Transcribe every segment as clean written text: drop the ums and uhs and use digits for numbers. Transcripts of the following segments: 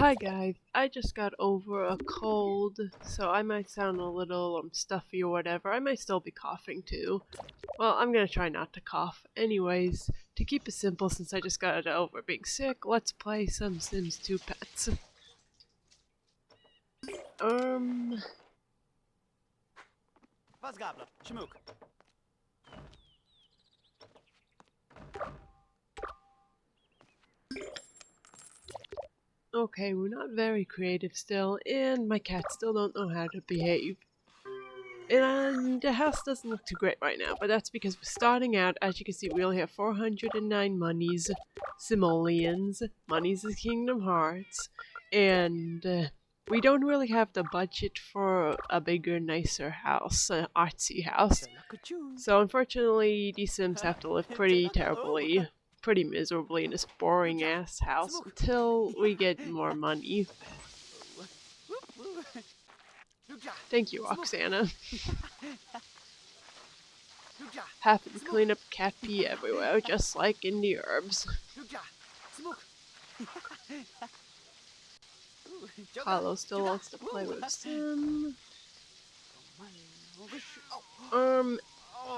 Hi guys, I just got over a cold, so I might sound a little stuffy or whatever. I might still be coughing too. Well, I'm gonna try not to cough. Anyways, to keep it simple since I just got over being sick, let's play some Sims 2 Pets. Was gabla? Schmuck. Okay, we're not very creative still, and my cats still don't know how to behave. And the house doesn't look too great right now, but that's because we're starting out. As you can see, we only have 409 monies, simoleons, monies is Kingdom Hearts, and we don't really have the budget for a bigger, nicer house, an artsy house. So unfortunately, these Sims have to live pretty terribly, pretty miserably in this boring ass house until we get more money. Thank you, Oksana. Having to clean up cat pee everywhere, just like in the herbs. Carlo still wants to play with Sim.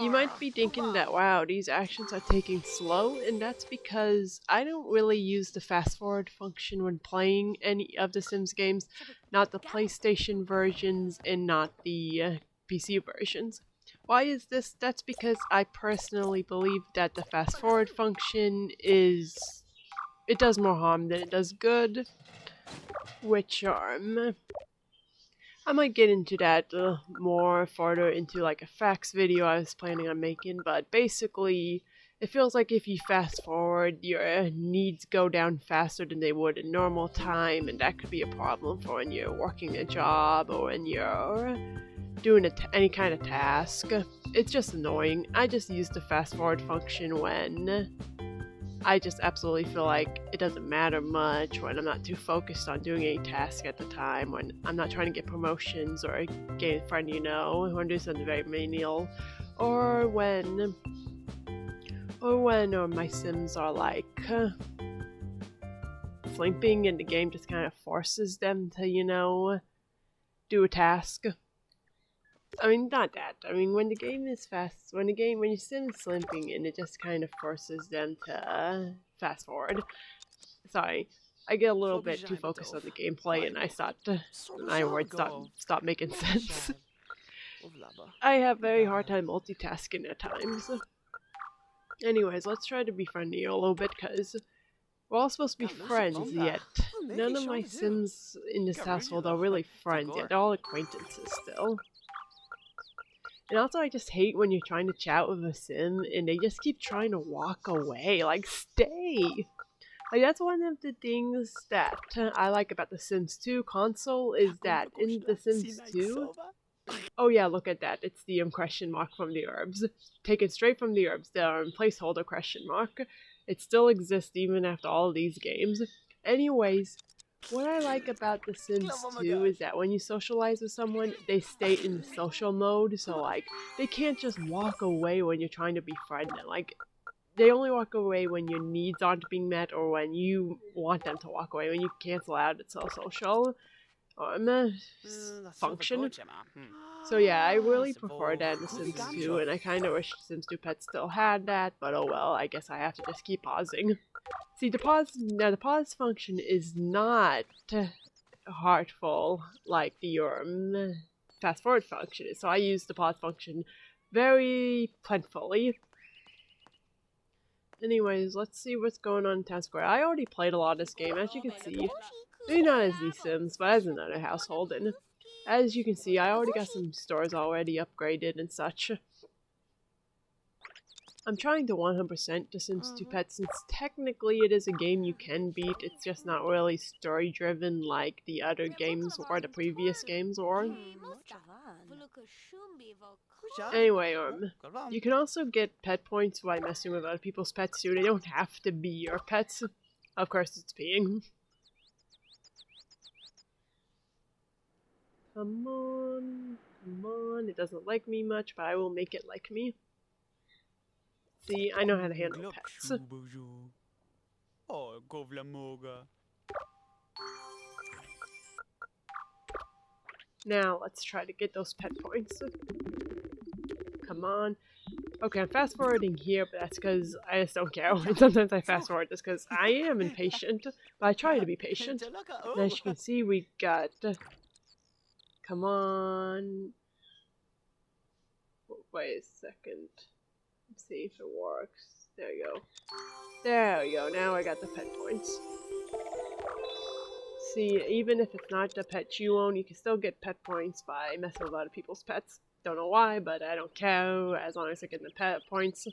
You might be thinking that, wow, these actions are taking slow, and that's because I don't really use the fast forward function when playing any of the Sims games, not the PlayStation versions and not the PC versions. Why is this? That's because I personally believe that the fast forward function it does more harm than it does good, which I might get into that more further into like a facts video I was planning on making, but basically it feels like if you fast forward, your needs go down faster than they would in normal time, and that could be a problem for when you're working a job or when you're doing any kind of task. It's just annoying. I just use the fast forward function when I just absolutely feel like it doesn't matter much, when I'm not too focused on doing any task at the time, when I'm not trying to get promotions or gain a friend, or do something very menial, or when my Sims are like sleeping and the game just kind of forces them to, do a task. I mean, not that. I mean, when the game is when your Sim is sleeping and it just kind of forces them to fast forward. Sorry, I get a little bit too focused on the gameplay and my words stop making sense. I have very hard time multitasking at times. Anyways, let's try to be friendly a little bit, because we're all supposed to be friends, yet none of my Sims in this household are really friends yet. They're all acquaintances still. And also, I just hate when you're trying to chat with a Sim and they just keep trying to walk away. Like, stay! Like, that's one of the things that I like about the Sims 2 console, is that in the Sims 2... Oh yeah, look at that. It's the question mark from the herbs. Taken straight from the herbs. The placeholder question mark. It still exists even after all of these games. Anyways, what I like about The Sims 2 is that when you socialize with someone, they stay in the social mode, so like, they can't just walk away when you're trying to befriend them. Like, they only walk away when your needs aren't being met or when you want them to walk away, when you cancel out its social function. So yeah, I really prefer that in The Sims 2, and I kind of wish Sims 2 Pets still had that, but oh well, I guess I have to just keep pausing. See, the pause function is not heartful like the fast forward function is, so I use the pause function very plentifully. Anyways, let's see what's going on in Town Square. I already played a lot of this game, as you can see. Maybe not as these Sims, but as another household, and as you can see, I already got some stores already upgraded and such. I'm trying to 100% The Sims 2 Pets, since technically it is a game you can beat, it's just not really story-driven like the other games or the previous games were. Anyway, you can also get pet points by messing with other people's pets too. They don't have to be your pets. Of course, it's peeing. Come on, come on. It doesn't like me much, but I will make it like me. See, I know how to handle pets. Now let's try to get those pet points. Come on. Okay, I'm fast forwarding here, but that's because I just don't care. And sometimes I fast forward just because I am impatient, but I try to be patient. And as you can see, we got. Come on. Wait a second. Let's see if it works. There you go. There we go. Now I got the pet points. See, even if it's not the pet you own, you can still get pet points by messing with other people's pets. Don't know why, but I don't care as long as I get the pet points.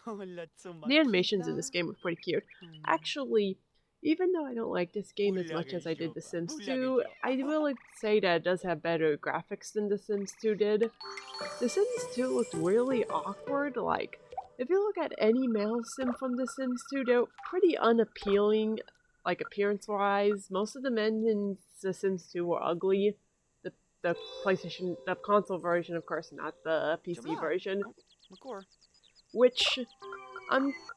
The animations in this game are pretty cute. Actually, even though I don't like this game as much as I did The Sims 2, I will say that it does have better graphics than The Sims 2 did. The Sims 2 looked really awkward, like, if you look at any male sim from The Sims 2, they're pretty unappealing, like, appearance-wise. Most of the men in The Sims 2 were ugly. The PlayStation, the console version, of course, not the PC version. Which,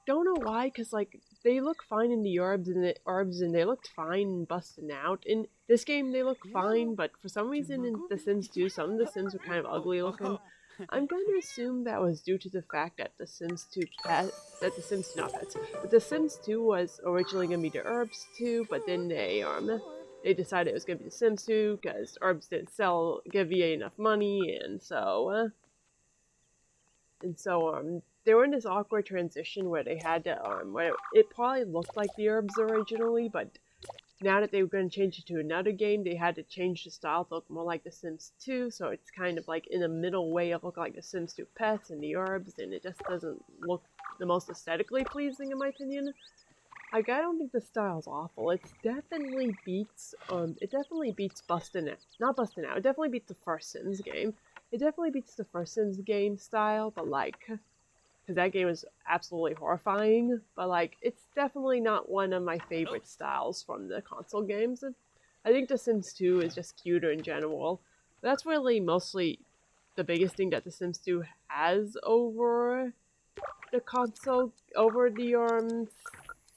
don't know why, because, like, they look fine in the orbs and they looked fine busting out. In this game, they look fine, but for some reason in The Sims 2, some of the Sims were kind of ugly looking. I'm going to assume that was due to the fact that The Sims 2 that The Sims 2, not pets, but The Sims 2 was originally going to be the Herbs 2, but then they decided it was going to be The Sims 2 because Herbs didn't give EA enough money, and so they were in this awkward transition where they had to, where it probably looked like the Herbs originally, but now that they were going to change it to another game, they had to change the style to look more like The Sims 2, so it's kind of like in a middle way of look like The Sims 2 Pets and the Herbs, and it just doesn't look the most aesthetically pleasing in my opinion. Like, I don't think the style's awful. It definitely beats Bustin' Out. Not Bustin' Out, it definitely beats the first Sims game. It definitely beats the first Sims game style, but like, because that game is absolutely horrifying, but like, it's definitely not one of my favorite styles from the console games. I think The Sims 2 is just cuter in general. But that's really mostly the biggest thing that The Sims 2 has over the console, over the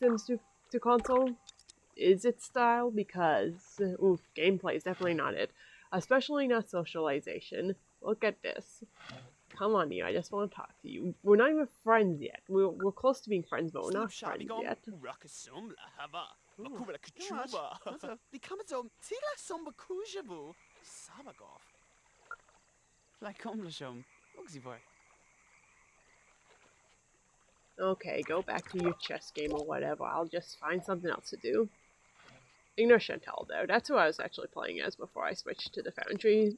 Sims 2 console, is its style, because, gameplay is definitely not it. Especially not socialization. Look at this. Come on, Neo, I just want to talk to you. We're not even friends yet. We're close to being friends, but we're not friends yet. Okay, go back to your chess game or whatever. I'll just find something else to do. Ignore Chantel, though. That's who I was actually playing as before I switched to the Foundry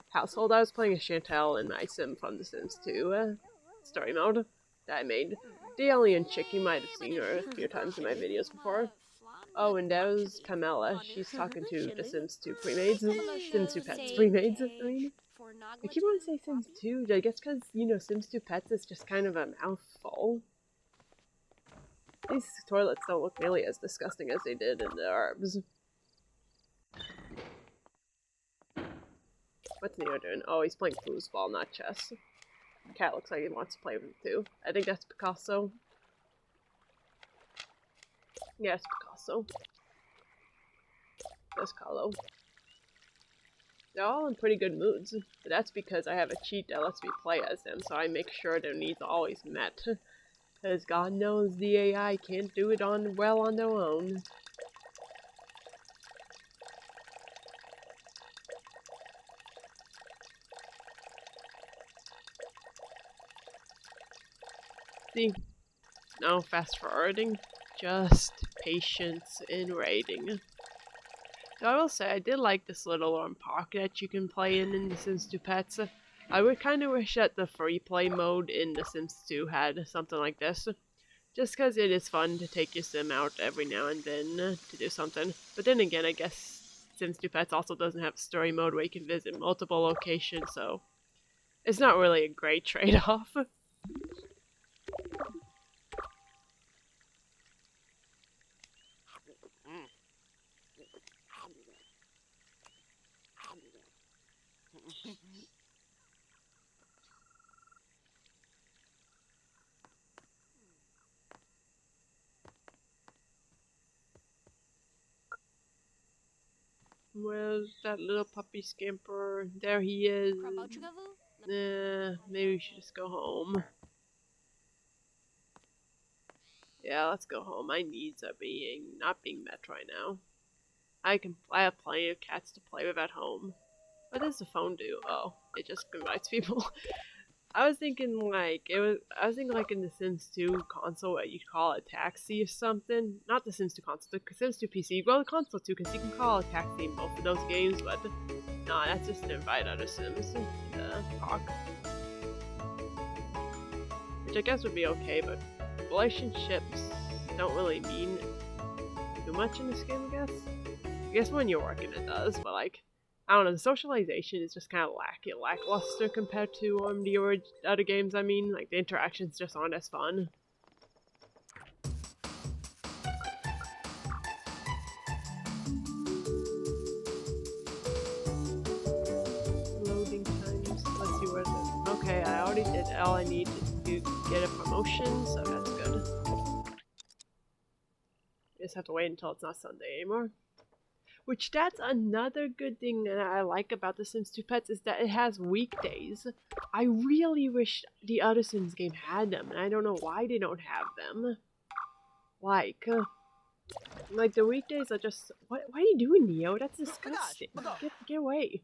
household. I was playing as Chantel in my sim from The Sims 2 story mode that I made. The alien chick, you might have seen her a few times in my videos before. Oh, and that was Pamela. She's talking to the Sims 2 pre-maids. Sims 2 Pets pre-maids, I mean. I keep wanting to say Sims 2, I guess because, Sims 2 Pets is just kind of a mouthful. These toilets don't look nearly as disgusting as they did in the Arbs. What's Neo doing? Oh, he's playing foosball, not chess. Cat looks like he wants to play with him too. I think that's Picasso. Yeah, it's Picasso. That's Carlo. They're all in pretty good moods, but that's because I have a cheat that lets me play as them, so I make sure their needs are always met. Because God knows the AI can't do it well on their own. See? No fast forwarding, just patience in raiding. So I will say, I did like this little park that you can play in The Sims 2 Pets. I would kind of wish that the free play mode in The Sims 2 had something like this. Just because it is fun to take your sim out every now and then to do something. But then again, I guess Sims 2 Pets also doesn't have story mode where you can visit multiple locations, so it's not really a great trade-off. Where's that little puppy scamper? There he is. Maybe we should just go home. Yeah, let's go home. My needs are not being met right now. I have plenty of cats to play with at home. What does the phone do? Oh, it just invites people. I was thinking like in the Sims 2 console where you call a taxi or something. Not the Sims 2 console, the Sims 2 PC. You go to the console too, because you can call a taxi in both of those games. But no, that's just to invite other Sims to talk, which I guess would be okay. But relationships don't really mean too much in this game, I guess. I guess when you're working it does, but like, I don't know, the socialization is just kind of lackluster compared to the other games. I mean, like the interactions just aren't as fun. Loading times. Let's see where the. Okay, I already did all I need to get a promotion, so that's good. Just have to wait until it's not Sunday anymore. Which, that's another good thing that I like about The Sims 2 Pets, is that it has weekdays. I really wish the other Sims game had them, and I don't know why they don't have them. Like the weekdays are just... What are you doing, Neo? That's disgusting. Get away.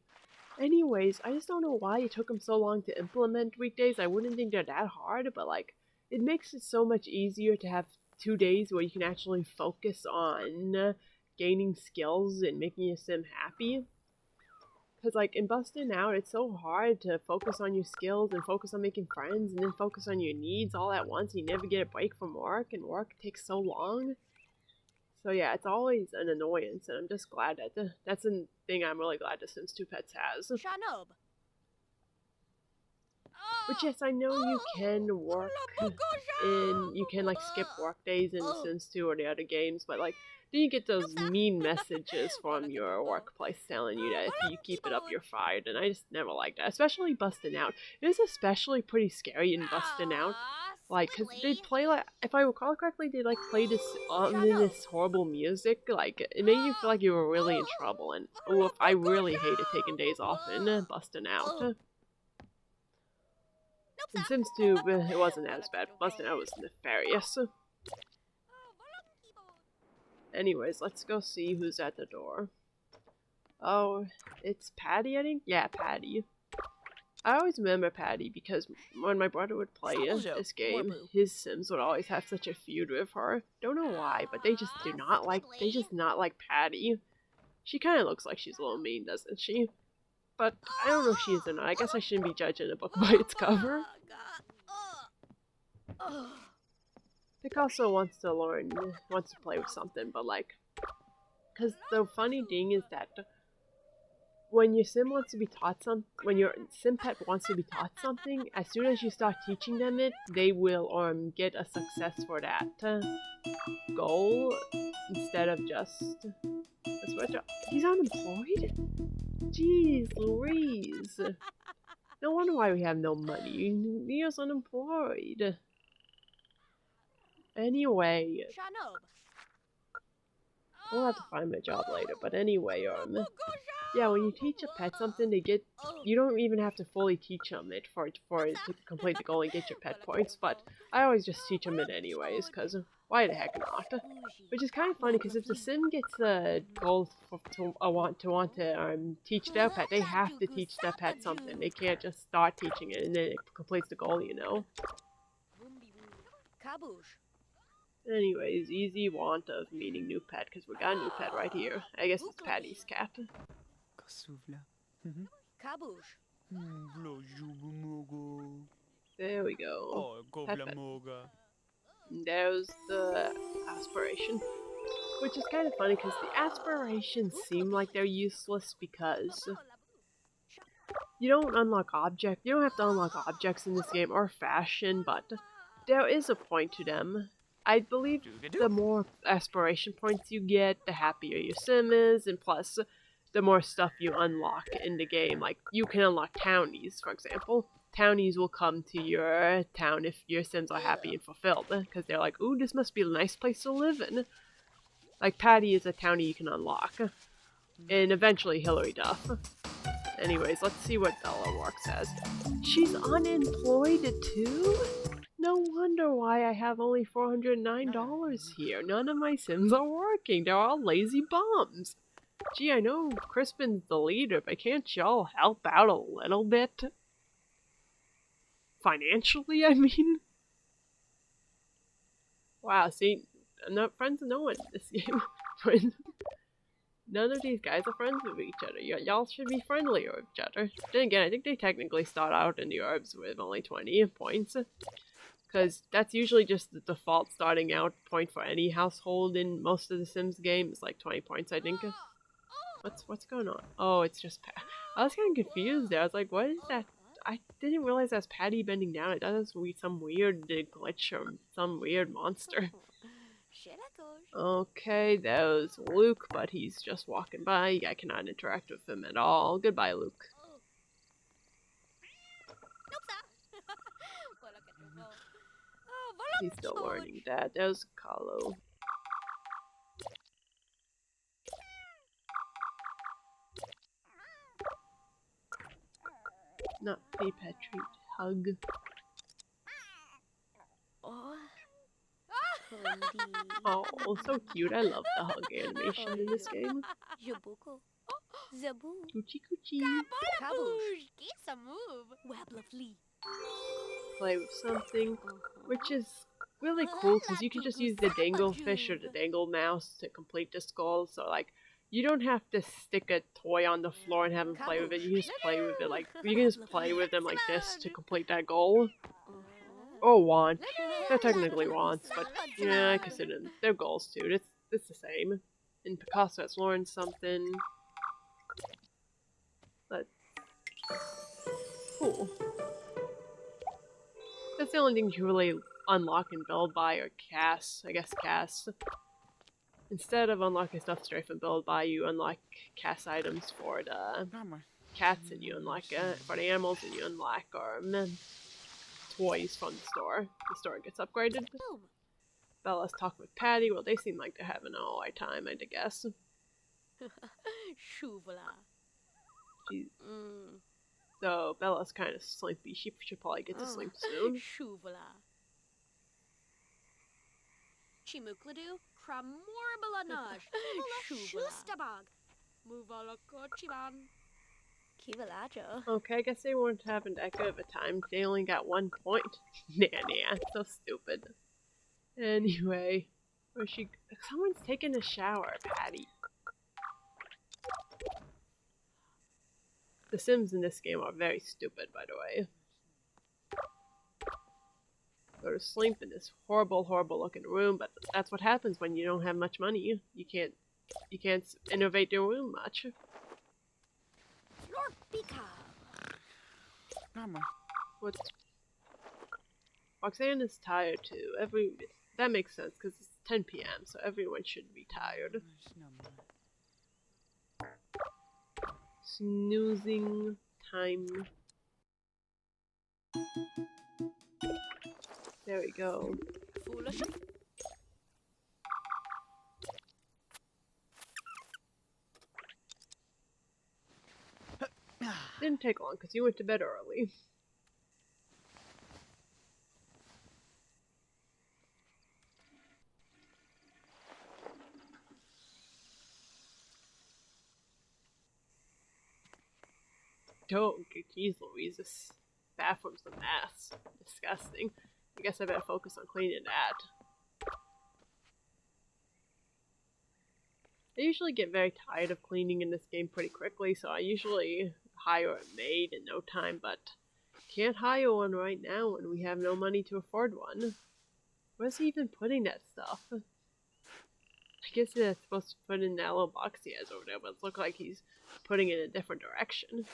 Anyways, I just don't know why it took them so long to implement weekdays. I wouldn't think they're that hard, but like, it makes it so much easier to have 2 days where you can actually focus on gaining skills and making your sim happy. Because like in Bustin' Out, it's so hard to focus on your skills and focus on making friends and then focus on your needs all at once. You never get a break from work, and work takes so long. So yeah, it's always an annoyance, and I'm just glad that that's a thing I'm really glad The Sims 2 Pets has. But yes, I know you can work you can like skip work days in The Sims 2 or the other games, but like, then you get those mean messages from your workplace telling you that if you keep it up, you're fired, and I just never liked that. Especially Bustin' Out. It is especially pretty scary in Bustin' Out. Like, cause they'd play like, if I recall correctly, they like play this ominous, horrible music. Like, it made you feel like you were really in trouble, and oof, I really hated taking days off in Bustin' Out. In Sims 2, it wasn't as bad. Bustin' Out was nefarious. Anyways, let's go see who's at the door. Oh, it's Patty, I think? Yeah, Patty. I always remember Patty because when my brother would play this game, his Sims would always have such a feud with her. Don't know why, but they just not like Patty. She kind of looks like she's a little mean, doesn't she? But I don't know if she is or not. I guess I shouldn't be judging a book by its cover. Picasso wants to play with something, but like, because the funny thing is that when your sim wants to be taught when your sim pet wants to be taught something, as soon as you start teaching them it, they will get a success for that goal instead of just. He's unemployed? Jeez Louise. No wonder why we have no money. Neo's unemployed. Anyway, we'll have to find my job later, but anyway, yeah, when you teach a pet something, you don't even have to fully teach them it for it to complete the goal and get your pet points, but I always just teach them it anyways, because why the heck not? Which is kind of funny, because if the sim gets the goal to teach their pet, they have to teach their pet something. They can't just start teaching it and then it completes the goal, you know? Anyways, easy want of meeting new pet, because we got a new pet right here. I guess it's Patty's cat. There we go. Pet. There's the aspiration. Which is kind of funny, because the aspirations seem like they're useless because you don't have to unlock objects in this game, or fashion, but there is a point to them. I believe the more aspiration points you get, the happier your sim is, and plus, the more stuff you unlock in the game. Like, you can unlock townies, for example. Townies will come to your town if your sims are happy and fulfilled, because they're like, ooh, this must be a nice place to live in. Like, Patty is a townie you can unlock. and eventually Hilary Duff. Anyways, let's see what Bella works as. She's unemployed too? No wonder why I have only $409 here. None of my Sims are working. They're all lazy bums. Gee, I know Crispin's the leader, but can't y'all help out a little bit? Financially, I mean? Wow, see, I'm not friends with no one in this game. None of these guys are friends with each other. Y'all should be friendlier with each other. Then again, I think they technically start out in the herbs with only 20 points. Because that's usually just the default starting out point for any household in most of the Sims games. Like 20 points, I think. What's going on? Oh, it's just I was kind of confused there. I was like, what is that? I didn't realize that's Patty bending down. I thought it was some weird glitch or some weird monster. Okay, that was Luke, but he's just walking by. I cannot interact with him at all. Goodbye, Luke. He's still learning that. That was Kahlo. Not repatriate. Hug. Oh, so cute. I love the hug animation in this game. Coochie coochie. Play with something, which is really cool because you can just use the dangle fish or the dangle mouse to complete the skull. So like, you don't have to stick a toy on the floor and have him play with it. You can just play with it like you can just play with them like this to complete that goal. Or wand. They're technically wands, but yeah, I consider them. They're goals too. It's the same. And Picasso has learned something. But cool. That's the only thing you really unlock and build by, or Cass. I guess Cass. Instead of unlocking stuff straight from build by, you unlock Cass items for the cats, and you unlock for the animals, and you unlock toys from the store. The store gets upgraded. Bella's talking with Patty. Well, they seem like they're having an alright time, I'd guess. So Bella's kind of sleepy. She should probably get to sleep soon. Okay, I guess they weren't having that good of a time. They only got 1 point. Nah, so stupid. Anyway, where's she? Someone's taking a shower, Patty. The Sims in this game are very stupid, by the way. Go to sleep in this horrible, horrible looking room, but that's what happens when you don't have much money. You can't innovate your room much. What? Roxanne is tired too. That makes sense because it's 10 p.m. so everyone should be tired. Snoozing time. There we go. Didn't take long because you went to bed early. Don't geez Louise, this bathroom's a mess. Disgusting. I guess I better focus on cleaning that. I usually get very tired of cleaning in this game pretty quickly, so I usually hire a maid in no time, but can't hire one right now when we have no money to afford one. Where's he even putting that stuff? I guess that's supposed to put in that little box he has over there, but it looks like he's putting it in a different direction.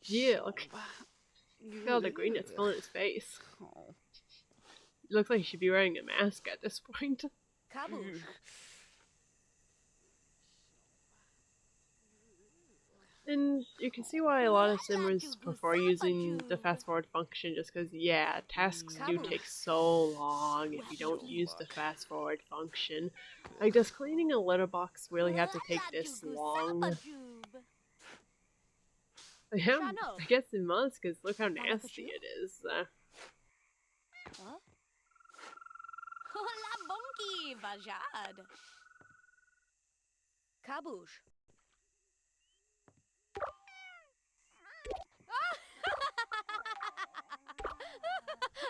Yeah, look. Look at all the green that's filling his face. It looks like he should be wearing a mask at this point. And you can see why a lot of simmers prefer using the fast forward function just because, yeah, tasks do take so long if you don't use the fast forward function. Like, does cleaning a litter box really have to take this long? Yeah, I guess it must because look how nasty it is. Hola bonky vajad. Kabush.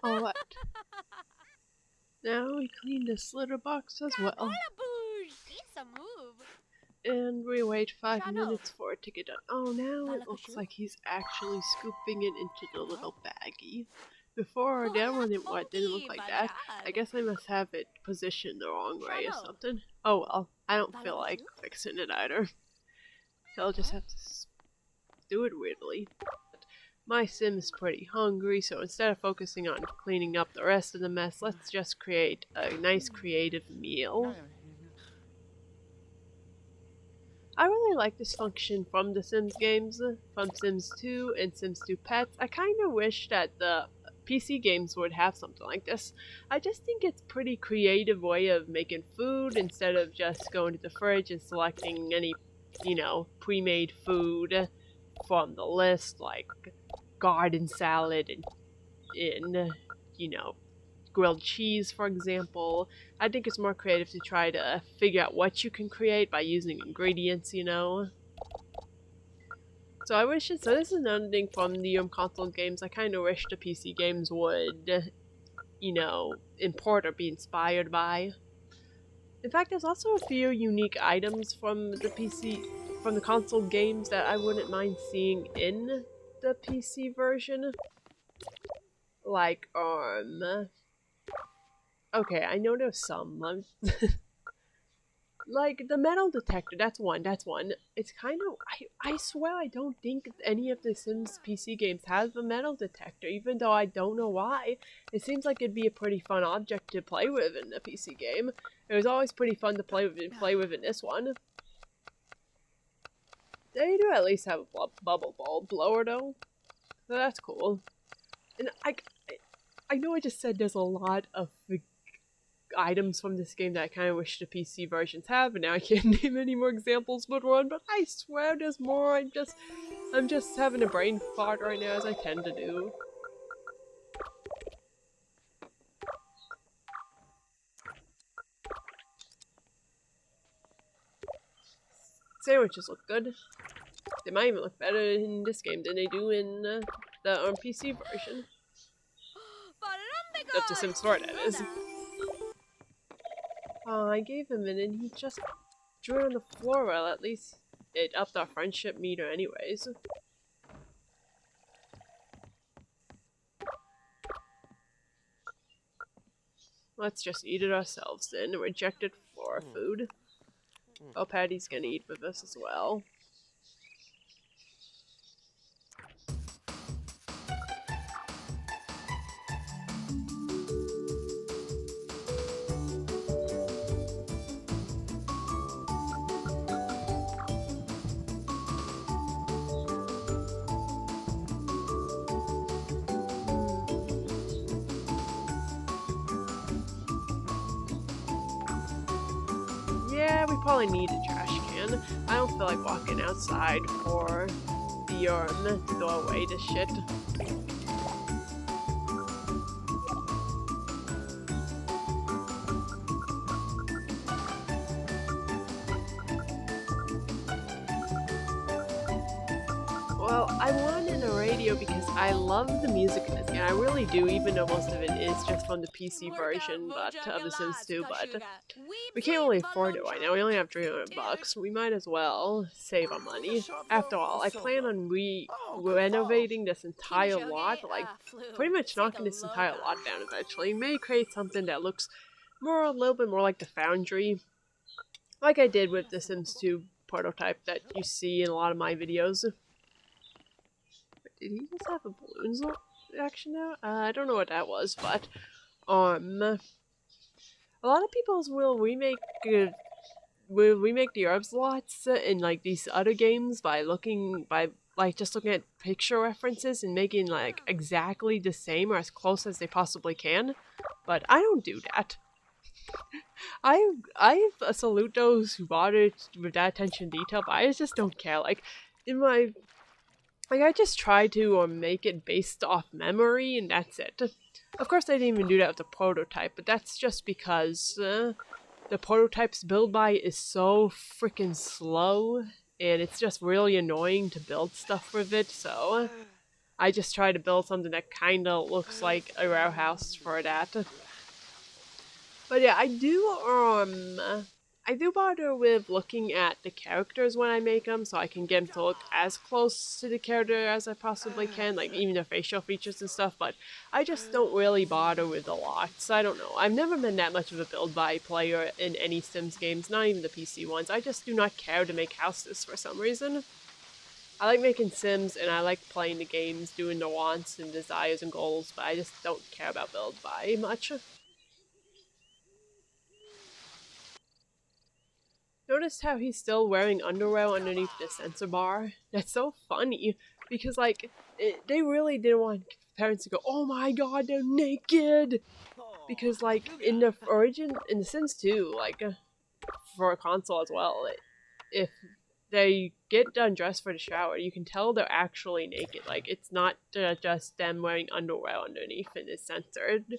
Oh, what? Now we clean this litter box as well. It's a move. And we wait 5 Shano. minutes for it to get done. Oh, now it looks Balakashu? like he's actually scooping it into the little baggie. Before that one it didn't look like that. I guess I must have it positioned the wrong way or Shano. something. Oh well, I don't feel like Balakashu? fixing it either. He'll just have to do it weirdly. My sim is pretty hungry, so instead of focusing on cleaning up the rest of the mess, let's just create a nice creative meal. I really like this function from the Sims games, from Sims 2 and Sims 2 Pets. I kind of wish that the PC games would have something like this. I just think it's a pretty creative way of making food instead of just going to the fridge and selecting any, you know, pre-made food from the list, like garden salad and you know, grilled cheese, for example. I think it's more creative to try to figure out what you can create by using ingredients, you know. So I wish it, so this is another thing from the console games. I kind of wish the PC games would, you know, import or be inspired by. In fact, there's also a few unique items from the console games that I wouldn't mind seeing in the PC version. Like, okay, I know there's some. Like, the metal detector, that's one. It's kind of, I swear I don't think any of the Sims PC games has a metal detector, even though I don't know why. It seems like it'd be a pretty fun object to play with in the PC game. It was always pretty fun to play with in this one. They do at least have a bubble ball blower, though. So that's cool. And I know I just said there's a lot of items from this game that I kind of wish the PC versions have, and now I can't name any more examples but one, but I swear there's more. I'm just having a brain fart right now, as I tend to do. Sandwiches look good. They might even look better in this game than they do in the PC version. That's the Sims 4, that is. I gave him it and he just drew it on the floor. Well, at least it upped our friendship meter anyways. Let's just eat it ourselves then. Rejected floor food. Oh, Patty's gonna eat with us as well. Yeah, we probably need a trash can. I don't feel like walking outside for the to throw away this shit. Well, I wanted a radio because I love the music in this game. I really do, even though most of it is just from the PC version of The Sims 2, but we can't really afford it right now. We only have 300 bucks. We might as well save our money. After all, I plan on renovating this entire lot, like pretty much knocking this entire lot down eventually. Maybe create something that looks a little bit more like the Foundry, like I did with the Sims 2 prototype that you see in a lot of my videos. Did he just have a balloons action now? I don't know what that was, but a lot of people will remake we make the herbs lots in like these other games by just looking at picture references and making like exactly the same or as close as they possibly can. But I don't do that. I salute those who bother with that attention to detail, but I just don't care. Like in my I just try to make it based off memory, and that's it. Of course, I didn't even do that with the prototype, but that's just because the prototype's build by is so freaking slow, and it's just really annoying to build stuff with it, so I just try to build something that kinda looks like a row house for that. But yeah, I do bother with looking at the characters when I make them, so I can get them to look as close to the character as I possibly can, like even their facial features and stuff, but I just don't really bother with the lots. I don't know. I've never been that much of a build-by player in any Sims games, not even the PC ones. I just do not care to make houses for some reason. I like making Sims, and I like playing the games, doing the wants and desires and goals, but I just don't care about build-by much. Notice how he's still wearing underwear underneath the sensor bar? That's so funny, because like, they really didn't want parents to go, oh my god, they're naked! Because like, in the in The Sims 2, like, for a console as well, if they get undressed for the shower, you can tell they're actually naked. Like, it's not just them wearing underwear underneath and it's censored.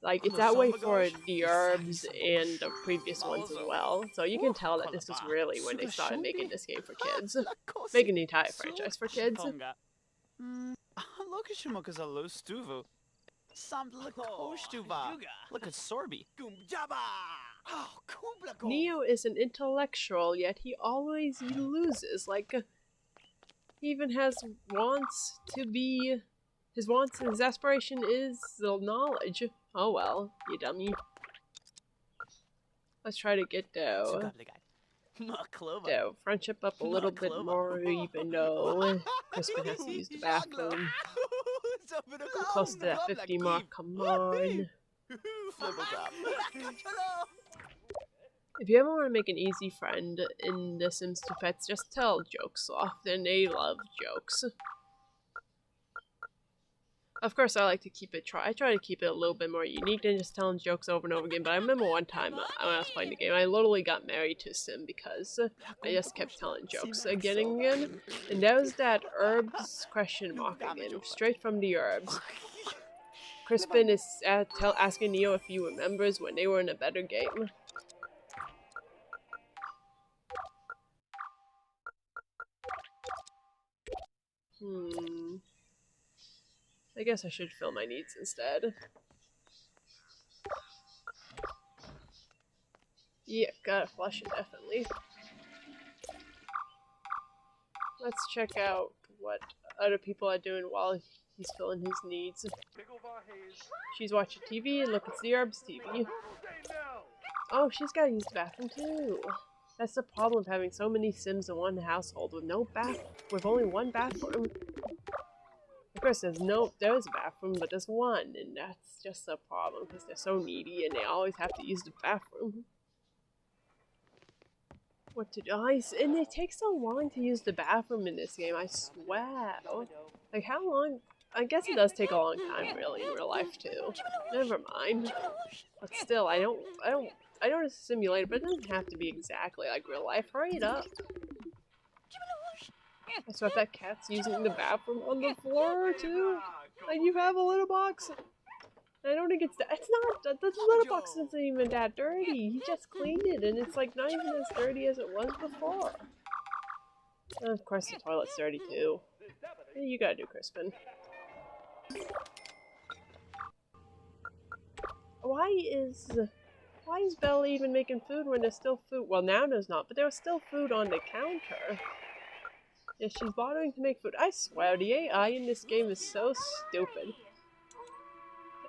Like, it's that way for the herbs and the previous ones as well. So you can tell that this was really when they started making this game for kids. Making the entire franchise for kids. Neo is an intellectual, yet he always loses. Like, he even has wants to be... His wants and his aspiration is the knowledge. Oh well, you dummy. Let's try to get the friendship up a little bit more, even though Crispin has to use the bathroom. Close to that 50 mark, come on. If you ever want to make an easy friend in The Sims 2 Pets, just tell jokes often. They love jokes. Of course, I like to keep it. I try to keep it a little bit more unique than just telling jokes over and over again. But I remember one time when I was playing the game, I literally got married to a Sim because I just kept telling jokes again and again. And that was that herbs question mark again, straight from the herbs. Crispin is asking Neo if he remembers when they were in a better game. I guess I should fill my needs instead. Yeah, gotta flush it, definitely. Let's check out what other people are doing while he's filling his needs. She's watching TV and look, it's the herbs TV. Oh, she's gotta use the bathroom too. That's the problem of having so many Sims in one household with only one bathroom. Of course, there's a bathroom, but there's one, and that's just a problem because they're so needy and they always have to use the bathroom. What to do? And it takes so long to use the bathroom in this game, I swear. Like, how long? I guess it does take a long time, really, in real life, too. Never mind. But still, I know it's a simulator, but it doesn't have to be exactly like real life. Hurry it up. I swear that cat's using the bathroom on the floor, too. And you have a litter box. I don't think it's not, the litter box isn't even that dirty. He just cleaned it, and it's like not even as dirty as it was before. And of course the toilet's dirty too. You gotta do Crispin. Why is Belle even making food when there's still food? Well, now there's not, but there was still food on the counter. Yeah, she's bothering to make food. I swear, the AI in this game is so stupid.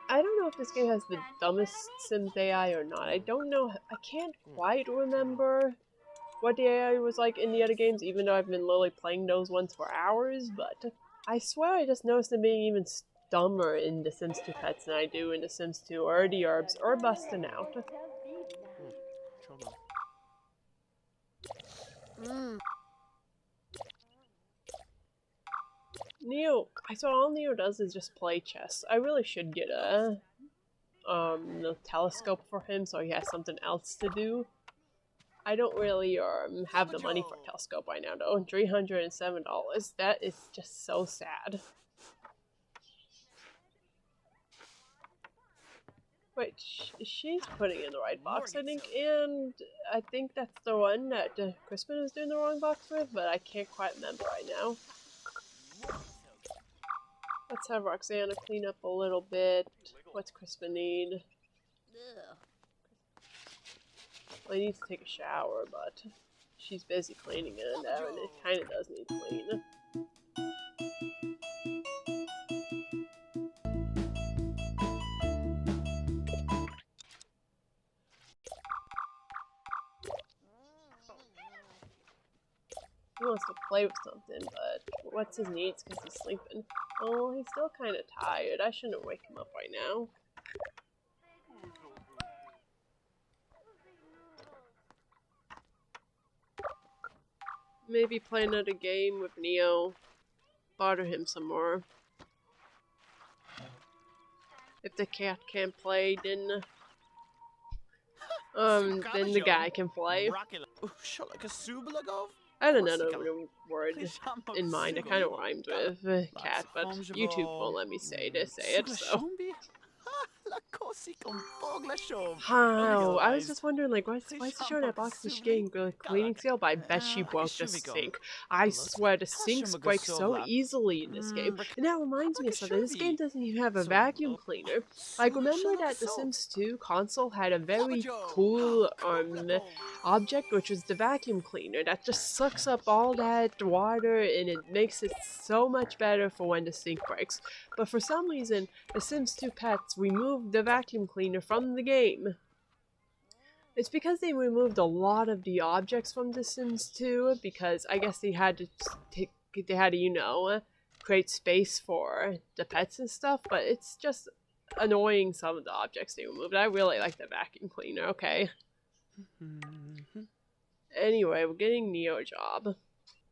I don't know if this game has the dumbest Sims AI or not. I don't know. I can't quite remember what the AI was like in the other games, even though I've been literally playing those ones for hours, but I swear I just noticed them being even dumber in The Sims 2 Pets than I do in The Sims 2 or the herbs or busting out. Neo, I saw all Neo does is just play chess. I really should get a the telescope for him so he has something else to do. I don't really have the money for a telescope right now though. $307. That is just so sad. Wait, she's putting in the right box, I think, and I think that's the one that Crispin is doing the wrong box with, but I can't quite remember right now. Let's have Roxana clean up a little bit. What's Crispin need? Well, he needs to take a shower, but she's busy cleaning it, and it kind of does need clean. He wants to play with something, but what's his needs because he's sleeping? Oh, he's still kind of tired. I shouldn't wake him up right now. Maybe play another game with Neo. Bother him some more. If the cat can't play, then the guy can play. I had another word in mind. It kind of rhymed with cat, but YouTube won't let me say it, so. How? I was just wondering, like, why is she showing that box of getting a cleaning sale? But I bet she broke the sink. I swear, the sinks break so easily in this game. And that reminds me of something. This game doesn't even have a vacuum cleaner. Like, remember that The Sims 2 console had a very cool object, which was the vacuum cleaner that just sucks up all that water and it makes it so much better for when the sink breaks. But for some reason, The Sims 2 Pets removed the vacuum cleaner from the game. It's because they removed a lot of the objects from The Sims 2, because I guess they had to, you know, create space for the pets and stuff, but it's just annoying some of the objects they removed. I really like the vacuum cleaner, okay? Anyway, we're getting Neo a job.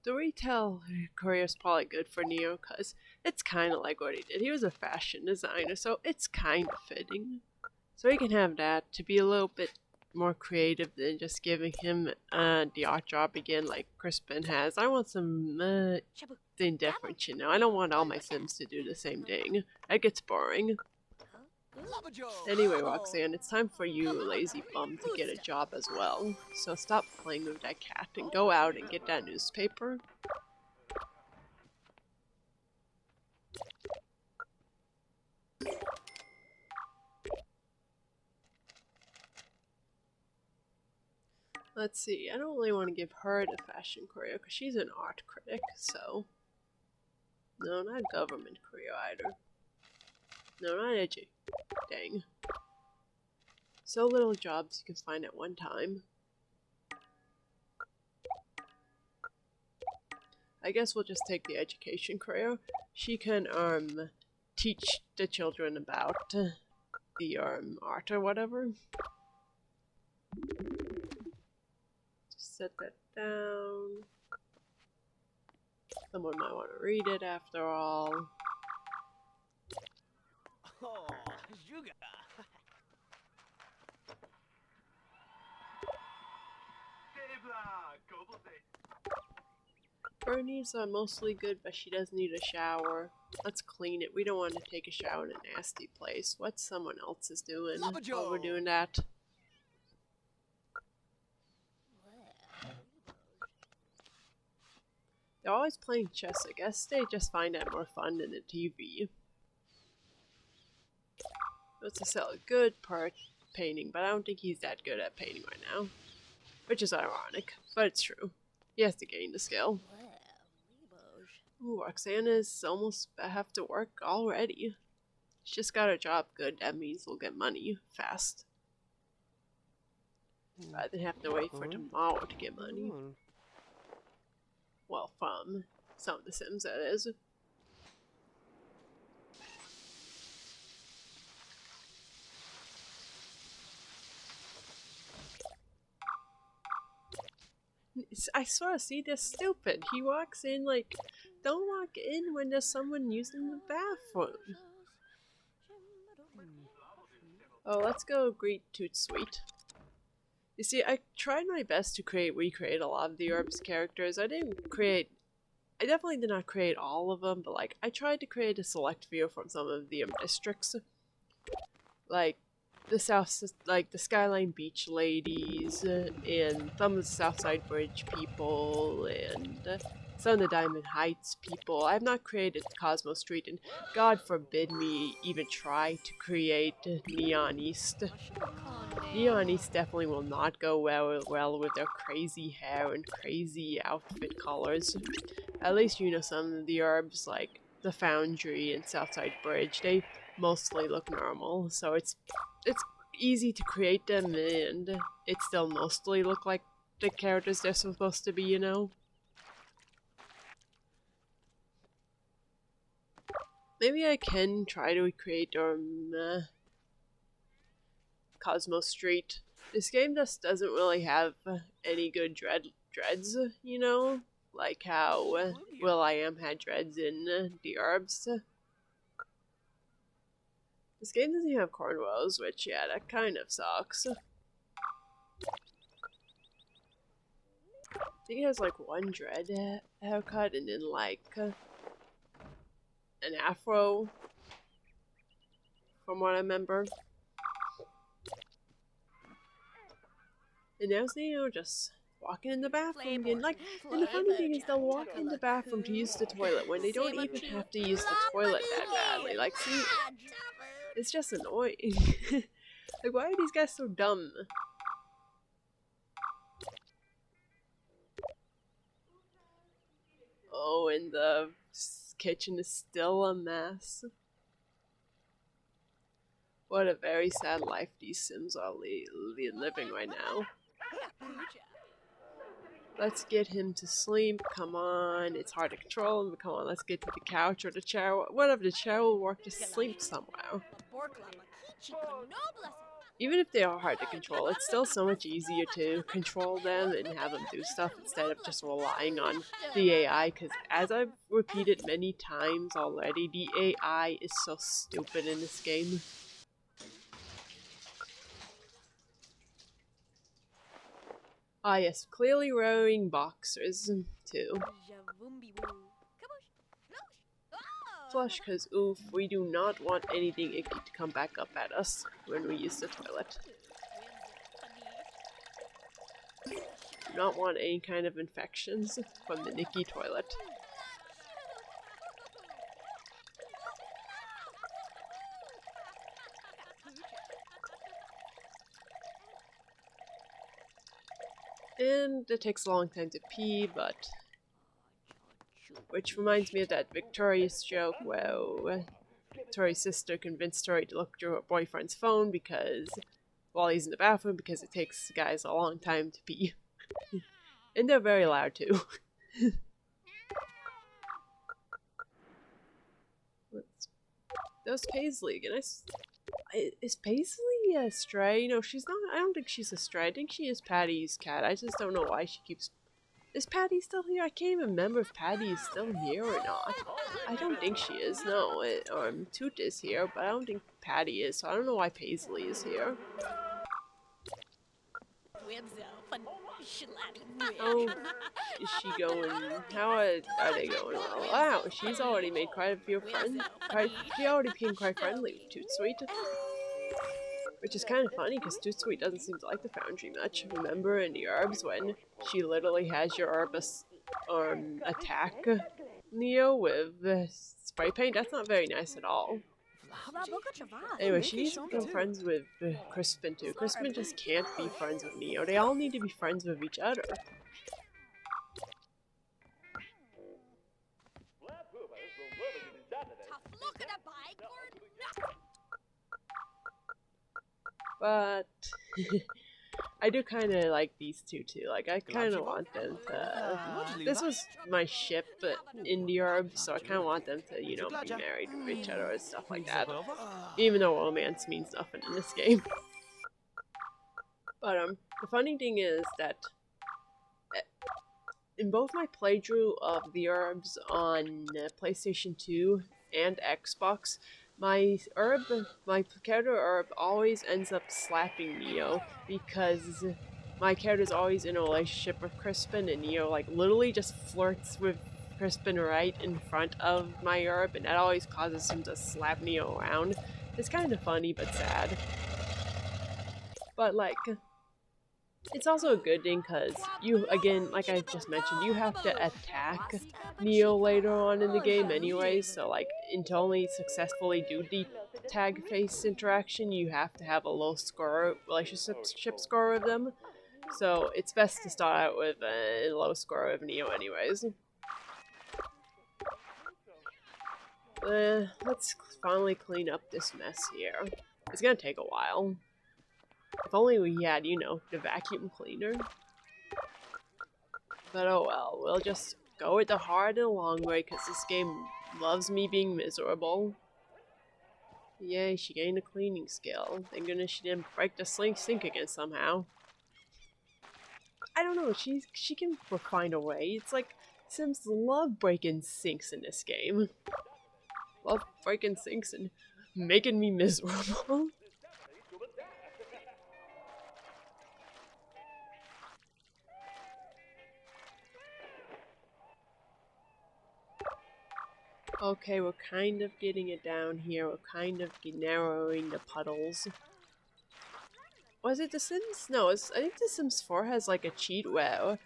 The retail career is probably good for Neo because it's kind of like what he did. He was a fashion designer, so it's kind of fitting. So he can have that to be a little bit more creative than just giving him the art job again like Crispin has. I want some thing different, you know. I don't want all my Sims to do the same thing. That gets boring. Anyway, Roxanne, it's time for you, lazy bum, to get a job as well. So stop playing with that cat and go out and get that newspaper. Let's see, I don't really want to give her the fashion career because she's an art critic, so... No, not government career either. No, not edgy. Dang. So little jobs you can find at one time. I guess we'll just take the education career. She can, teach the children about the, art or whatever. Just set that down. Someone might want to read it after all. Oh, Juga. Her needs are mostly good, but she does need a shower. Let's clean it. We don't want to take a shower in a nasty place. What someone else is doing while we're doing that. They're always playing chess. I guess they just find that more fun than the TV. It's to sell a good part painting, but I don't think he's that good at painting right now. Which is ironic, but it's true. He has to gain the skill. Ooh, Roxana's almost have to work already. She just got a job good, that means we'll get money fast. Rather than have to wait for tomorrow to get money. Well, from some of the Sims, that is. I swear, see, they're stupid. He walks in like, don't walk in when there's someone using the bathroom. Oh, let's go greet Toot Sweet. You see, I tried my best to recreate a lot of the Orbs characters. I definitely did not create all of them, but like, I tried to create a select few from some of the districts. Like, the Skyline Beach ladies, and some of the Southside Bridge people, and some of the Diamond Heights people. I have not created Cosmo Street, and God forbid me even try to create Neon East. Neon East definitely will not go well with their crazy hair and crazy outfit colors. At least, you know, some of the herbs like the Foundry and Southside Bridge, they mostly look normal, so it's easy to create them, and it still mostly look like the characters they're supposed to be, you know? Maybe I can try to recreate Cosmo Street. This game just doesn't really have any good dreads, you know? Like how Will.i.am had dreads in the Arbs. This game doesn't even have cornrows, which, yeah, that kind of sucks. I think it has like one dread haircut and then like an afro, from what I remember. And now it's, you know, just walking in the bathroom again. Like, and the funny thing is they'll walk in the bathroom to use the toilet when they don't even have to use the toilet that badly. Like, see, it's just annoying. Like, why are these guys so dumb? Oh, and the kitchen is still a mess. What a very sad life these Sims are living right now. Let's get him to sleep. Come on. It's hard to control him. Come on, let's get to the couch or the chair. Whatever, the chair will work to sleep somehow. Even if they are hard to control, it's still so much easier to control them and have them do stuff instead of just relying on the AI, because as I've repeated many times already, the AI is so stupid in this game. Ah yes, clearly wearing boxers, too. Flush, cause oof, we do not want anything icky to come back up at us when we use the toilet. Do not want any kind of infections from the Nicky toilet. And it takes a long time to pee, but... Which reminds me of that Victoria's joke where Tori's sister convinced Tori to look through her boyfriend's phone because... while he's in the bathroom, because it takes guys a long time to pee. And they're very loud too. There's Paisley again. Is Paisley a stray? No, she's not. I don't think she's a stray. I think she is Patty's cat. I just don't know why she keeps... Is Patty still here? I can't even remember if Patty is still here or not. I don't think she is. No, Toot is here, but I don't think Patty is, so I don't know why Paisley is here. Oh, is she going? How are they going? Well, wow, she's already made quite a few friends. She already became quite friendly with Toot Sweet. Which is kind of funny, because Toot Sweet doesn't seem to like the Foundry much. Remember in the Herbs when she literally has your Herbus attack Neo with spray paint? That's not very nice at all. Anyway, she needs to become friends with Crispin too. Crispin just can't be friends with Neo. They all need to be friends with each other. But I do kind of like these two too. Like, I kind of want them to... This was my ship in the Orb, so I kind of want them to, you know, be married with each other and stuff like that. Even though romance means nothing in this game. But the funny thing is that in both my playthrough of the herbs on PlayStation 2 and Xbox, my character herb always ends up slapping Neo because my character is always in a relationship with Crispin, and Neo like literally just flirts with Crispin right in front of my herb, and that always causes him to slap Neo around. It's kind of funny but sad. But like, it's also a good thing because you, again, like I just mentioned, you have to attack Neo later on in the game anyway, so like, to only successfully do the tag face interaction, you have to have a low score, relationship score with them. So it's best to start out with a low score with Neo anyways. Let's finally clean up this mess here. It's gonna take a while. If only we had, you know, the vacuum cleaner. But oh well, we'll just go with the hard and long way because this game loves me being miserable. Yay, she gained a cleaning skill. Thank goodness she didn't break the sink again somehow. I don't know, she can find a way. It's like Sims love breaking sinks in this game. Love breaking sinks and making me miserable. Okay, we're kind of getting it down here. We're kind of narrowing the puddles. Was it The Sims? No, I think The Sims 4 has like a cheat where,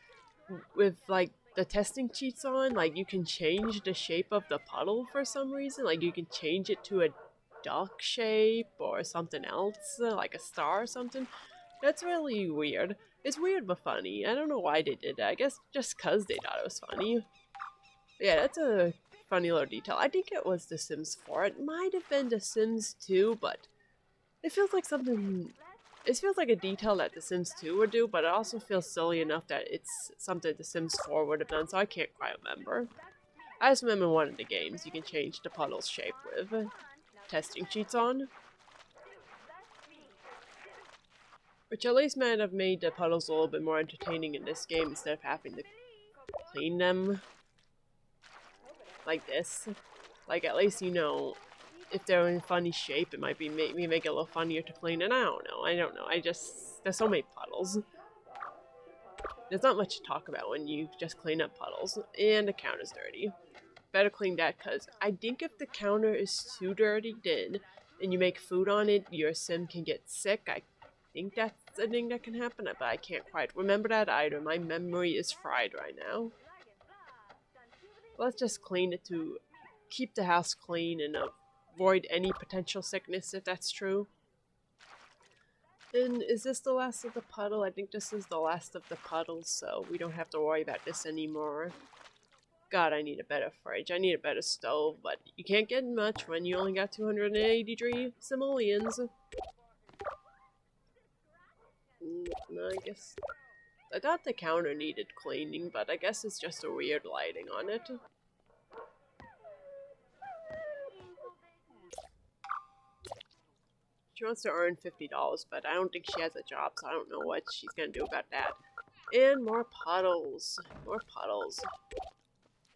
with like the testing cheats on, like you can change the shape of the puddle for some reason. Like you can change it to a duck shape or something else, like a star or something. That's really weird. It's weird but funny. I don't know why they did that. I guess just cause they thought it was funny. Yeah, that's a funny little detail. I think it was The Sims 4. It might have been The Sims 2, but it feels like something. It feels like a detail that The Sims 2 would do, but it also feels silly enough that it's something The Sims 4 would have done, so I can't quite remember. I just remember in one of the games you can change the puddle's shape with testing cheats on. Which at least might have made the puddles a little bit more entertaining in this game instead of having to clean them like this. Like, at least, you know, if they're in funny shape, it might be make it a little funnier to clean. And I don't know. There's so many puddles. There's not much to talk about when you just clean up puddles. And the counter's dirty. Better clean that, because I think if the counter is too dirty, then and you make food on it, your sim can get sick. I think that's a thing that can happen, but I can't quite remember that either. My memory is fried right now. Let's just clean it to keep the house clean and avoid any potential sickness, if that's true. And is this the last of the puddle? I think this is the last of the puddles, so we don't have to worry about this anymore. God, I need a better fridge. I need a better stove, but you can't get much when you only got 283 simoleons. No, I guess... I thought the counter needed cleaning, but I guess it's just a weird lighting on it. She wants to earn $50, but I don't think she has a job, so I don't know what she's gonna do about that. And more puddles. More puddles.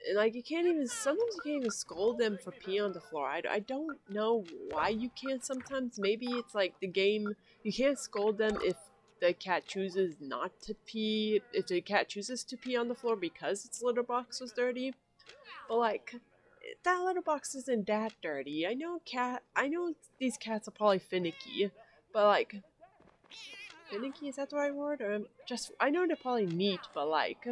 And like, sometimes you can't even scold them for peeing on the floor. I don't know why you can't sometimes. Maybe it's like the game, you can't scold them if the cat chooses not to pee, if the cat chooses to pee on the floor because its litter box was dirty. But like, that litter box isn't that dirty. I know these cats are probably finicky, but like, finicky, is that the right word? Or I know they're probably neat, but like,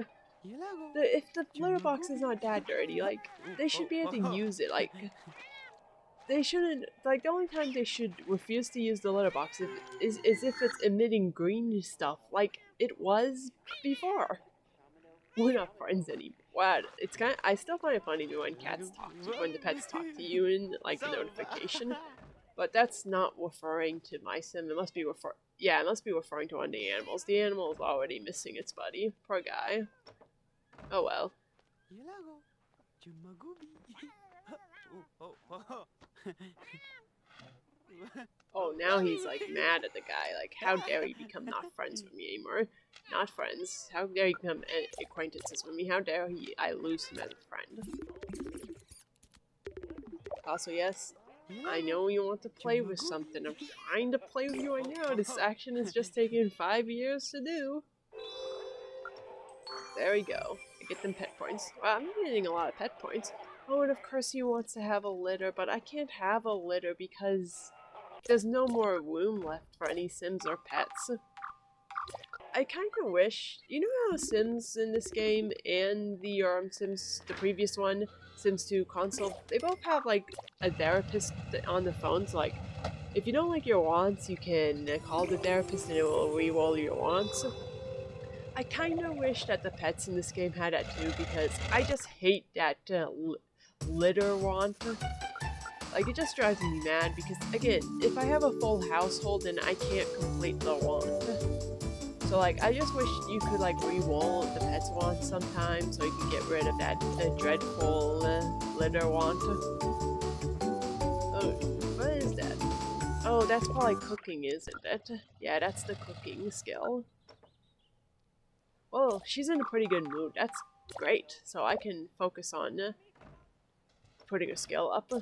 if the litter box is not that dirty, like, they should be able to use it. Like, they shouldn't, like, the only time they should refuse to use the litter box is if it's emitting green stuff, like it was before. We're not friends anymore. Wow, it's kind of, I still find it funny when when the pets talk to you in, like, a notification. But that's not referring to my sim. It must be referring to one of the animals. The animal is already missing its buddy. Poor guy. Oh well. Oh, now he's like mad at the guy. Like, how dare you become not friends with me anymore? Not friends. How dare you become acquaintances with me? How dare I lose him as a friend? Also, yes, I know you want to play with something. I'm trying to play with you. I know this action is just taking 5 years to do. There we go. I get them pet points. Wow, I'm getting a lot of pet points. Oh, and of course he wants to have a litter, but I can't have a litter because there's no more room left for any Sims or pets. I kind of wish, you know how Sims in this game and the Sims, the previous one, Sims 2 console, they both have like a therapist on the phone, so like, if you don't like your wants, you can call the therapist and it will re-roll your wants. I kind of wish that the pets in this game had that too, because I just hate that litter want. Like, it just drives me mad, because again, if I have a full household, then I can't complete the want. So like, I just wish you could like re-roll the pets want sometimes, so you can get rid of that dreadful litter want. Oh, what is that? Oh, that's probably cooking, isn't it? Yeah, that's the cooking skill. Well, she's in a pretty good mood. That's great. So I can focus on putting her skill up.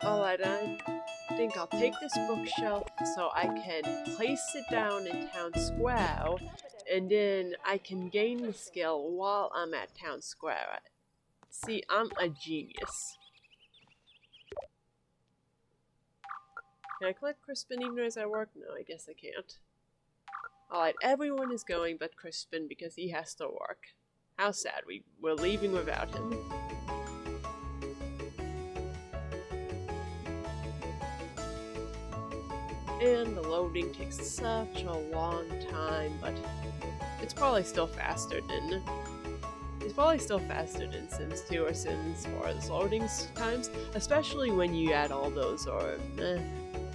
Alright, I think I'll take this bookshelf so I can place it down in town square, and then I can gain the skill while I'm at town square. See, I'm a genius. Can I click Crispin even as I work? No, I guess I can't. Alright, everyone is going but Crispin because he has to work. How sad, we're leaving without him. And the loading takes such a long time, but it's probably still faster than Sims 2 or Sims 4's loading times, especially when you add all those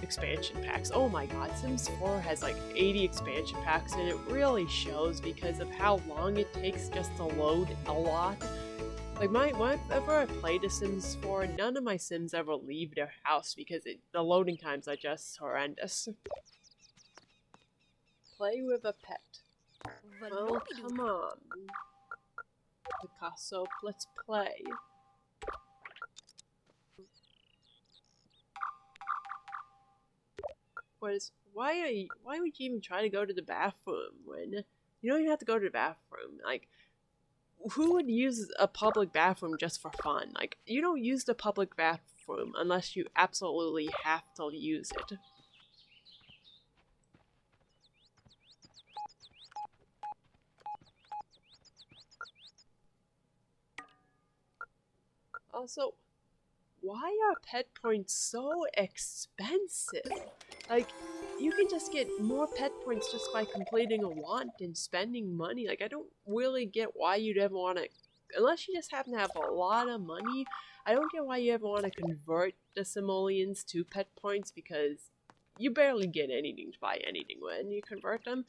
expansion packs. Oh my god, Sims 4 has like 80 expansion packs, and it really shows because of how long it takes just to load a lot. Like, whenever I played The Sims 4, none of my Sims ever leave their house because the loading times are just horrendous. Play with a pet. Well, come on. Picasso, let's play. Why would you even try to go to the bathroom when you don't even have to go to the bathroom? Like, who would use a public bathroom just for fun? Like, you don't use the public bathroom unless you absolutely have to use it. Also, why are pet points so expensive? Like, you can just get more pet points just by completing a want and spending money. Like, I don't really get why you'd ever want to, unless you just happen to have a lot of money, I don't get why you ever want to convert the simoleons to pet points, because you barely get anything to buy anything when you convert them.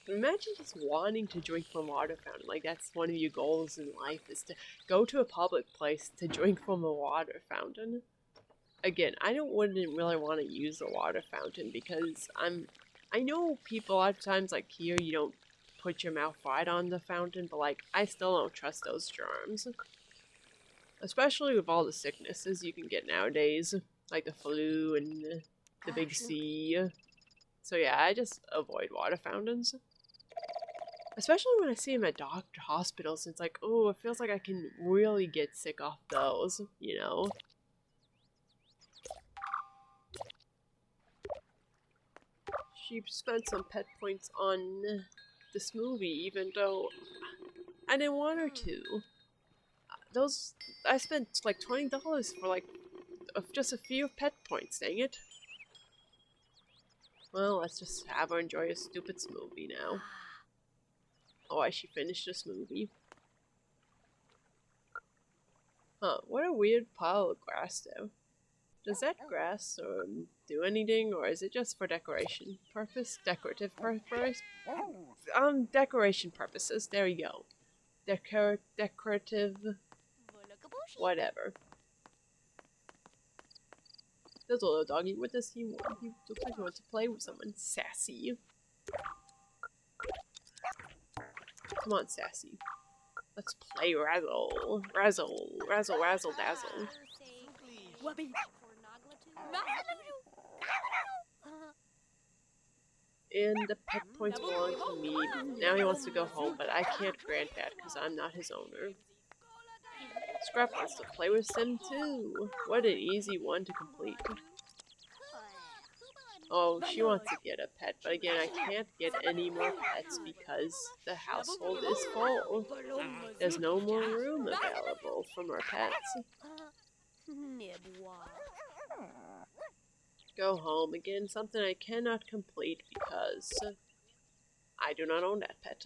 Imagine just wanting to drink from a water fountain. Like, that's one of your goals in life, is to go to a public place to drink from a water fountain. Again, wouldn't really want to use a water fountain because I know people a lot of times, like here, you don't put your mouth right on the fountain, but like, I still don't trust those germs. Especially with all the sicknesses you can get nowadays, like the flu and the big C. So yeah, I just avoid water fountains. Especially when I see them at doctor hospitals, it's like, oh, it feels like I can really get sick off those, you know? She spent some pet points on this movie, even though I didn't want her to. Those I spent like $20 for like just a few pet points. Dang it. Well, let's just have her enjoy a stupid smoothie now. Oh, I should finish the smoothie. Huh, what a weird pile of grass though. Does that grass do anything, or is it just for decoration purpose? Decorative purpose? Decoration purposes. There you go. Decorative... whatever. There's a little doggy. What does he want? He looks like he wants to play with someone. Sassy. Come on, Sassy. Let's play Razzle. Razzle. Razzle, razzle, dazzle. And the pet points belong to me. Now he wants to go home, but I can't grant that because I'm not his owner. Scrap wants to play with Sim too. What an easy one to complete. Oh, she wants to get a pet, but again, I can't get any more pets because the household is full. There's no more room available for more pets. Go home again, something I cannot complete because I do not own that pet.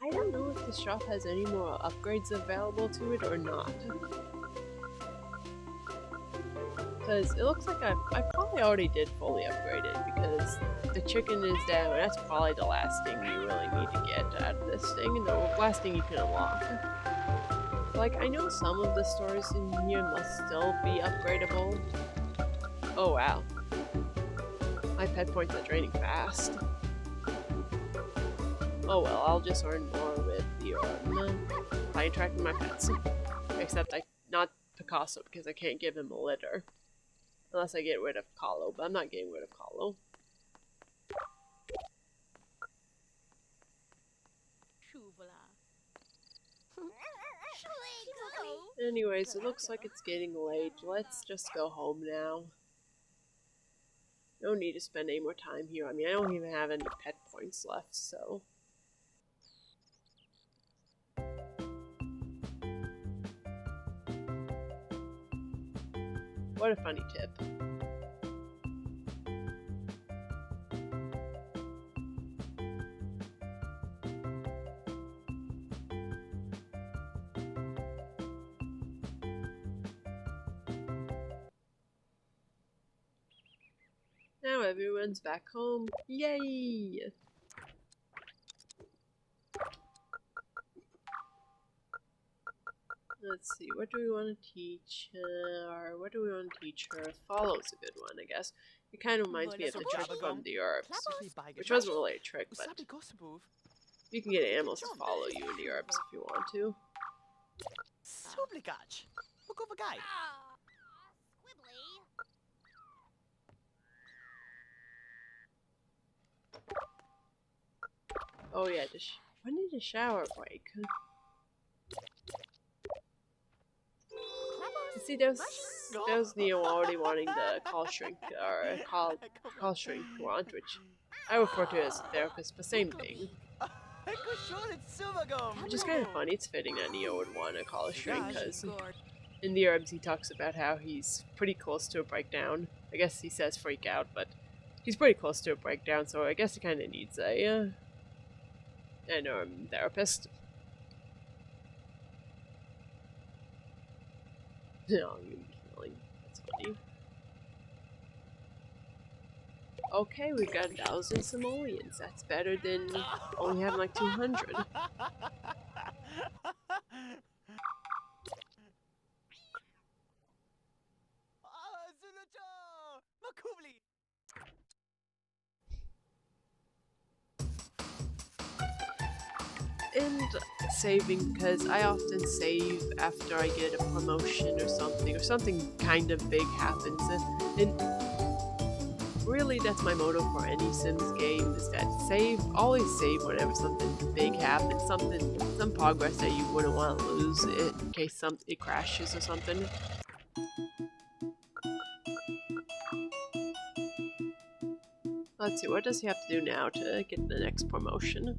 I don't know if the shop has any more upgrades available to it or not. Because it looks like I probably already did fully upgrade it because the chicken is down. That's probably the last thing you really need to get out of this thing. The last thing you can unlock. Like, I know some of the stores in here must still be upgradable. Oh wow. My pet points are draining fast. Oh well, I'll just earn more with the by tracking my pets. Except not Picasso because I can't give him a litter. Unless I get rid of Kahlo, but I'm not getting rid of Kahlo. Anyways, it looks like it's getting late. Let's just go home now. No need to spend any more time here. I mean, I don't even have any pet points left, so... What a funny tip. Now everyone's back home. Yay! Let's see, what do we want to teach her? Or what do we want to teach her? Follow's a good one, I guess. It kind of reminds me of the trick from the herbs, which wasn't really a trick, but you can get animals to follow you in the herbs if you want to. Oh yeah, when did the shower break? See, there's Neo already wanting the call shrink, or call shrink wand, which I refer to as therapist, but same thing. Which is kind of funny, it's fitting that Neo would want a call shrink, because in the herbs he talks about how he's pretty close to a breakdown. I guess he says freak out, but he's pretty close to a breakdown, so I guess he kind of needs an therapist. No, I'm feeling that's funny. Okay, we've got 1,000 simoleons. That's better than only having like 200. And saving, because I often save after I get a promotion or something kind of big happens, and really that's my motto for any Sims game, is that always save whenever something big happens, some progress that you wouldn't want to lose in case it crashes or something. let's see, what does he have to do now to get the next promotion?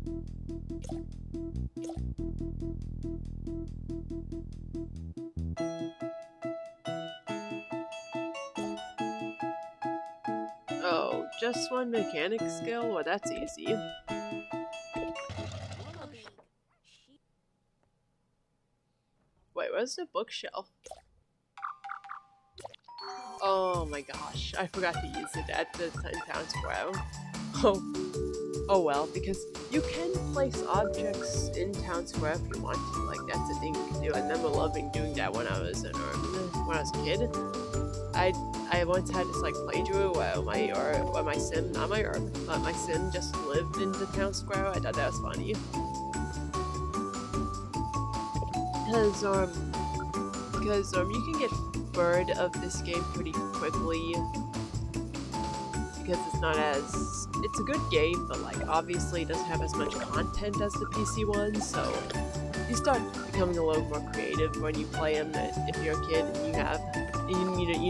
Oh, just one mechanic skill? Well, that's easy. Wait, where's the bookshelf? Oh my gosh, I forgot to use it at the town square. Oh well, because you can place objects in town square if you want to. Like, that's a thing you can do. I remember loving doing that when I was a kid. I once had this like playthrough where my sim just lived in the town square. I thought that was funny. Because you can get bored of this game pretty quickly because it's a good game, but like obviously it doesn't have as much content as the PC one, so you start becoming a little more creative when you play them. If you're a kid and you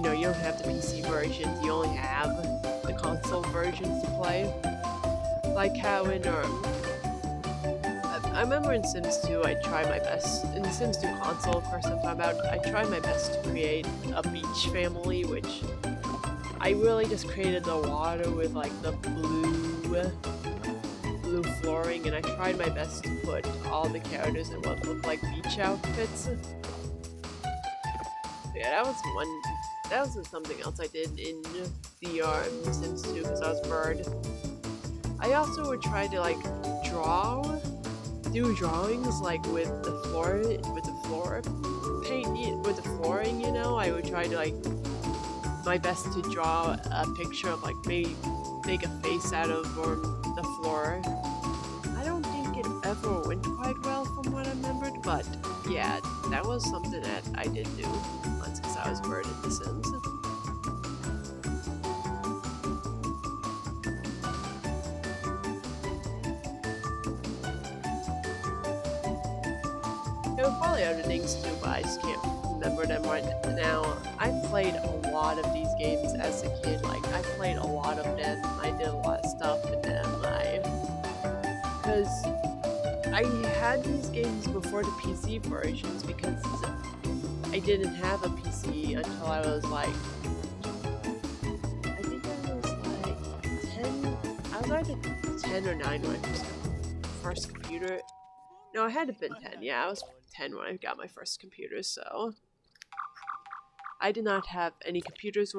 don't have the PC versions, you only have the console versions to play. Like how in I remember in Sims 2, I tried my best. In the Sims 2 console, of course, I'm talking about, I tried my best to create a beach family, which I really just created the water with like the blue flooring, and I tried my best to put all the characters in what looked like beach outfits. So yeah, that was something else I did in the Sims 2 because I was bored. I also would try to like do drawings like with the flooring, you know. I would try to like my best to draw a picture of like maybe make a face out of the floor. I don't think it ever went quite well from what I remembered, but yeah, that was something that I did do once because I was bored in The Sims. There were probably other things too, but I just can't remember them right now. I played a lot of these games as a kid. Like, I played a lot of them. I did a lot of stuff in them. Because I had these games before the PC versions because I didn't have a PC until I was like, I think I was like 10. I was either 10 or 9 when I first computer. No, I had to have been 10. Yeah, I was 10 when I got my first computer, so I did not have any computers.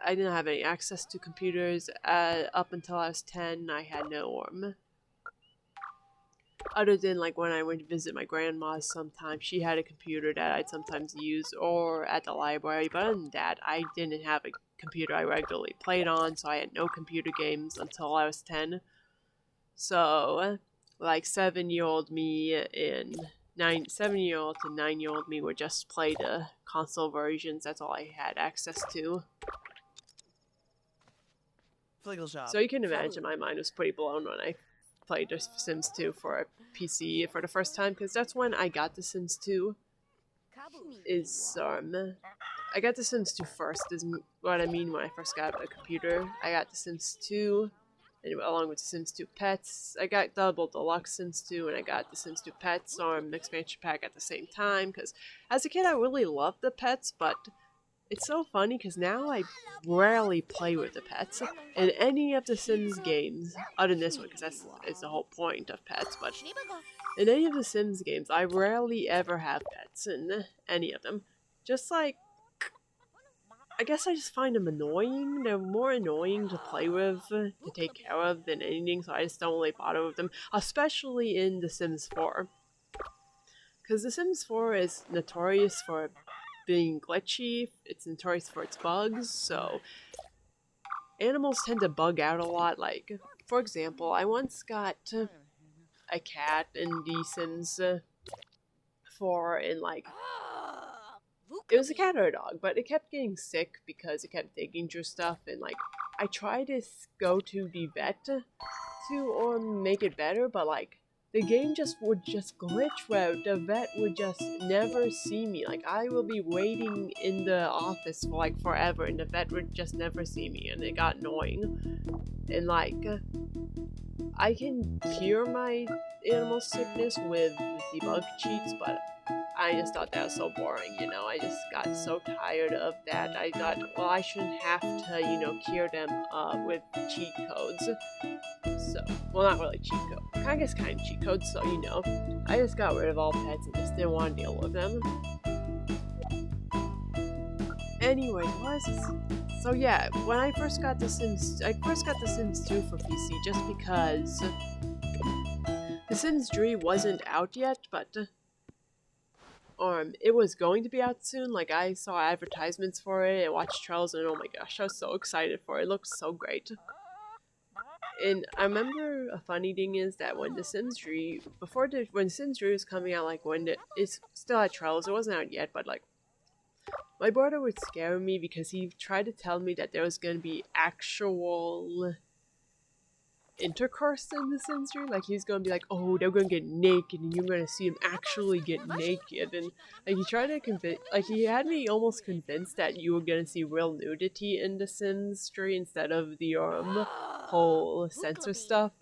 I didn't have any access to computers up until I was 10. I had no other than like when I went to visit my grandma sometimes. She had a computer that I'd sometimes use, or at the library, but other than that, I didn't have a computer I regularly played on, so I had no computer games until I was 10. So like 7-year-old me and 7-year-old to 9-year-old me would just play the console versions. That's all I had access to. So you can imagine my mind was pretty blown when I played The Sims 2 for a PC for the first time, because that's when I got The Sims 2. I got The Sims 2 first, is what I mean when I first got a computer. I got The Sims 2, and along with The Sims 2 Pets. I got Double Deluxe Sims 2, and I got The Sims 2 Pets expansion pack at the same time, because as a kid I really loved the pets, but it's so funny because now I rarely play with the pets in any of the Sims games, other than this one, because that's the whole point of pets, but in any of the Sims games, I rarely ever have pets in any of them. Just like, I guess I just find them annoying. They're more annoying to play with, to take care of than anything, so I just don't really bother with them, especially in The Sims 4. Because The Sims 4 is notorious for being glitchy, it's notorious for its bugs, so animals tend to bug out a lot. Like, for example, I once got a cat in The Sims 4, and like, it was a cat or a dog, but it kept getting sick because it kept digging through stuff, and like, I tried to go to the vet to make it better, but like, the game would just glitch where the vet would just never see me. Like, I will be waiting in the office for like forever and the vet would just never see me, and it got annoying. And like, I can cure my animal sickness with debug cheats, but I just thought that was so boring, you know. I just got so tired of that. I thought, well, I shouldn't have to, you know, cure them with cheat codes. So, well, not really cheat code. I guess kind of cheat codes, so you know. I just got rid of all pets and just didn't want to deal with them. Anyway, what is this? So yeah, when I first got The Sims 2 for PC just because The Sims 3 wasn't out yet, but it was going to be out soon. Like, I saw advertisements for it and watched trailers, and oh my gosh, I was so excited for it. It looked so great. And I remember a funny thing is that when The Sims 3, when Sims 3 was coming out, like it's still had trailers, it wasn't out yet, but like, my brother would scare me because he tried to tell me that there was going to be actual intercourse in The Sims 3. Like, he's going to be like, oh, they're going to get naked and you're going to see him actually get naked. And like, he tried to he had me almost convinced that you were going to see real nudity in The Sims 3 instead of the whole censor stuff.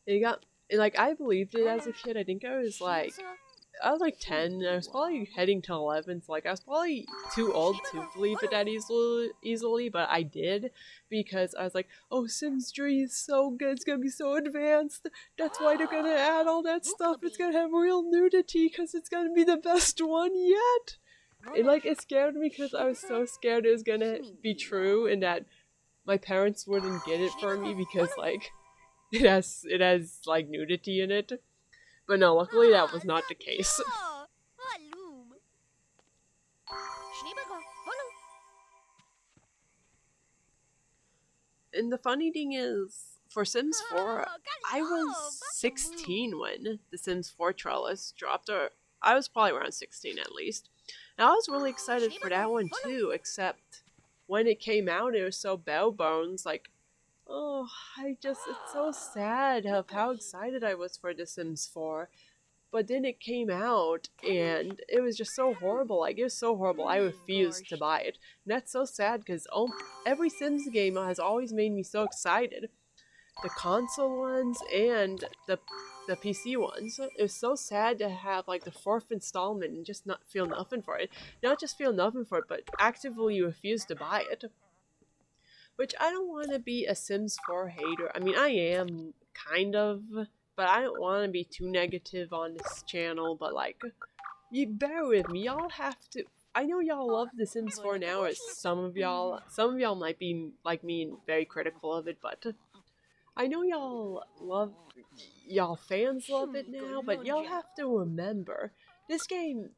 And like, I believed it as a kid. I think I was like 10, and I was probably heading to 11, so like I was probably too old to believe it that easily, but I did, because I was like, oh, Sims 3 is so good, it's gonna be so advanced, that's why they're gonna add all that stuff, it's gonna have real nudity, because it's gonna be the best one yet! And like, it scared me because I was so scared it was gonna be true, and that my parents wouldn't get it for me because like, it has like nudity in it. But no, luckily that was not the case. And the funny thing is, for Sims 4, I was 16 when the Sims 4 trailers dropped, or I was probably around 16 at least. And I was really excited for that one too, except when it came out, it was so bare bones, like, oh, it's so sad of how excited I was for The Sims 4. But then it came out, and it was just so horrible. Like, it was so horrible, I refused to buy it. And that's so sad, because every Sims game has always made me so excited. The console ones and the PC ones. It was so sad to have, like, the 4th installment and just not feel nothing for it. Not just feel nothing for it, but actively refuse to buy it. Which, I don't want to be a Sims 4 hater. I mean, I am, kind of, but I don't want to be too negative on this channel, but like, you bear with me, y'all have to, I know y'all love The Sims 4 now, as some of y'all might be like me and very critical of it, but I know y'all fans love it now, but y'all have to remember, the game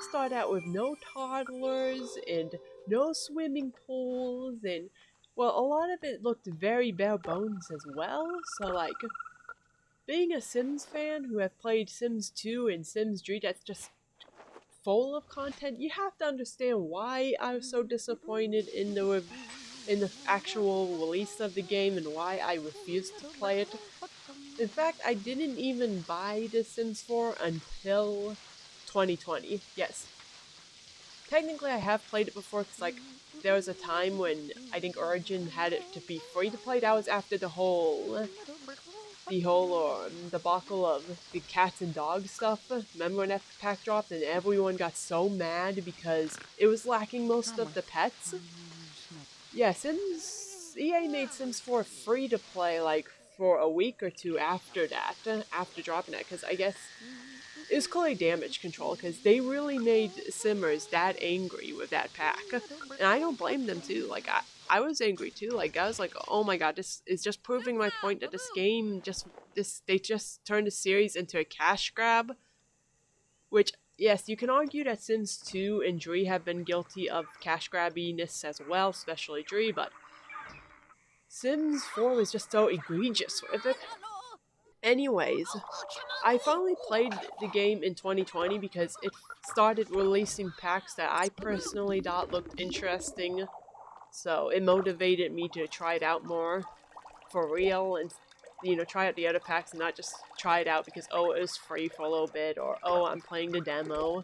started out with no toddlers, and no swimming pools, and, well, a lot of it looked very bare bones as well, so like, being a Sims fan who have played Sims 2 and Sims 3 that's just full of content, you have to understand why I was so disappointed in the actual release of the game and why I refused to play it. In fact, I didn't even buy The Sims 4 until 2020. Yes. Technically, I have played it before, because like, there was a time when I think Origin had it to be free to play. That was after the whole debacle of the cats and dogs stuff. Remember when that pack dropped and everyone got so mad because it was lacking most of the pets? Yeah, EA made Sims 4 free to play like for a week or two after that, after dropping that, because I guess it was clearly damage control, because they really made Simmers that angry with that pack. And I don't blame them too, like, I was angry too, like, I was like, oh my god, this is just proving my point that this game they just turned the series into a cash grab. Which, yes, you can argue that Sims 2 and Dree have been guilty of cash grabbiness as well, especially Dree, but Sims 4 was just so egregious with it. Anyways, I finally played the game in 2020 because it started releasing packs that I personally thought looked interesting, so it motivated me to try it out more for real, and you know, try out the other packs and not just try it out because, oh, it was free for a little bit, or, oh, I'm playing the demo.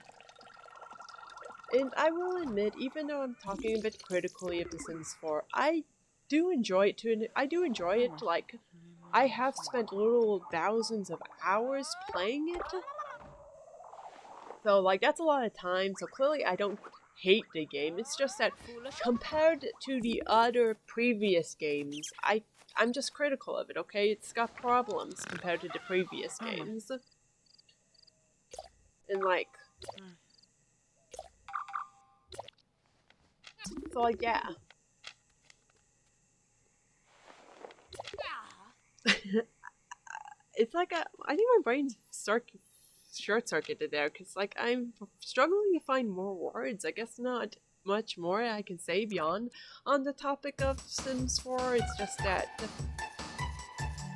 And I will admit, even though I'm talking a bit critically of The Sims 4, I do enjoy it too. I do enjoy it, like, I have spent literal thousands of hours playing it. So, like, that's a lot of time, so clearly I don't hate the game. It's just that compared to the other previous games, I'm just critical of it, okay? It's got problems compared to the previous games. And, like... So, like, yeah. It's like I think my brain's short-circuited there, because, like, I'm struggling to find more words. I guess not much more I can say beyond on the topic of Sims 4. It's just that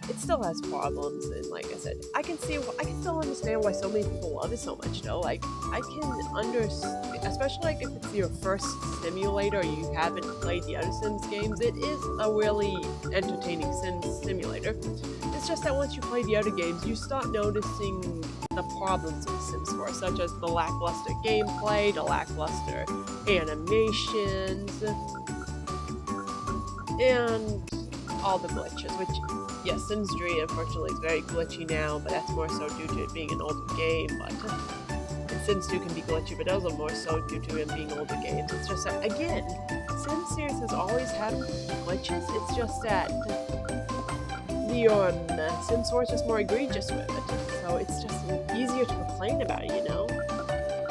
it still has problems, and like I said, I can still understand why so many people love it so much, though. Like, I can understand, especially like if it's your first simulator, you haven't played the other Sims games, it is a really entertaining simulator. It's just that once you play the other games, you start noticing the problems of Sims 4, such as the lackluster gameplay, the lackluster animations, and all the glitches, which, yes, Sims 3 unfortunately is very glitchy now, but that's more so due to it being an older game, but Sims 2 can be glitchy, but those are more so due to it being older games. It's just that, again, Sims series has always had glitches, it's just that the Sims 4 is just more egregious with it, so it's just easier to complain about it, you know?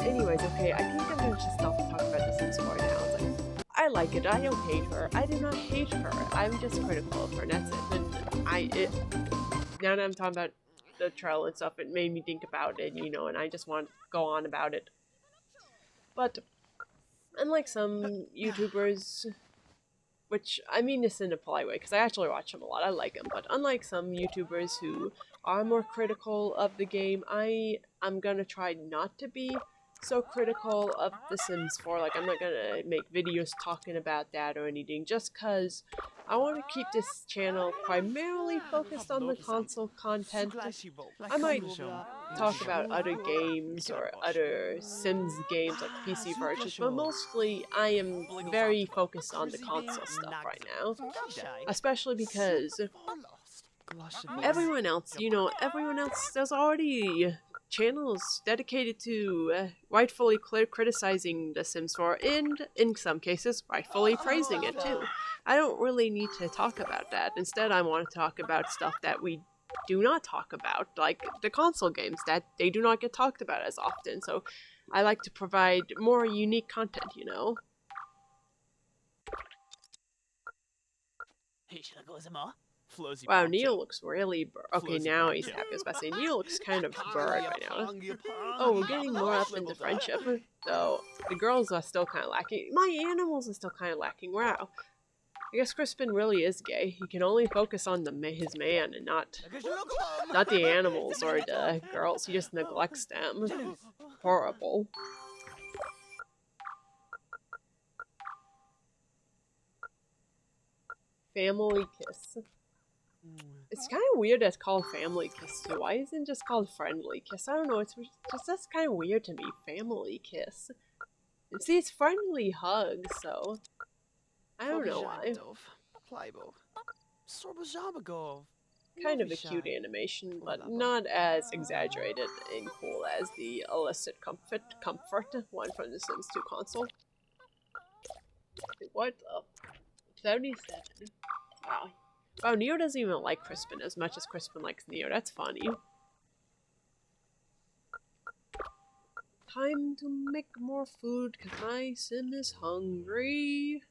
Anyways, okay, I think I'm gonna just stop and talk about the Sims 4 now. It's like, I like it, I don't hate her, I do not hate her, I'm just critical of her, and that's it. And now that I'm talking about the trial and stuff, it made me think about it, you know, and I just want to go on about it. But, unlike some YouTubers, which, I mean this in a polite way, because I actually watch them a lot, I like them, but unlike some YouTubers who are more critical of the game, I'm gonna try not to be so critical of The Sims 4, like, I'm not gonna make videos talking about that or anything, just cause I want to keep this channel primarily focused on the console content. I might talk about other games or other Sims games, like PC versions, but mostly I am very focused on the console stuff right now. Especially because everyone else, there's already channels dedicated to rightfully criticizing The Sims 4, and in some cases, rightfully praising it too. I don't really need to talk about that. Instead, I want to talk about stuff that we do not talk about, like the console games, that they do not get talked about as often, so I like to provide more unique content, you know? Wow, Neil looks really okay, now he's happy. I was about to say, Neil looks kind of burnt right now. Oh, we're getting more up into friendship, though the girls are still kind of lacking. My animals are still kind of lacking. Wow. I guess Crispin really is gay. He can only focus on his man and not the animals or the girls. He just neglects them. Horrible. Family kiss. It's kind of weird that's called family kiss too. Why isn't it just called friendly kiss? I don't know. It's just that's kind of weird to me. Family kiss. And see, it's friendly hug, so I don't know why. Kind of a cute animation, but not as exaggerated and cool as the illicit comfort one from the Sims 2 console. What up? 77. Wow. Wow, Neo doesn't even like Crispin as much as Crispin likes Neo. That's funny. Time to make more food, because my Sim is hungry.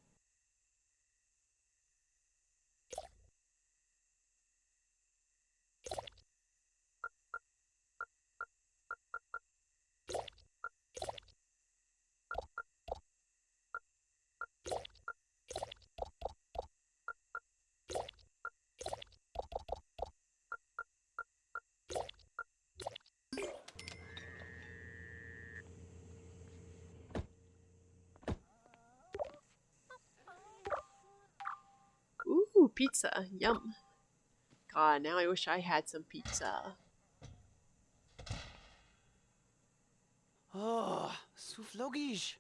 Ooh, pizza. Yum. Ah, now I wish I had some pizza. Oh, suflogisch.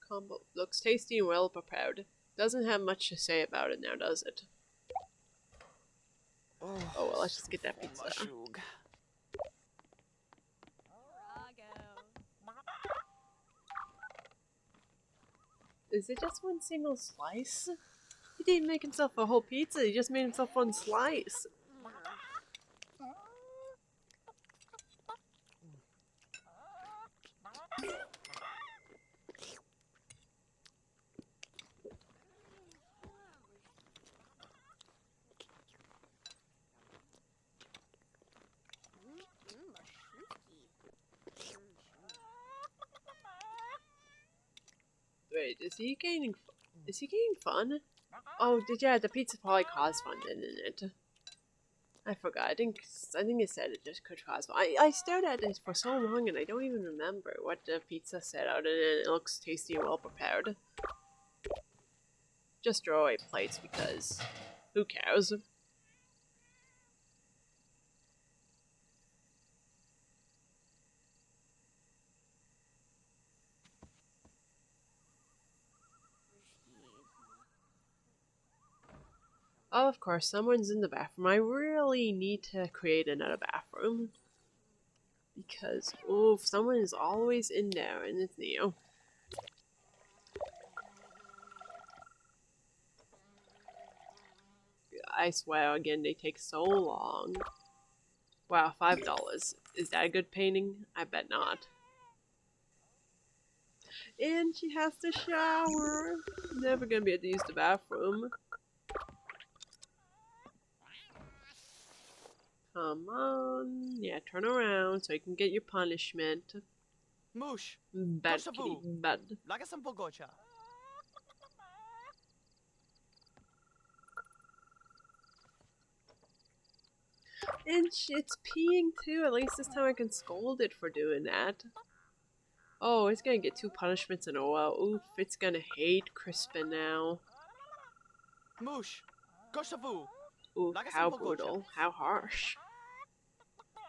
Combo looks tasty and well prepared. Doesn't have much to say about it now, does it? Oh well, let's just get that pizza. Mashug. Is it just one single slice? He didn't make himself a whole pizza, he just made himself one slice. Wait, is he gaining fun? Oh, yeah, the pizza probably caused fun, didn't it? I forgot. I think it said it just could cause fun. I stared at this for so long and I don't even remember what the pizza said out in it. It looks tasty and well prepared. Just throw away plates because who cares? Oh, of course, someone's in the bathroom. I really need to create another bathroom. Because, oof, someone is always in there, and it's Neo. I swear, again, they take so long. Wow, $5. Is that a good painting? I bet not. And she has to shower. Never gonna be able to use the bathroom. Come on. Yeah, turn around so you can get your punishment. Mush. Bad kitty, bad. Lagasam pogocha. And it's peeing too. At least this time I can scold it for doing that. Oh, it's gonna get 2 punishments in a row. Oof, it's gonna hate Crispin now. Mush. Goshavu. Oof, how brutal. How harsh.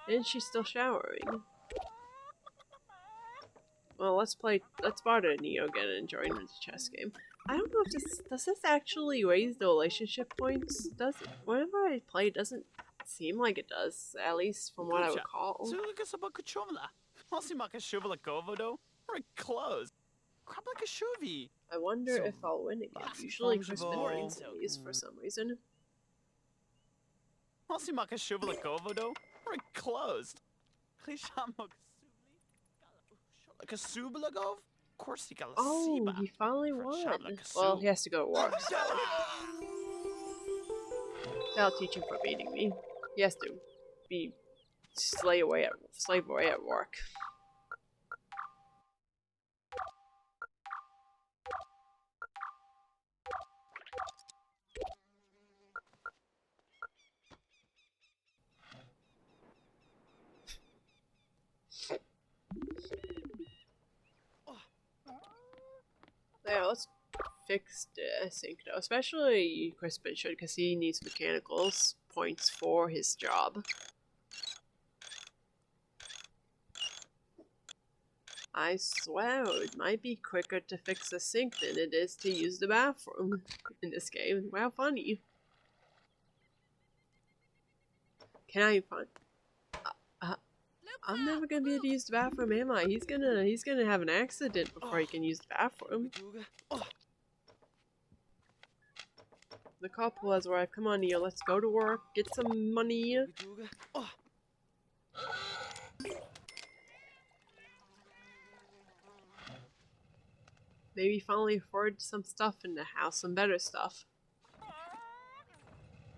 And she's still showering. Well, let's borrow Neo again and join the chess game. I don't know if does this actually raise the relationship points? Whenever I play, it doesn't seem like it does, at least from what I recall. Very close. Crap like a shuvi. I wonder if I'll win again. Usually Crispin wins in these for some reason. Very closed. Like a sublagov? Of course he got a Oh, he finally won. Well, he has to go to work, so I'll teach him for beating me. He has to be slave away at work. Yeah, let's fix the sink though. Especially Crispin should, because he needs mechanicals points for his job. I swear it might be quicker to fix the sink than it is to use the bathroom in this game. Wow, funny. Can I find? I'm never gonna be able to use the bathroom, am I? He's gonna have an accident before he can use the bathroom. The couple has arrived. Come on, Neo, let's go to work, get some money. Maybe finally afford some stuff in the house, some better stuff.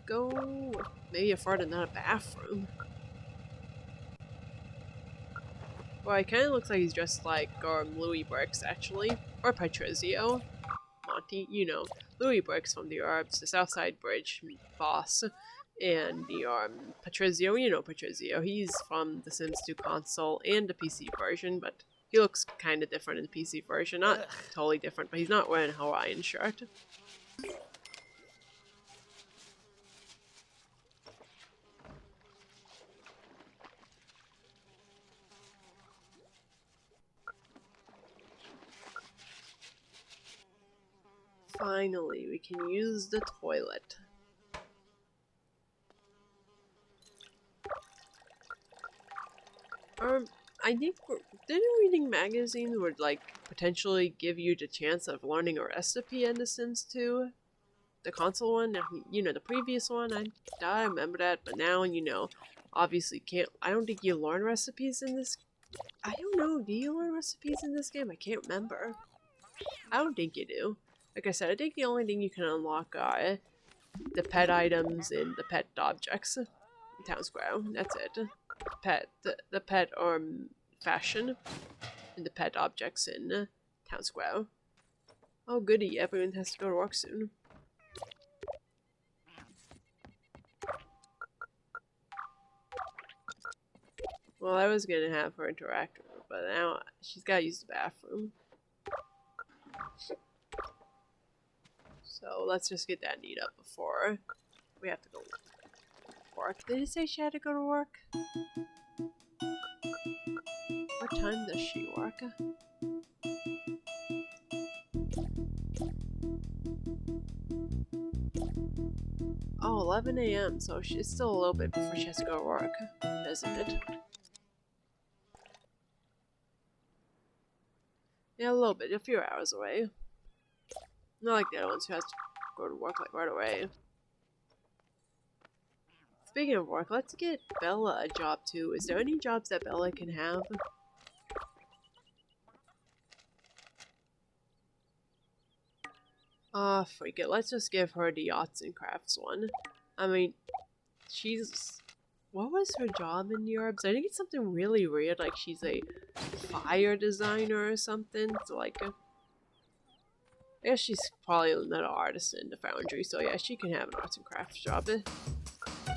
Go. Maybe afford another bathroom. Well, it kind of looks like he's dressed like Louis Bricks, actually. Or Patrizio. Monty, you know. Louis Bricks from the Arbs, the Southside Bridge boss. And the Patrizio, you know Patrizio. He's from the Sims 2 console and the PC version, but He looks kind of different in the PC version. Not Ugh. totally different, but he's not wearing a Hawaiian shirt. Finally, we can use the toilet. I think didn't reading magazines would like potentially give you the chance of learning a recipe in The Sims 2? The console one, you know, the previous one, I remember that, but now, you know, obviously can't, I don't think you learn recipes in this, I don't know, do you learn recipes in this game? I can't remember. I don't think you do. Like I said, I think the only thing you can unlock are the pet items and the pet objects in Town Square. That's it. The pet fashion and the pet objects in Town Square. Oh goody, everyone has to go to work soon. Well, I was gonna have her interact with her, but now she's gotta use the bathroom. So let's just get that neat up before we have to go work. Did it say she had to go to work? What time does she work? Oh, 11 a.m. So it's still a little bit before she has to go to work, isn't it? Yeah, a little bit. A few hours away. Not like the other ones who has to go to work like right away. Speaking of work, let's get Bella a job too. Is there any jobs that Bella can have? Ah, freak it. Let's just give her the arts and crafts one. I mean, she's... What was her job in Europe? I think it's something really weird, like she's a fire designer or something. So like, I guess she's probably another artist in the foundry, so yeah, she can have an arts and crafts job.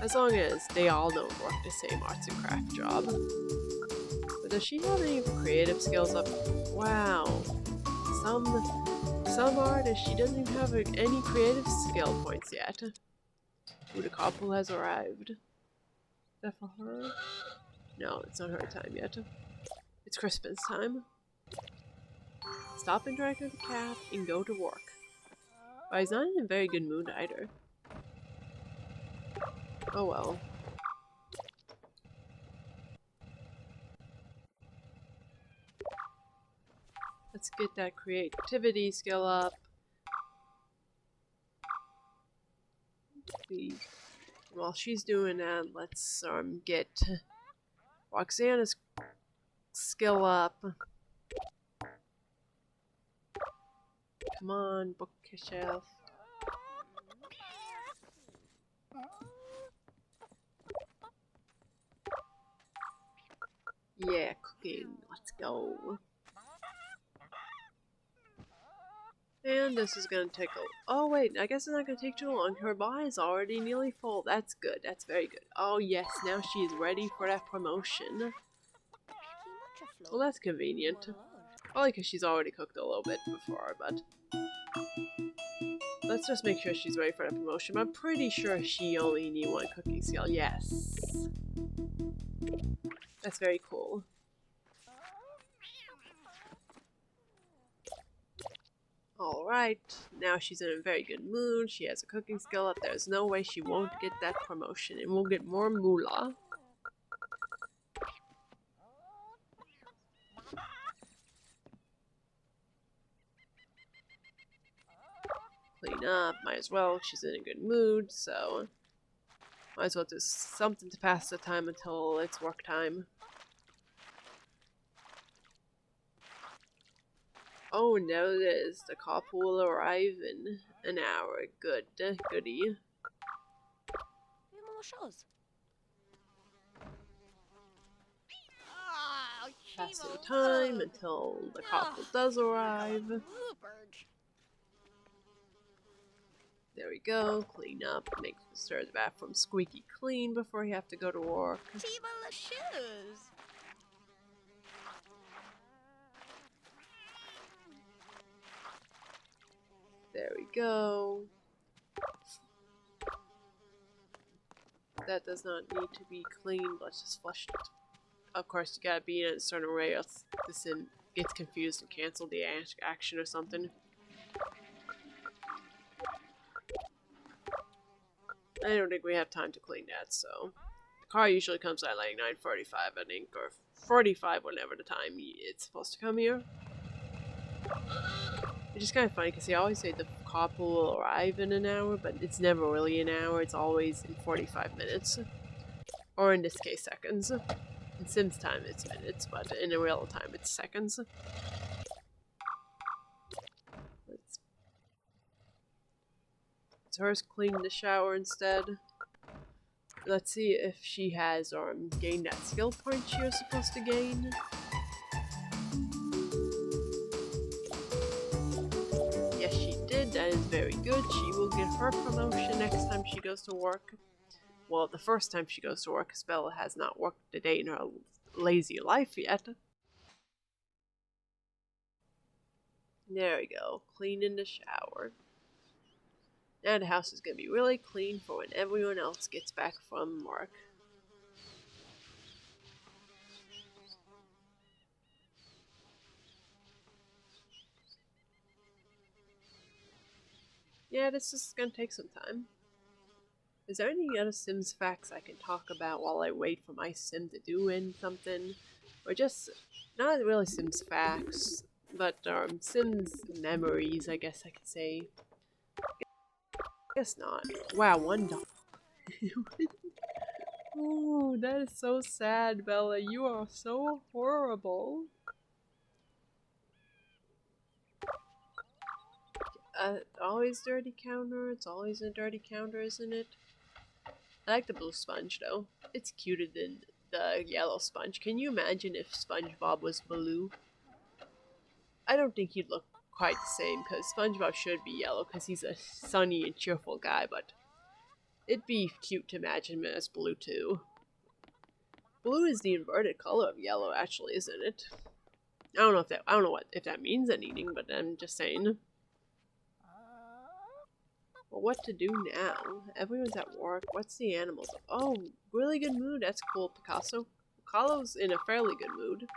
As long as they all don't work the same arts and craft job. But does she have any creative skills up? Wow. Some artists, she doesn't even have any creative skill points yet. Ooh, the couple has arrived. Is that for her? No, it's not her time yet. It's Crispin's time. Stop interacting with the cat and go to work. But he's not in a very good mood either. Oh well. Let's get that creativity skill up. While she's doing that, let's get Roxana's skill up. Come on, bookshelf. Yeah, cooking. Let's go. And this is gonna take a... Oh wait, I guess it's not gonna take too long. Her bar is already nearly full. That's good. That's very good. Oh yes, now she's ready for that promotion. Well, that's convenient. Probably because she's already cooked a little bit before, but... Let's just make sure she's ready for that promotion. I'm pretty sure she only needs one cooking skill. Yes. That's very cool. Alright, now she's in a very good mood. She has a cooking skill up. There's no way she won't get that promotion, and we'll get more moolah. Clean up, might as well. She's in a good mood, so might as well do something to pass the time until it's work time. Oh, notice the cop will arrive in an hour. Good, goody. Passing time until the couple does arrive. There we go. Clean up. Make sure the bathroom squeaky clean before you have to go to work. There we go. That does not need to be cleaned. Let's just flush it. Of course, you gotta be in a certain way, else the sim gets confused and cancel the action or something. I don't think we have time to clean that, so the car usually comes at like 9:45, I think, or 45, whenever the time it's supposed to come here. Which is kind of funny because they always say the couple will arrive in an hour, but it's never really an hour. It's always in 45 minutes, or in this case, seconds. In Sims time, it's minutes, but in real time, it's seconds. Let's hers clean the shower instead. Let's see if she has gained that skill point she was supposed to gain. Yes, she did. That is very good. She will get her promotion next time she goes to work. Well, the first time she goes to work, because Bella has not worked a day in her lazy life yet. There we go. Clean in the shower. Now the house is going to be really clean for when everyone else gets back from work. Yeah, this is going to take some time. Is there any other Sims facts I can talk about while I wait for my Sim to do something? Or just, not really Sims facts, but Sims memories, I guess I could say. Guess not. Wow, $1. Ooh, that is so sad, Bella. You are so horrible. Always dirty counter. It's always a dirty counter, isn't it? I like the blue sponge, though. It's cuter than the yellow sponge. Can you imagine if SpongeBob was blue? I don't think he'd look quite the same, because SpongeBob should be yellow, because he's a sunny and cheerful guy, but it'd be cute to imagine him as blue, too. Blue is the inverted color of yellow, actually, isn't it? I don't know if that means anything, but I'm just saying. Well, what to do now? Everyone's at work. What's the animals? Oh, really good mood. That's cool, Picasso. Kahlo's in a fairly good mood.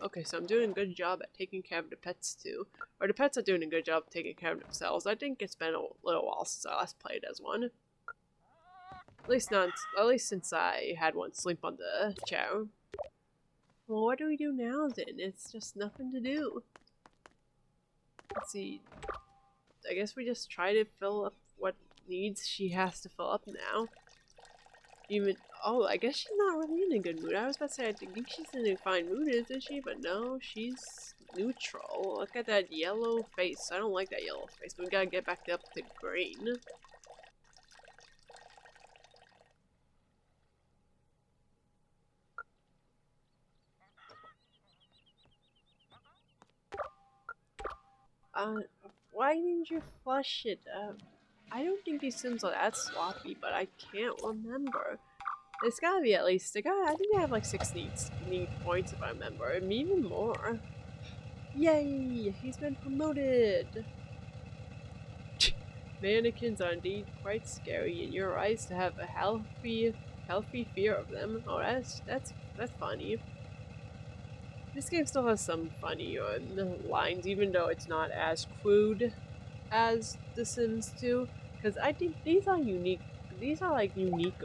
Okay, so I'm doing a good job at taking care of the pets too. Or the pets are doing a good job of taking care of themselves. I think it's been a little while since I last played as one. At least since I had one sleep on the chair. Well, what do we do now then? It's just nothing to do. Let's see. I guess we just try to fill up what needs she has to fill up now. Oh, I guess she's not really in a good mood. I was about to say, I think she's in a fine mood, isn't she? But no, she's neutral. Look at that yellow face. I don't like that yellow face. We gotta get back up to green. Why didn't you flush it? I don't think these Sims are that sloppy, but I can't remember. It's gotta be at least, I think they have like 6 need points if I remember, and even more. Yay! He's been promoted! Mannequins are indeed quite scary, and you're right to have a healthy fear of them. Oh, that's funny. This game still has some funny lines, even though it's not as crude as The Sims 2, because I think these are unique. These are like unique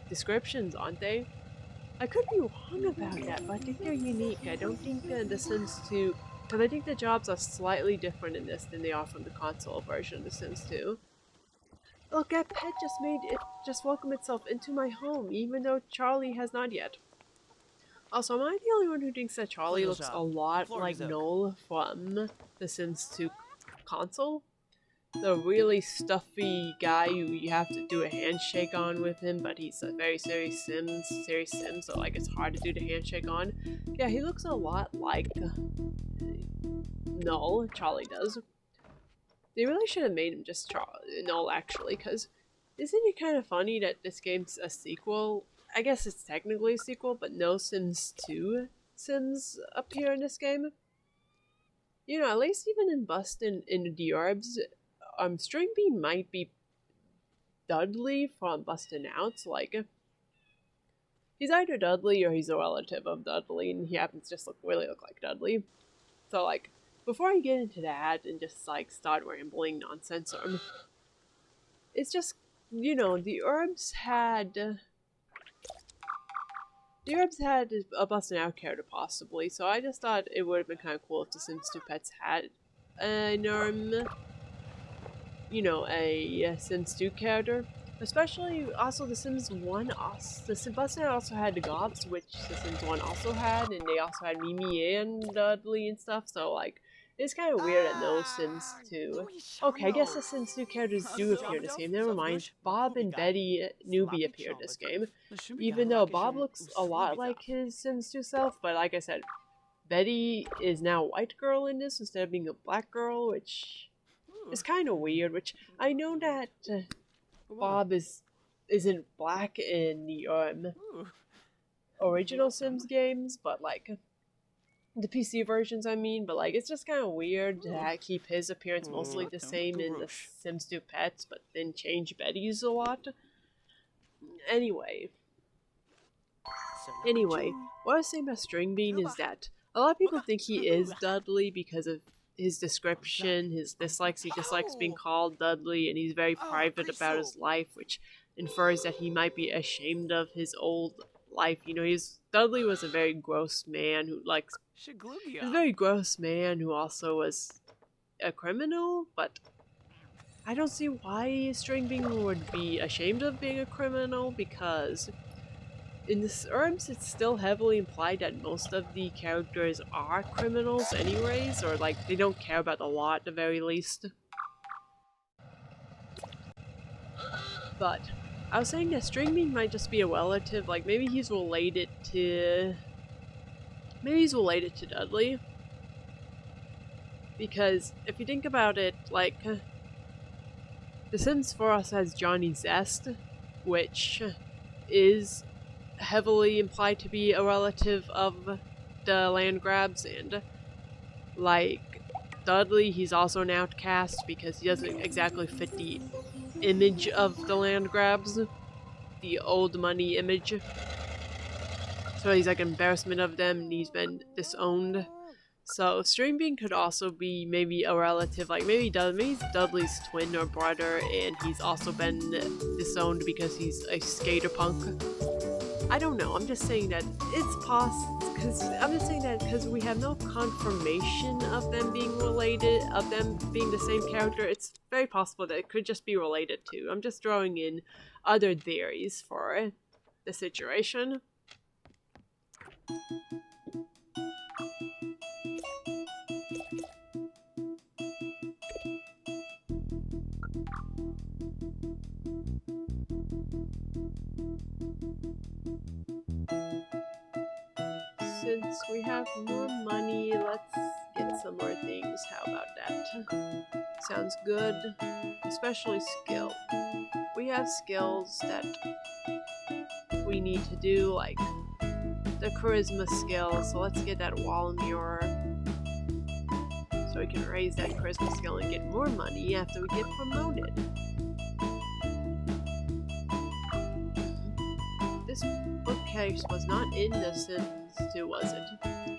descriptions, aren't they? I could be wrong about that, but I think they're unique. I don't think The Sims 2, because I think the jobs are slightly different in this than they are from the console version of The Sims 2. Look, that pet just welcomed itself into my home, even though Charlie has not yet. Also, am I the only one who thinks that Charlie looks a lot like Noel from The Sims 2 console? The really stuffy guy who you have to do a handshake on with him, but he's a very serious sim, so like it's hard to do the handshake on. Yeah, he looks a lot like Noel. Charlie does. They really should have made him just Noel, actually, because isn't it kind of funny that this game's a sequel? I guess it's technically a sequel, but no Sims 2 Sims appear in this game. you know, at least even in Bustin' in the Orbs, String Bean might be Dudley from Bustin' Out. Like, he's either Dudley or he's a relative of Dudley, and he happens to just really look like Dudley. So, like, before I get into that and just, like, start rambling nonsense, it's just, you know, the Orbs had a Bustin' Out character, possibly, so I just thought it would have been kind of cool if the Sims 2 Pets had an you know, a Sims 2 character. Especially, also, the Sims 1, Bustin' Out also had the Gobs, which the Sims 1 also had, and they also had Mimi and Dudley and stuff, so, like, it's kind of weird that no Sims 2. Okay, I guess the Sims 2 characters do appear in this game. Never mind. Bob and Betty Newbie appear in this game. Even though Bob looks a lot like his Sims 2 self, but like I said, Betty is now a white girl in this instead of being a black girl, which is kind of weird. Which I know that Bob isn't black in the original Sims games, but like the PC versions, I mean. But like, it's just kind of weird to keep his appearance mostly the same in the Sims 2 Pets, but then change Betty's a lot. Anyway, what I was saying about String Bean is that a lot of people think he is Dudley because of his description, his dislikes. He dislikes being called Dudley, and he's very private about his life, which infers that he might be ashamed of his old life. You know, Dudley was a very gross man who likes. He's a very gross man who also was a criminal, but I don't see why String Bean would be ashamed of being a criminal, because in the Herbs, it's still heavily implied that most of the characters are criminals anyways, or like they don't care about the law at the very least. But I was saying that String Bean might just be a relative, like maybe he's related to Dudley. Because if you think about it, like The Sims 4 also has Johnny Zest, which is heavily implied to be a relative of the land grabs, and like Dudley, he's also an outcast because he doesn't exactly fit the image of the land grabs, the old money image. So he's like an embarrassment of them, and he's been disowned. So String Bean could also be maybe a relative, like maybe he's Dudley's twin or brother, and he's also been disowned because he's a skater punk. I don't know, I'm just saying that it's possible, because we have no confirmation of them being related, of them being the same character. It's very possible that it could just be related to. I'm just throwing in other theories for the situation. Since we have more money, let's get some more things. How about that? Sounds good. Especially skill. We have skills that we need to do, like the charisma skill, so let's get that wall mirror. So we can raise that charisma skill and get more money after we get promoted. This bookcase was not in The Sims 2, was it?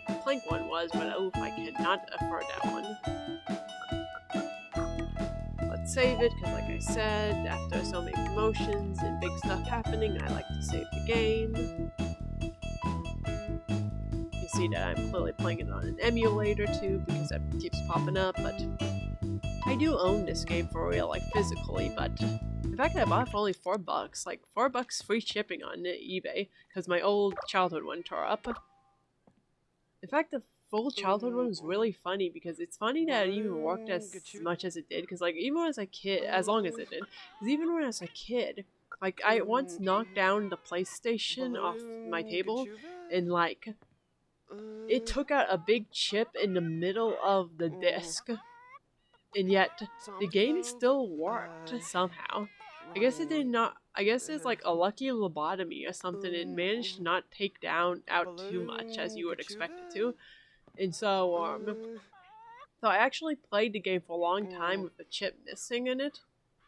The plank one was, but oof, I cannot afford that one. Let's save it, because like I said, after so many promotions and big stuff happening, I like to save the game. You see that I'm clearly playing it on an emulator too, because that keeps popping up, but I do own this game for real, like physically, but in fact I bought it for only $4, like $4 free shipping on eBay, because my old childhood one tore up. In fact, the full childhood one was really funny, because it's funny that it even worked as much as it did, because like even as a kid, as long as it did, because even when I was a kid, like I once knocked down the PlayStation off my table, and like it took out a big chip in the middle of the disc, and yet the game still worked somehow. I guess it did not. I guess it's like a lucky lobotomy or something. It managed to not take out too much as you would expect it to, and so So I actually played the game for a long time with the chip missing in it.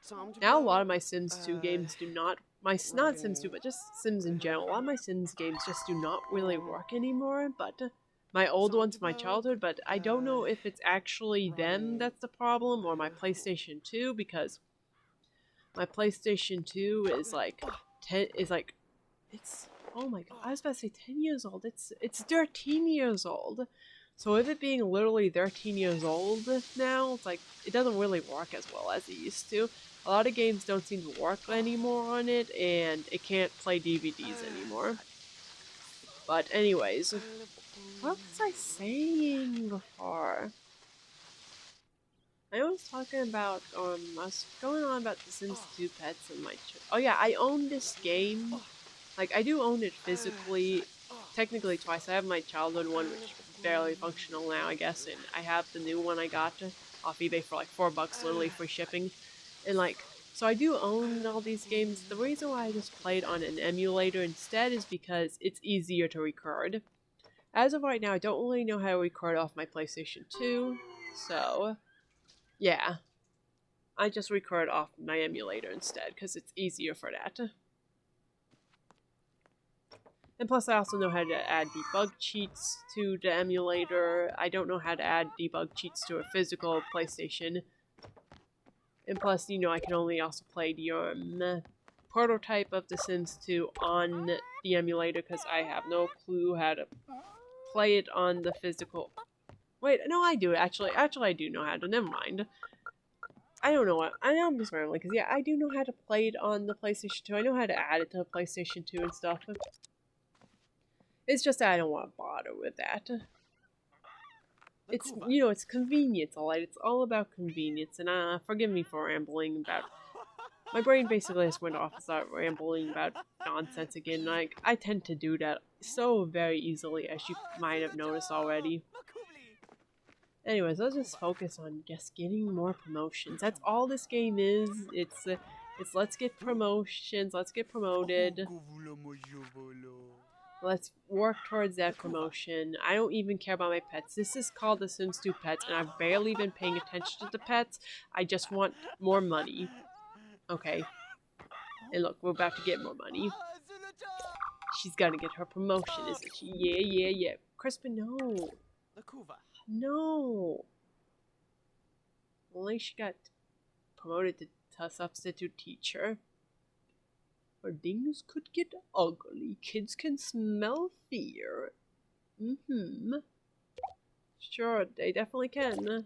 Time to Now a go. lot of my Sims 2 games do not, not Sims 2, but just Sims in general, a lot of my Sims games just do not really work anymore, but my old ones from my childhood, but I don't know if it's actually them that's the problem, or my PlayStation 2, because my PlayStation 2 is like, it's, oh my god, I was about to say 10 years old, it's 13 years old. So with it being literally 13 years old now, it's like, it doesn't really work as well as it used to. A lot of games don't seem to work anymore on it, and it can't play DVDs anymore. But anyways, what was I saying before? I was talking about, I was going on about the Sims 2 pets and my oh yeah, I own this game. Like, I do own it physically, technically twice. I have my childhood one, which is barely functional now, I guess, and I have the new one I got off eBay for like $4, literally free shipping. And like, so I do own all these games. The reason why I just played on an emulator instead is because it's easier to record. As of right now, I don't really know how to record off my PlayStation 2, so yeah. I just record off my emulator instead, because it's easier for that. And plus I also know how to add debug cheats to the emulator. I don't know how to add debug cheats to a physical PlayStation. And plus, you know, I can only also play the prototype of The Sims 2 on the emulator because I have no clue how to play it on the physical. Wait, no, I do actually. Actually, I do know how to. Never mind. I don't know what. I know I'm just rambling because yeah, I do know how to play it on the PlayStation 2. I know how to add it to the PlayStation 2 and stuff. It's just that I don't want to bother with that. It's, you know, it's convenience, alright? It's all about convenience, and forgive me for rambling about... My brain basically just went off and started rambling about nonsense again. Like, I tend to do that so very easily, as you might have noticed already. Anyways, let's just focus on just getting more promotions. That's all this game is. It's let's get promotions, let's get promoted. Let's work towards that promotion. I don't even care about my pets. This is called The Sims 2 Pets, and I've barely been paying attention to the pets. I just want more money. Okay. And look, we're about to get more money. She's gonna get her promotion, isn't she? Yeah, yeah, yeah. Crispin, no. No. Only she got promoted to substitute teacher. Or things could get ugly. Kids can smell fear. Mm-hmm. Sure, they definitely can.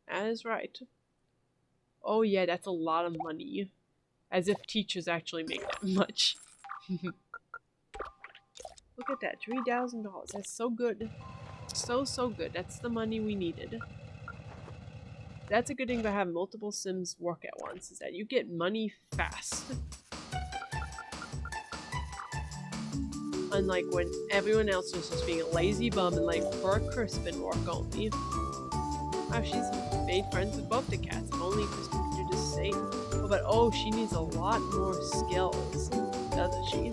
That is right. Oh yeah, that's a lot of money. As if teachers actually make that much. Look at that, $3,000. That's so good. So good. That's the money we needed. That's a good thing about having multiple Sims work at once, is that you get money fast. Unlike when everyone else was just being a lazy bum and like for Crispin work only. Wow, she's made friends with both the cats. If only Crispin could do the same. Oh, but oh, she needs a lot more skills, doesn't she?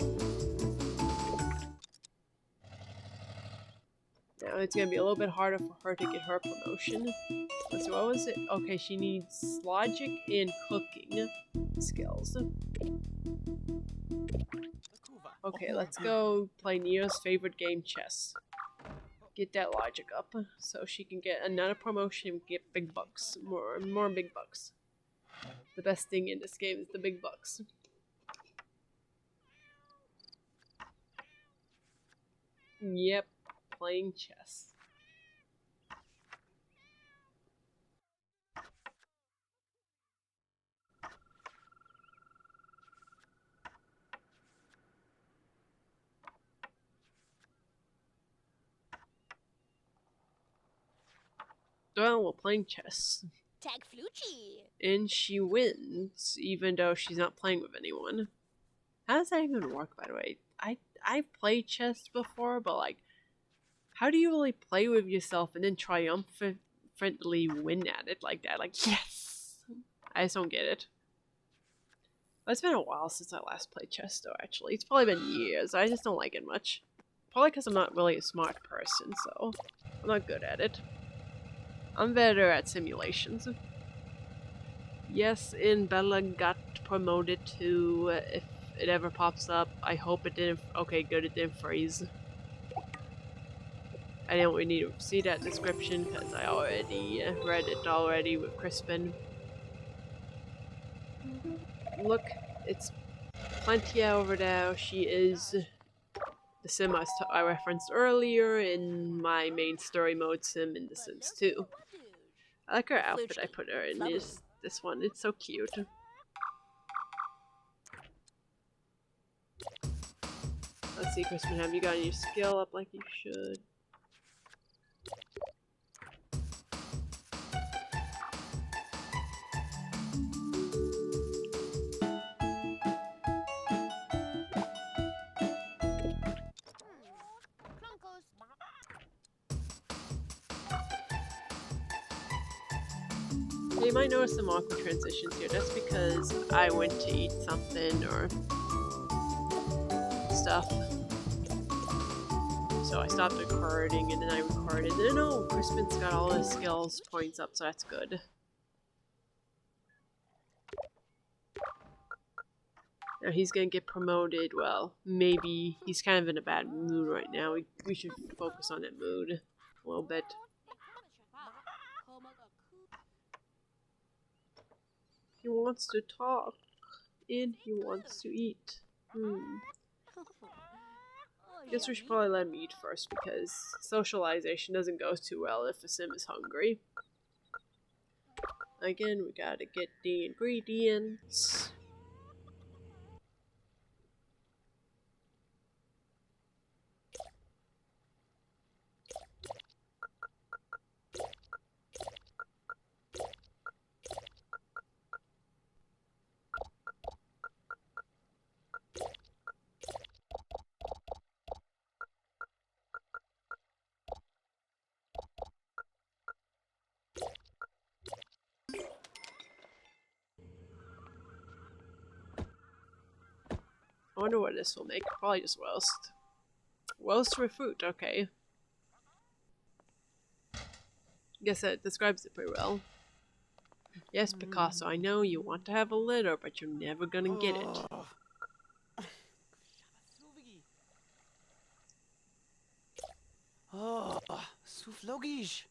Now it's gonna be a little bit harder for her to get her promotion. Let's see, what was it? Okay, she needs logic and cooking skills. Okay, let's go play Nia's favorite game, chess. Get that logic up so she can get another promotion and get big bucks. More big bucks. The best thing in this game is the big bucks. Yep, playing chess. Well, we're playing chess. Tag Flucci. And she wins, even though she's not playing with anyone. How does that even work, by the way? I've played chess before, but like, how do you really play with yourself and then triumphantly win at it like that? Like, yes! I just don't get it. But it's been a while since I last played chess, though, actually. It's probably been years. I just don't like it much. Probably because I'm not really a smart person, so I'm not good at it. I'm better at simulations. Yes, in Bella got promoted to, if it ever pops up, I hope it didn't, okay good, it didn't freeze. I didn't really need to see that description because I already read it already with Crispin. Look, it's Plantia over there. She is the sim I referenced earlier in my main story mode sim in The Sims 2. I like her outfit I put her in. This one, it's so cute. Let's see, Crispin, have you got your skill up like you should? You might notice some awkward transitions here. That's because I went to eat something or stuff. So I stopped recording and then I recorded. And no, Crispin's got all his skills points up, so that's good. Now he's gonna get promoted. Well, maybe he's kind of in a bad mood right now. We should focus on that mood a little bit. He wants to talk and he wants to eat. Guess we should probably let him eat first because socialization doesn't go too well if a sim is hungry. Again, we gotta get the ingredients. I wonder what this will make. Probably just roast. Roast with fruit, okay. Guess that describes it pretty well. Yes, Picasso, I know you want to have a litter, but you're never gonna get it. Oh, souflogish.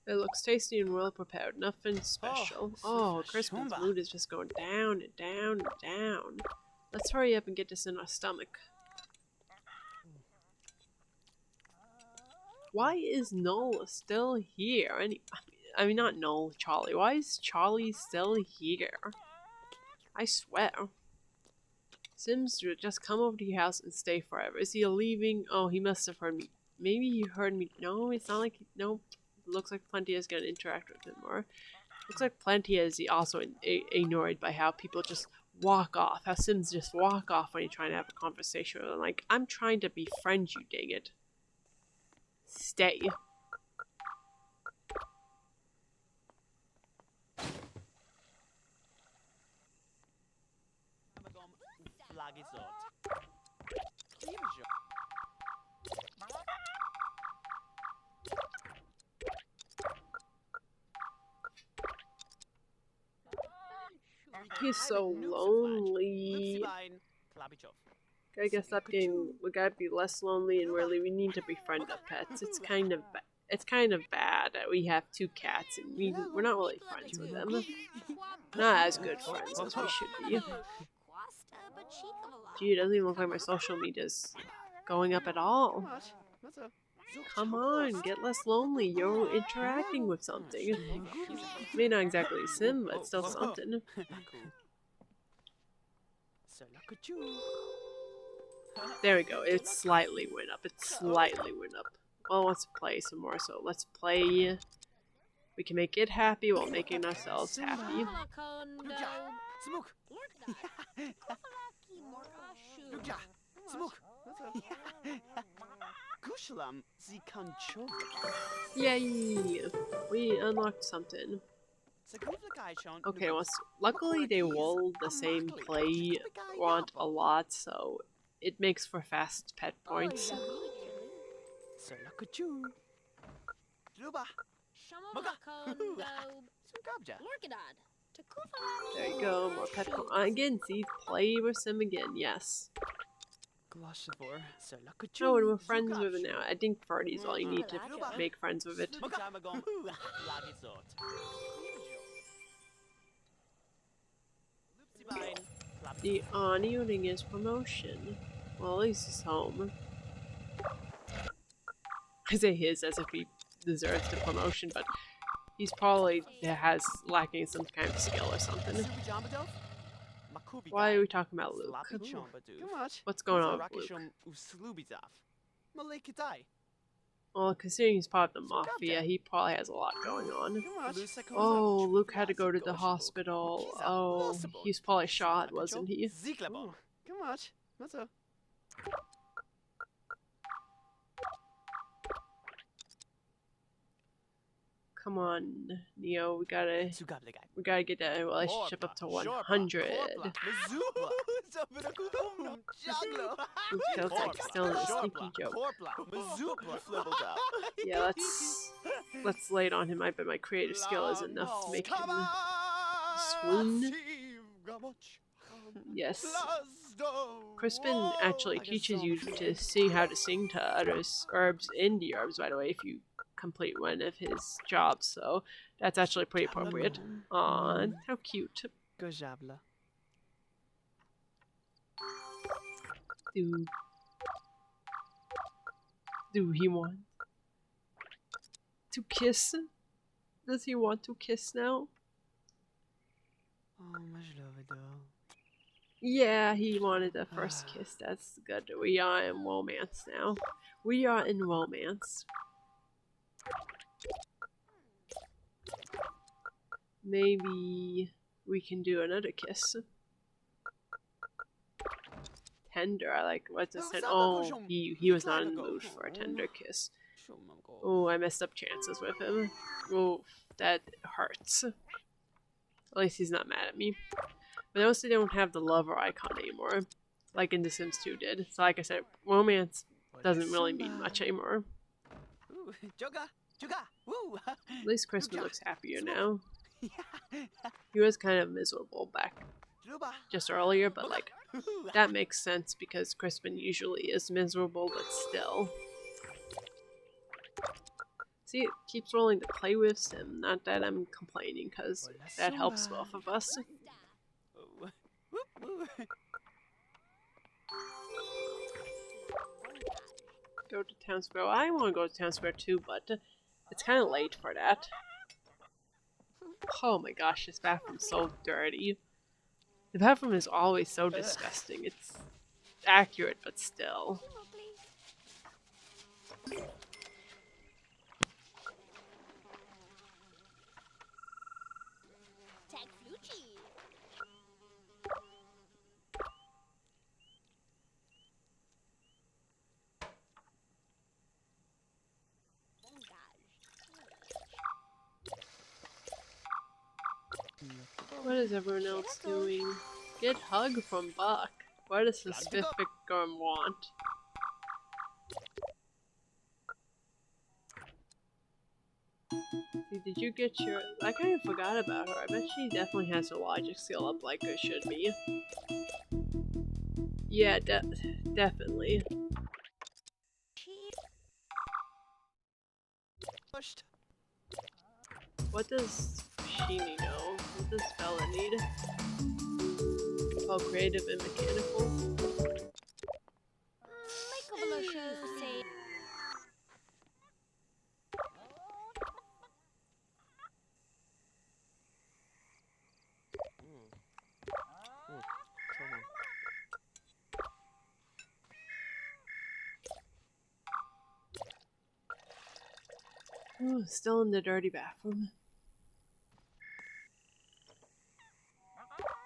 It looks tasty and well prepared. Nothing special. Oh, Crispin's mood is just going down and down and down. Let's hurry up and get this in our stomach. Why is Noel still here? I mean, not Noel, Charlie. Why is Charlie still here? I swear. Sims just come over to your house and stay forever. Is he leaving? Oh, he must have heard me. Maybe he heard me. No, it's not like... No. Looks like Plantia is going to interact with him more. Looks like Plantia is also annoyed by how people just walk off. How Sims just walk off when you're trying to have a conversation with them. Like, I'm trying to befriend you, dang it. Stay. He's so lonely. I guess that being, we gotta be less lonely and really we need to befriend our pets. It's kind of bad that we have two cats and we're not really friends with them. Not as good friends as we should be. Gee, it doesn't even look like my social media's going up at all. Come on, get less lonely. You're interacting with something. May not exactly a sim, but still something. There we go. It slightly went up. It slightly went up. Well, let's play some more. So let's play. We can make it happy while making ourselves happy. Yay! We unlocked something. Okay, well, luckily they roll the same play want a lot, so it makes for fast pet points. Selakuchu. Luba. Shamobakon dobe. Sugabja. Lorkadad. There you go, more pet again, see, play with him again, yes. Gloshavor. Selakuchu. Oh, and we're friends with it now. I think Ferdy's all you need to make friends with it. The unyielding is promotion. Well, at least he's home. I say his as if he deserves the promotion, but he's probably lacking some kind of skill or something. Why are we talking about Luke? What's going on with Luke? Well, considering he's part of the Mafia, he probably has a lot going on. Oh, Luke had to go to the hospital. Oh, he's probably shot, wasn't he? Come on, Neo, we gotta get that relationship up to 100. Luke feels like still in a sneaky joke. Yeah, let's lay it on him. I bet my creative skill is enough to make him swoon. Yes. Crispin actually teaches you to sing how to sing to others herbs in the herbs, by the way, if you complete one of his jobs, so that's actually pretty appropriate. Aw, how cute. Do he want to kiss? Does he want to kiss now? Yeah, he wanted the first kiss. That's good. We are in romance now. We are in romance. Maybe we can do another kiss. Tender, I like what's this? Oh, he was not in the mood for a tender kiss. Oh, I messed up chances with him. Oh, that hurts. At least he's not mad at me. But I also don't have the lover icon anymore, like in The Sims 2 did. So like I said, romance doesn't really mean much anymore. At least Crispin looks happier now. He was kind of miserable back just earlier, but like, that makes sense because Crispin usually is miserable, but still. See, it keeps rolling to play with Sim. Not that I'm complaining, because that helps both of us. Go to Town Square. I want to go to Town Square too, but it's kind of late for that. Oh my gosh, this bathroom's so dirty. The bathroom is always so disgusting. It's accurate, but still. What is everyone else doing? Get hug from Buck. What does the specific girl want? See, did you get your... I kind of forgot about her. I bet she definitely has her logic skill up like it should be. Yeah, definitely. What does Shini know? What does Bella need? Oh, creative and mechanical? Ooh, still in the dirty bathroom.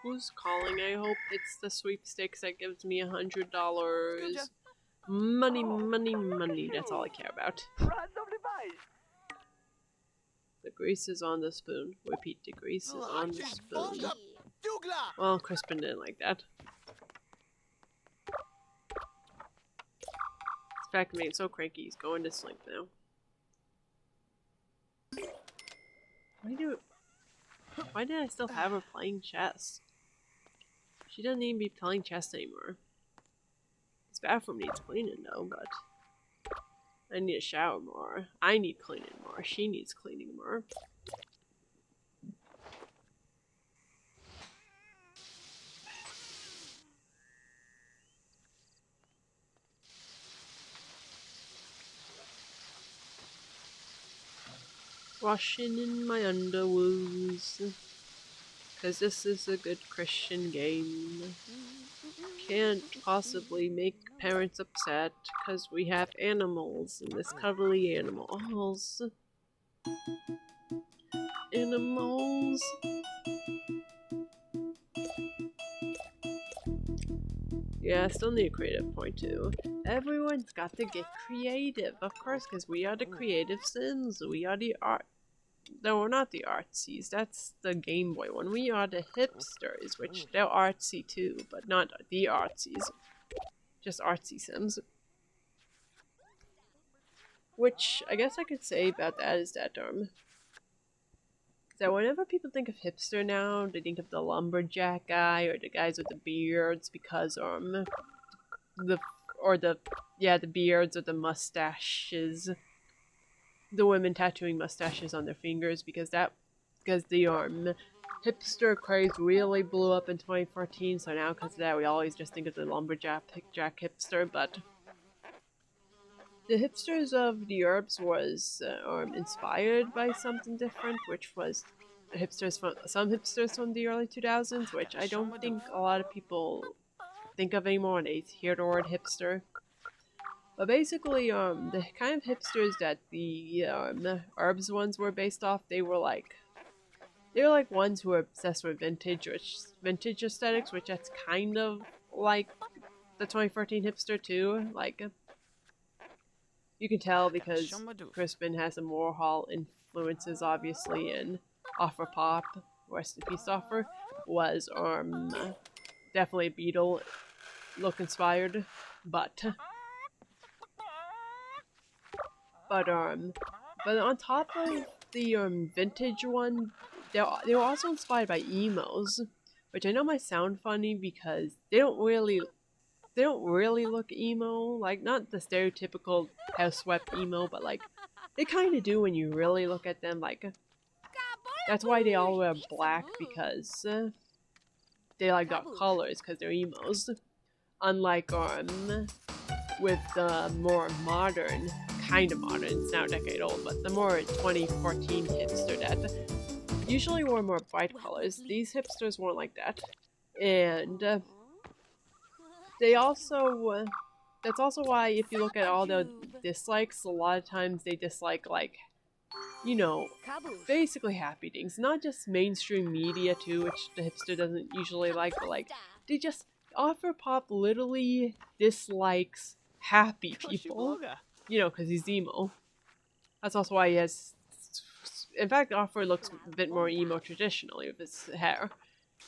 Who's calling? I hope it's the sweepstakes that gives me $100. Money, money, money. That's all I care about. The grease is on the spoon. Repeat, the grease is on the spoon. Well, Crispin didn't like that. It's fact, it made him so cranky he's going to sleep now. Why did I still have her playing chess? She doesn't even be playing chess anymore. This bathroom needs cleaning though, but I need to shower more. I need cleaning more. She needs cleaning more. Washing in my underwoos. Cause this is a good Christian game. Can't possibly make parents upset cause we have animals in this cuddly animals. Animals. Yeah, I still need a creative point too. Everyone's got to get creative, of course, because we are the creative Sims. We are the art. No, we're not the artsies. That's the Game Boy one. We are the hipsters, which they're artsy too, but not the artsies. Just artsy Sims. Which I guess I could say about that is that so whenever people think of hipster now, they think of the lumberjack guy or the guys with the beards because the beards or the mustaches. The women tattooing mustaches on their fingers because the hipster craze really blew up in 2014. So now because of that, we always just think of the lumberjack hipster. But the hipsters of the Urbs was inspired by something different, which was some hipsters from the early 2000s, which I don't think a lot of people think of anymore when they hear the word hipster. But basically, the kind of hipsters that the Urbs ones were based off, they were like ones who were obsessed with vintage aesthetics, which that's kind of like the 2014 hipster too. Like, you can tell because Crispin has some Warhol influences, obviously, and Offer Pop, rest in peace Offer, was definitely Beatle look inspired, but on top of the vintage one, they were also inspired by emos, which I know might sound funny because they don't really look emo, like not the stereotypical house swept emo, but like they kind of do when you really look at them. Like that's why they all wear black, because they like got colors because they're emos. Unlike with the more modern, kind of modern, it's now a decade old, but the more 2014 hipster that usually wore more bright colors. These hipsters weren't like that, and they also that's also why if you look at all the dislikes, a lot of times they dislike, like, you know, basically happy things, not just mainstream media too, which the hipster doesn't usually like, but like they just Offer Pop literally dislikes happy people, you know, because he's emo. That's also why he has, in fact, Offer looks a bit more emo traditionally with his hair.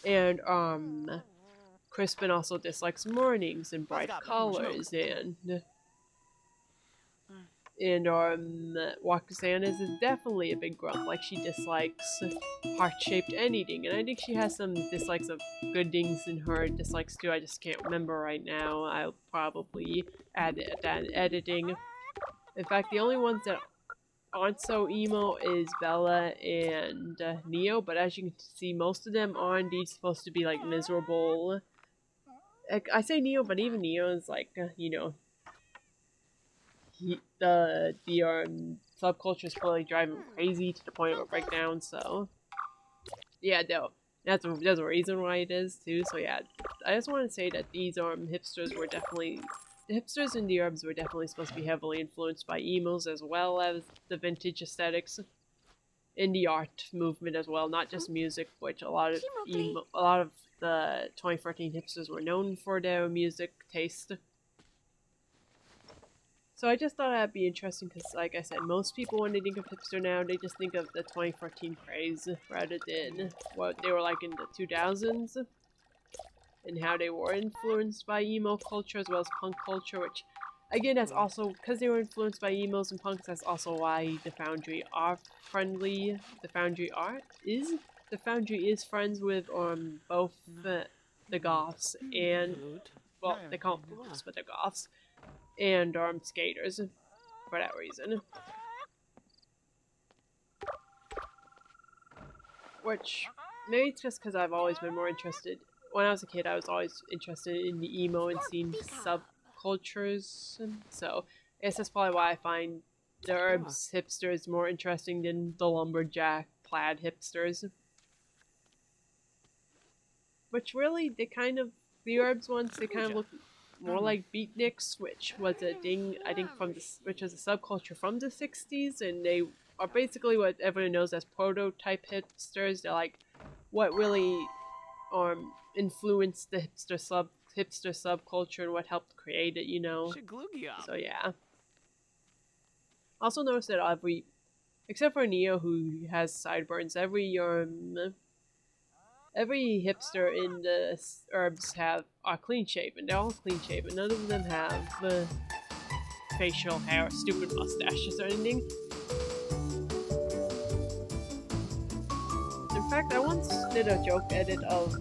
And Crispin also dislikes mornings and bright colors, and Wakasana is definitely a big grump. Like, she dislikes heart-shaped anything, and I think she has some dislikes of good things in her dislikes too. I just can't remember right now. I'll probably add that in editing. In fact, the only ones that aren't so emo is Bella and Neo, but as you can see, most of them are indeed supposed to be like miserable. I say Neo, but even Neo is like, you know, the subculture is probably driving him crazy to the point of a breakdown. So yeah, no, there's a reason why it is too. So yeah, I just want to say that these hipsters were definitely, the hipsters in the Urbs were definitely supposed to be heavily influenced by emos as well as the vintage aesthetics in the art movement as well, not just music, which a lot of the 2014 hipsters were known for their music taste. So I just thought that'd be interesting because, like I said, most people when they think of hipster now, they just think of the 2014 craze rather than what they were like in the 2000s and how they were influenced by emo culture as well as punk culture, which again, that's also because they were influenced by emos and punks. That's also why the Foundry are friendly. The Foundry is friends with both the goths and, well, they call them goths, but they're goths, and skaters for that reason. Which, maybe it's just because I've always been more interested. When I was a kid, I was always interested in the emo and scene subcultures, so I guess that's probably why I find the herbs hipsters more interesting than the lumberjack plaid hipsters. Which really, the herbs ones, they kind of look more like beatniks, which was a thing, I think, which was a subculture from the 60s, and they are basically what everyone knows as prototype hipsters. They're like what really influenced the hipster subculture and what helped create it, you know. So yeah. Also notice that except for Neo, who has sideburns, every hipster in the herbs are clean shaven. They're all clean shaven. None of them have facial hair, stupid mustaches, or anything. In fact, I once did a joke edit of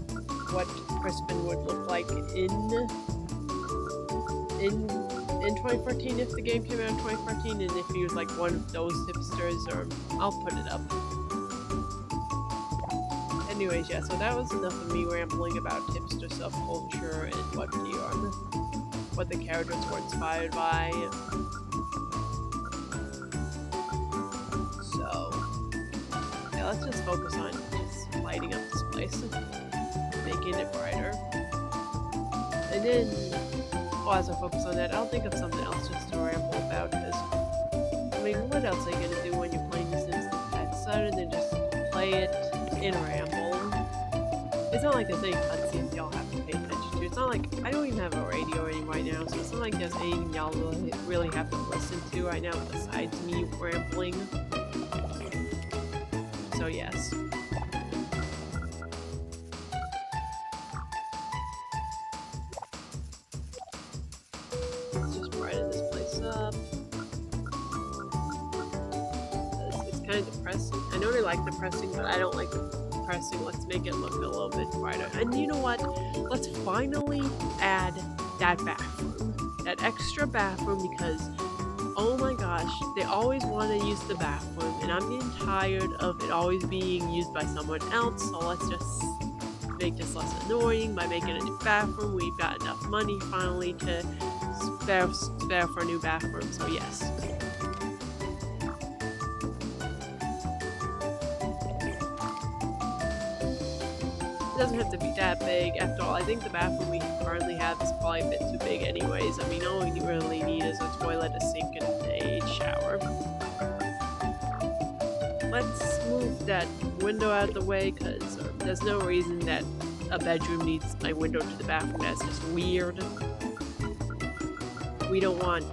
what Crispin would look like in 2014 if the game came out in 2014, and if he was like one of those hipsters, or I'll put it up. Anyways, yeah, so that was enough of me rambling about hipster subculture and what the characters were inspired by. So, yeah, let's just focus on just lighting up this place, making it brighter. And then, as I focus on that, I'll think of something else just to ramble about, because, I mean, what else are you gonna do when you're playing The Sims other than just play it and ramble? It's not like there's any cutscenes y'all have to pay attention to. It's not like, I don't even have a radio right now, so it's not like there's anything y'all really have to listen to right now besides me rambling. So yes. Let's just brighten this place up. It's kind of depressing. I know they like depressing, but I don't like depressing. Let's make it look a little bit brighter. And you know what? Let's finally add that bathroom. That extra bathroom, because oh my gosh, they always want to use the bathroom, and I'm getting tired of it always being used by someone else, so let's just make this less annoying by making a new bathroom. We've got enough money finally to spare for a new bathroom, so yes. It doesn't have to be that big. After all, I think the bathroom we currently have is probably a bit too big anyways. I mean, all we really need is a toilet, a sink, and a shower. Let's move that window out of the way, because there's no reason that a bedroom needs a window to the bathroom. That's just weird. We don't want...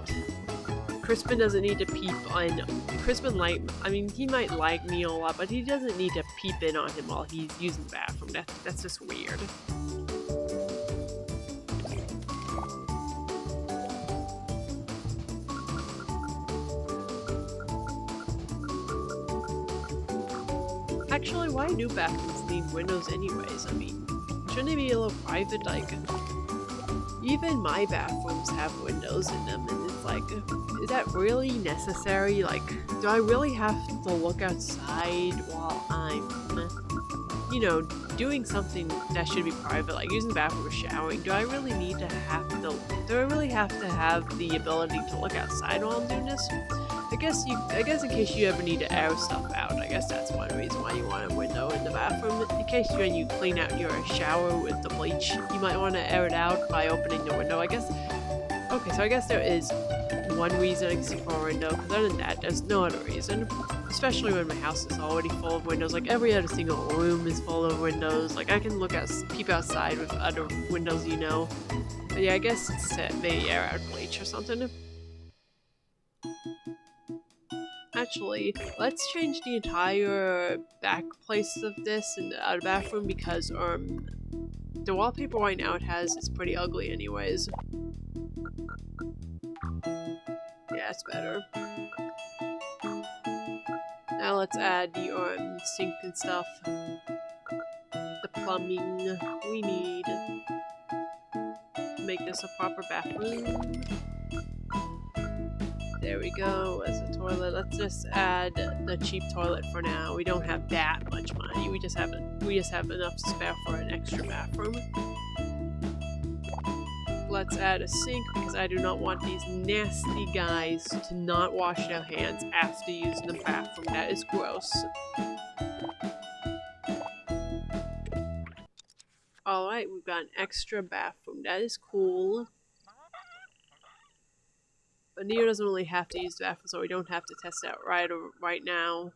Crispin doesn't need to peep on... Crispin I mean, he might like me a lot, but he doesn't need to peep in on him while he's using the bathroom. That's just weird. Actually, why do bathrooms need windows anyways? I mean, shouldn't they be a little private? Like, even my bathrooms have windows in them, and it's like, is that really necessary? Like, do I really have to look outside while I'm, you know, doing something that should be private, like using the bathroom or showering? Do I really have the ability to look outside while I'm doing this? I guess in case you ever need to air stuff out, I guess that's one reason why you want a window in the bathroom. In case when you clean out your shower with the bleach, you might want to air it out by opening the window, I guess. Okay, so I guess there is one reason I can see for a window, because other than that, there's no other reason. Especially when my house is already full of windows. Like, every other single room is full of windows. Like, I can peep outside with other windows, you know. But yeah, I guess it's they air out bleach or something. Actually, let's change the entire back place of this in the outer bathroom, because the wallpaper right now it has is pretty ugly anyways. Yeah, it's better. Now let's add the sink and stuff. The plumbing we need to make this a proper bathroom. There we go, as a toilet. Let's just add the cheap toilet for now. We don't have that much money. We just have enough to spare for an extra bathroom. Let's add a sink because I do not want these nasty guys to not wash their hands after using the bathroom. That is gross. Alright, we've got an extra bathroom. That is cool. But Neo doesn't really have to use the bathroom, so we don't have to test it out right now.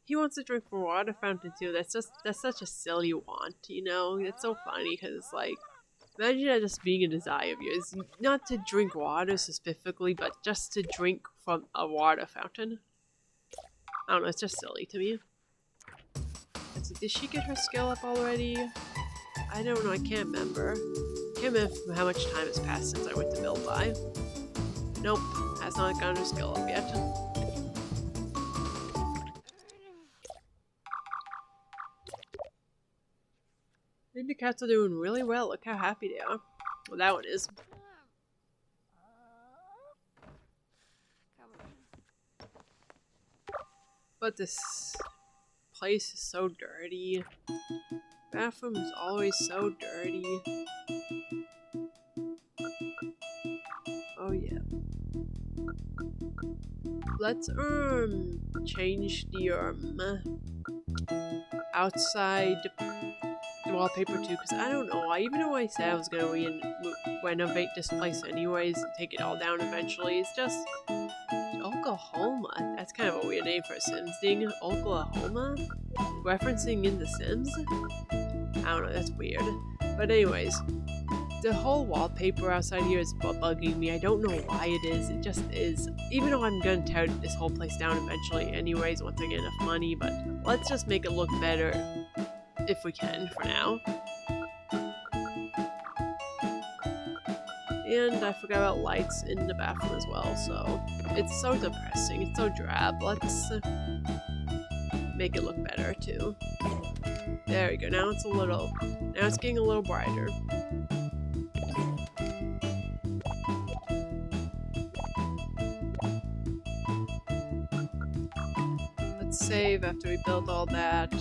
He wants to drink from a water fountain too. That's such a silly want, you know? It's so funny because it's like, imagine that just being a desire of yours. Not to drink water specifically, but just to drink from a water fountain. I don't know, it's just silly to me. Let's see, did she get her skill up already? I don't know, I can't remember. I can't remember how much time has passed since I went to build by. Nope, has not gotten her skill up yet. I think the cats are doing really well. Look how happy they are. Well, that one is. But this place is so dirty. Bathroom is always so dirty. Oh yeah. Let's change the outside wallpaper too, because I don't know. Even though I said I was gonna renovate this place anyways and take it all down eventually, it's just Oklahoma. That's kind of a weird name for a Sims thing. Oklahoma? Referencing in The Sims? I don't know, that's weird. But anyways, the whole wallpaper outside here is bugging me. I don't know why it is. It just is. Even though I'm gonna tear this whole place down eventually anyways once I get enough money, but let's just make it look better if we can for now. And I forgot about lights in the bathroom as well, so it's so depressing. It's so drab. Let's make it look better too. There we go. Now it's getting a little brighter. Let's save after we build all that.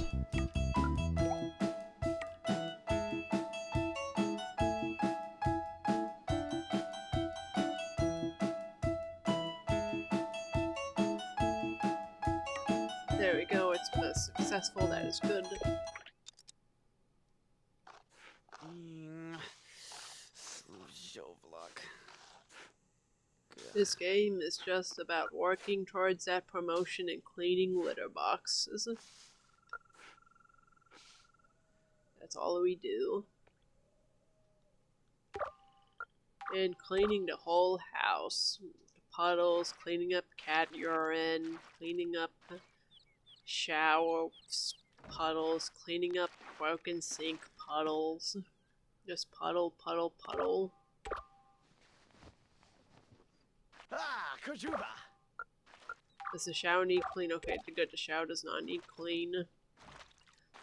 There we go, it's been successful, that is good. This game is just about working towards that promotion and cleaning litter boxes. That's all we do. And cleaning the whole house. Puddles, cleaning up cat urine, cleaning up shower puddles, cleaning up broken sink puddles. Just puddle, puddle, puddle. Ah, Kojuba! Does the shower need clean? Okay, good. The shower does not need clean.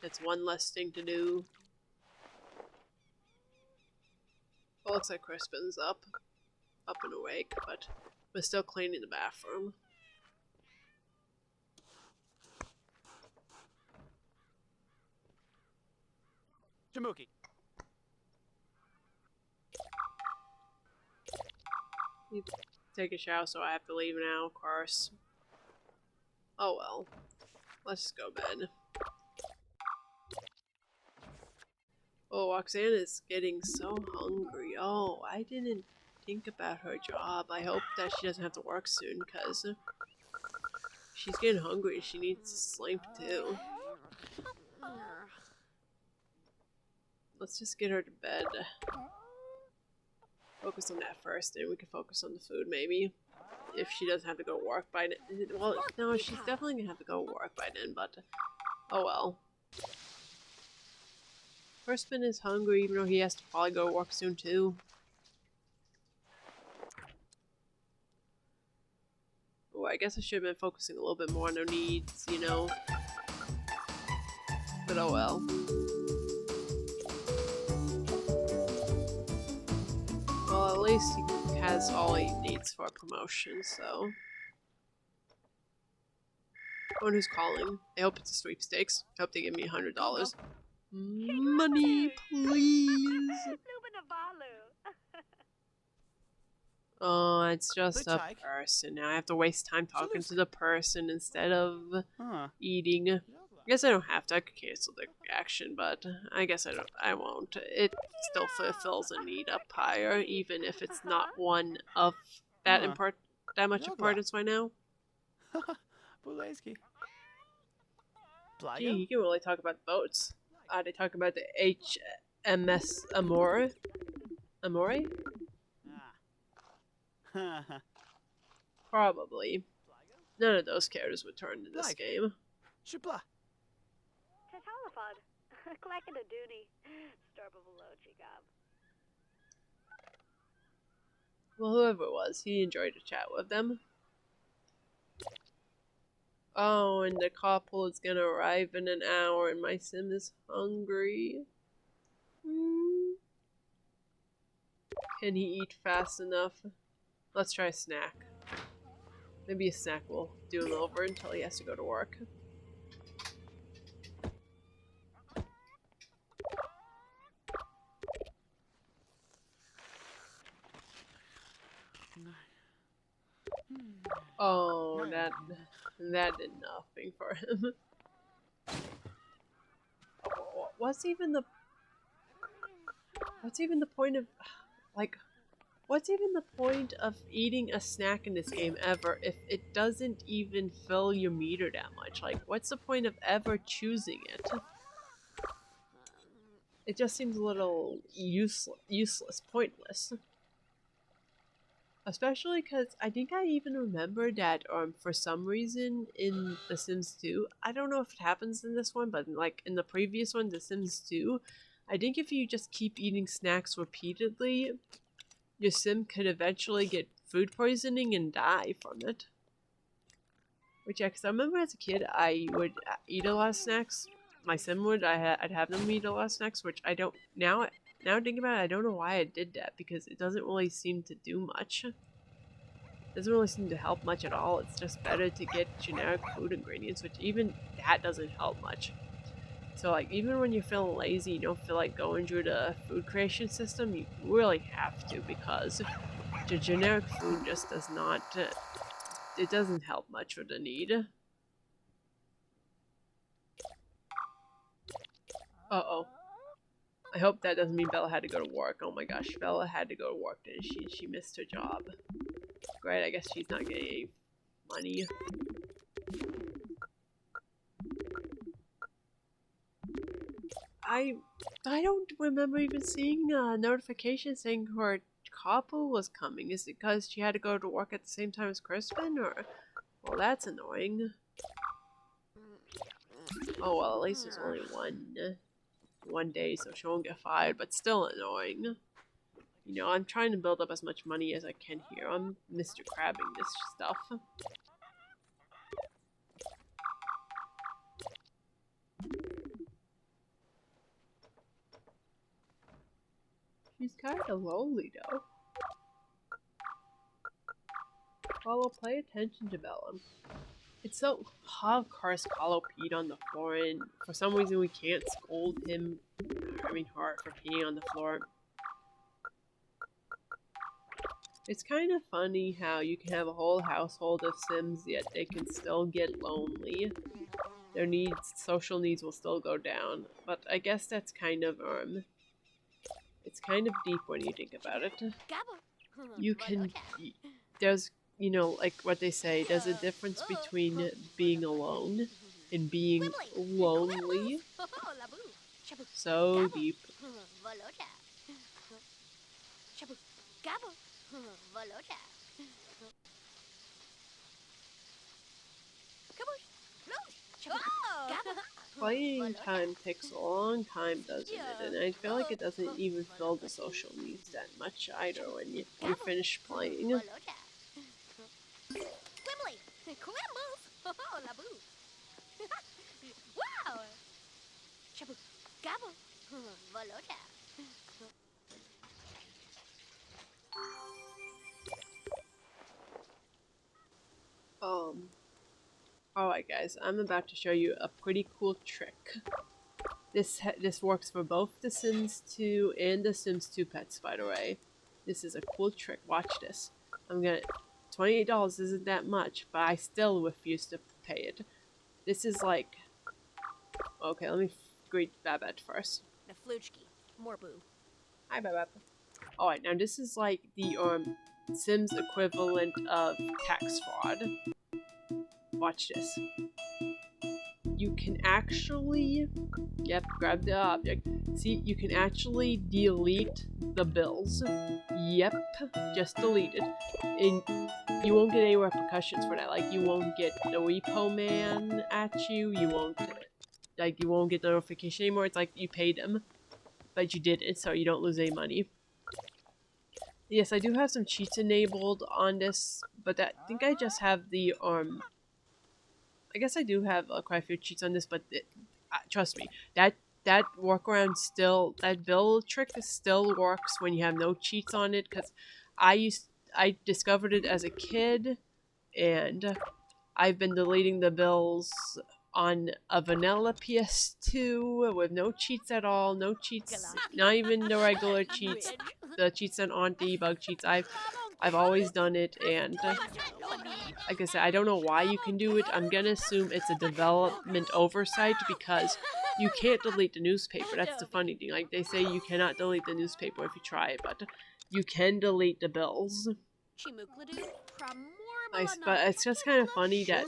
That's one less thing to do. Well, looks like Crispin's up and awake, but we're still cleaning the bathroom. Jamuki. You take a shower, so I have to leave now, of course. Oh well. Let's just go to bed. Oh, Roxanne is getting so hungry. Oh, I didn't think about her job. I hope that she doesn't have to work soon, because she's getting hungry. She needs to sleep too. Let's just get her to bed. Focus on that first, and we can focus on the food, maybe. If she doesn't have to go work by then. Well, no, she's definitely gonna have to go work by then, but oh well. Crispin is hungry, even though he has to probably go work soon too. before. I guess I should have been focusing a little bit more on their needs, you know. But oh well. Well, at least he has all he needs for a promotion, so. I wonder who's calling. I hope it's a sweepstakes. I hope they give me $100. Money, please. Oh, it's just a person. Now I have to waste time talking to the person instead of eating. I guess I don't have to. I could cancel the action, but I guess I won't. It still fulfills a need up higher, even if it's not one of that much importance right now. Gee, you can really talk about boats. They talk about the HMS Amore. Amore? Probably. None of those characters would turn in this game. Well, whoever it was, he enjoyed a chat with them. Oh, and the couple is gonna arrive in an hour, and my sim is hungry. Can he eat fast enough? Let's try a snack. Maybe a snack will do him over until he has to go to work. Oh, that did nothing for him. What's even the point of, like, what's even the point of eating a snack in this game ever if it doesn't even fill your meter that much? Like, what's the point of ever choosing it? It just seems a little useless, pointless. Especially because I think I even remember that for some reason in The Sims 2, I don't know if it happens in this one, but like in the previous one, The Sims 2, I think if you just keep eating snacks repeatedly, your sim could eventually get food poisoning and die from it. Which, yeah, because I remember as a kid, I would eat a lot of snacks. My sim would. I'd have them eat a lot of snacks, which I don't... Now thinking about it, I don't know why I did that, because it doesn't really seem to do much. It doesn't really seem to help much at all. It's just better to get generic food ingredients, which even that doesn't help much. So, like, even when you're feeling lazy, you don't feel like going through the food creation system, you really have to, because the generic food just does not... it doesn't help much with the need. Uh-oh. I hope that doesn't mean Bella had to go to work. Oh my gosh, Bella had to go to work, didn't she? She missed her job. Great, I guess she's not getting any money. I don't remember even seeing a notification saying her couple was coming. Is it because she had to go to work at the same time as Crispin, or... Well, that's annoying. Oh well, at least there's only one day, so she won't get fired, but still annoying. You know, I'm trying to build up as much money as I can here. I'm Mr. Crabbing this stuff. She's kind of lonely, though. Follow, pay attention to Bella. It's so hard cars Carlo peed on the floor, and for some reason we can't scold him, her for peeing on the floor. It's kind of funny how you can have a whole household of Sims, yet they can still get lonely. Their social needs will still go down, but I guess that's kind of, it's kind of deep when you think about it. You can, there's, you know, like what they say, there's a difference between being alone and being lonely. So deep. Playing time takes a long time, doesn't it? And I feel like it doesn't even fill the social needs that much either when you finish playing. Quimbles! Oh, la boo! Wow! Shabu, gabble! Volota! Alright guys, I'm about to show you a pretty cool trick. This works for both The Sims 2 and The Sims 2 Pets, by the way. This is a cool trick. Watch this. $28 isn't that much, but I still refuse to pay it. This is like... Okay, let me greet Babette first. The fluchki. More boo. Hi, Babette. Alright, now this is like the Sims equivalent of tax fraud. Watch this. You can actually... Yep, grab the object. See, you can actually delete the bills. Yep, just delete it. And you won't get any repercussions for that. Like, you won't get the repo man at you. You won't get the notification anymore. It's like you paid them, but you didn't, so you don't lose any money. Yes, I do have some cheats enabled on this, but I think I just have the, I guess I do have quite a few cheats on this, but trust me, that workaround still, that bill trick still works when you have no cheats on it, because I discovered it as a kid, and I've been deleting the bills on a vanilla PS2 with no cheats at all, no cheats, not even the regular cheats, the cheats that aren't debug cheats. I've always done it, and like I said, I don't know why you can do it. I'm gonna assume it's a development oversight because you can't delete the newspaper. That's the funny thing. Like, they say you cannot delete the newspaper if you try it, but you can delete the bills. But it's just kind of funny that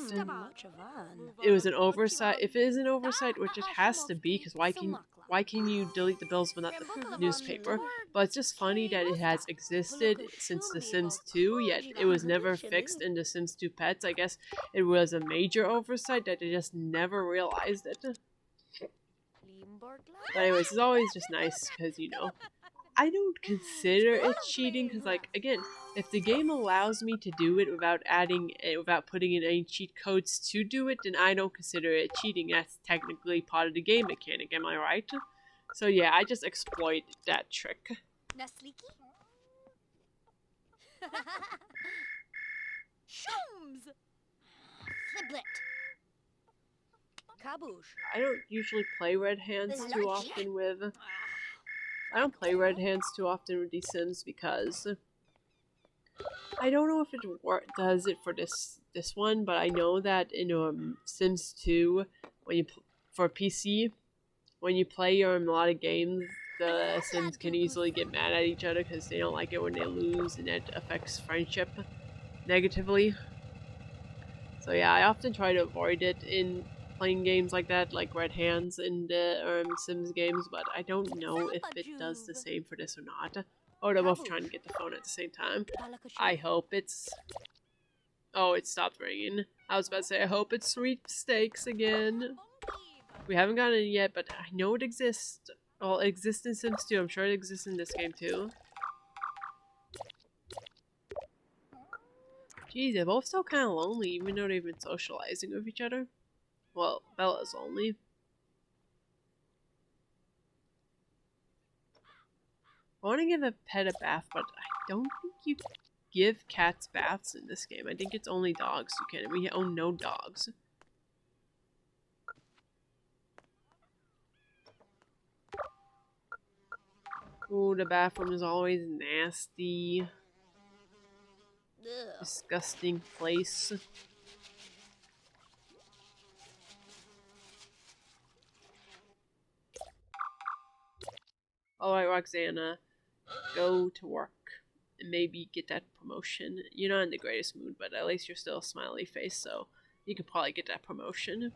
it was an oversight. If it is an oversight, which it has to be, because why can you delete the bills but not the newspaper? But it's just funny that it has existed since The Sims 2, yet it was never fixed in The Sims 2 Pets. I guess it was a major oversight that they just never realized it. But anyways, it's always just nice because, you know, I don't consider it cheating because, like, again, if the game allows me to do it without putting in any cheat codes to do it, then I don't consider it cheating. That's technically part of the game mechanic, am I right? So yeah, I just exploit that trick. Nasliki? Shums! Fliblet! Kaboosh. I don't usually play Red Hands too often with... I don't play Red Hands too often with these Sims because... I don't know if it does it for this one, but I know that in Sims 2, when you for PC, when you play a lot of games, the Sims can easily get mad at each other because they don't like it when they lose, and that affects friendship negatively. So yeah, I often try to avoid it in playing games like that, like Red Hands in the Sims games, but I don't know if it does the same for this or not. Oh, they're both trying to get the phone at the same time. I hope it's... Oh, it stopped ringing. I was about to say, I hope it's sweepstakes again. We haven't gotten it yet, but I know it exists. Well, it exists in Sims 2. I'm sure it exists in this game too. Geez, they're both still kind of lonely, even though they've been socializing with each other. Well, Bella's lonely. I want to give a pet a bath, but I don't think you give cats baths in this game. I think it's only dogs you can. We own no dogs. Ooh, the bathroom is always nasty. Ugh. Disgusting place. Alright, Roxana. Go to work and maybe get that promotion. You're not in the greatest mood, but at least you're still a smiley face, so you could probably get that promotion.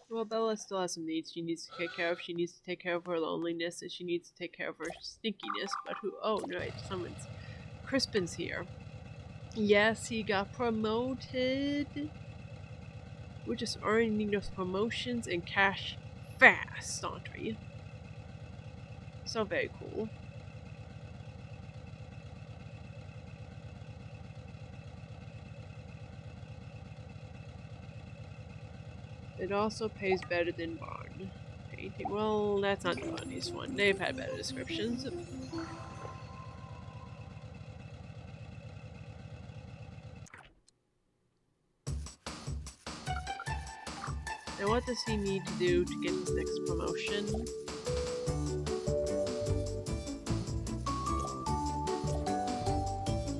Well, Bella still has some needs she needs to take care of. She needs to take care of her loneliness, and she needs to take care of her stinkiness. But who? Oh, no, someone's Crispin's here. Yes, he got promoted. We're just earning those promotions and cash fast, aren't we? So very cool. It also pays better than barn painting. Well, that's not the funniest one. They've had better descriptions. And what does he need to do to get his next promotion?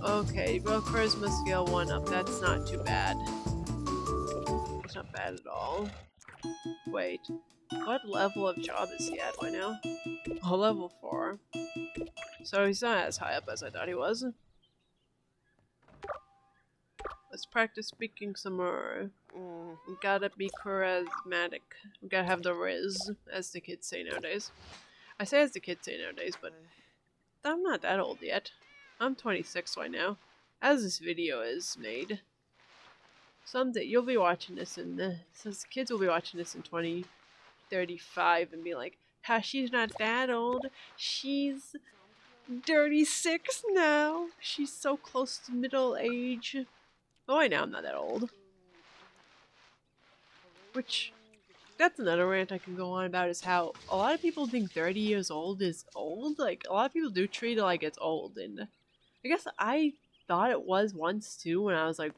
Okay, well, charisma scale 1 up. That's not too bad. It's not bad at all. Wait, what level of job is he at right now? Oh, level 4. So he's not as high up as I thought he was. Let's practice speaking some more. We gotta be charismatic. We gotta have the riz, as the kids say nowadays. I say as the kids say nowadays, but I'm not that old yet. I'm 26 right now, as this video is made. Someday you'll be watching this so the kids will be watching this in 2035 and be like, "Ha, she's not that old. She's 36 now. She's so close to middle age." Oh, I know I'm not that old. Which, that's another rant I can go on about, is how a lot of people think 30 years old is old. Like, a lot of people do treat it like it's old, and I guess I thought it was once too when I was like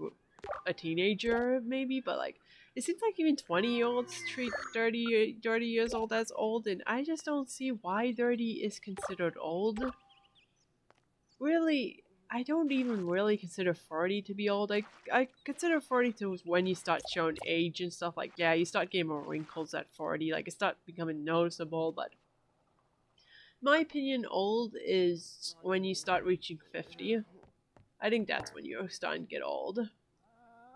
a teenager maybe, but like it seems like even 20-year-olds treat 30 years old as old, and I just don't see why 30 is considered old. Really, I don't even really consider 40 to be old. I consider 40 to when you start showing age and stuff. Like, yeah, you start getting more wrinkles at 40, like it starts becoming noticeable, but my opinion, old is when you start reaching 50. I think that's when you're starting to get old.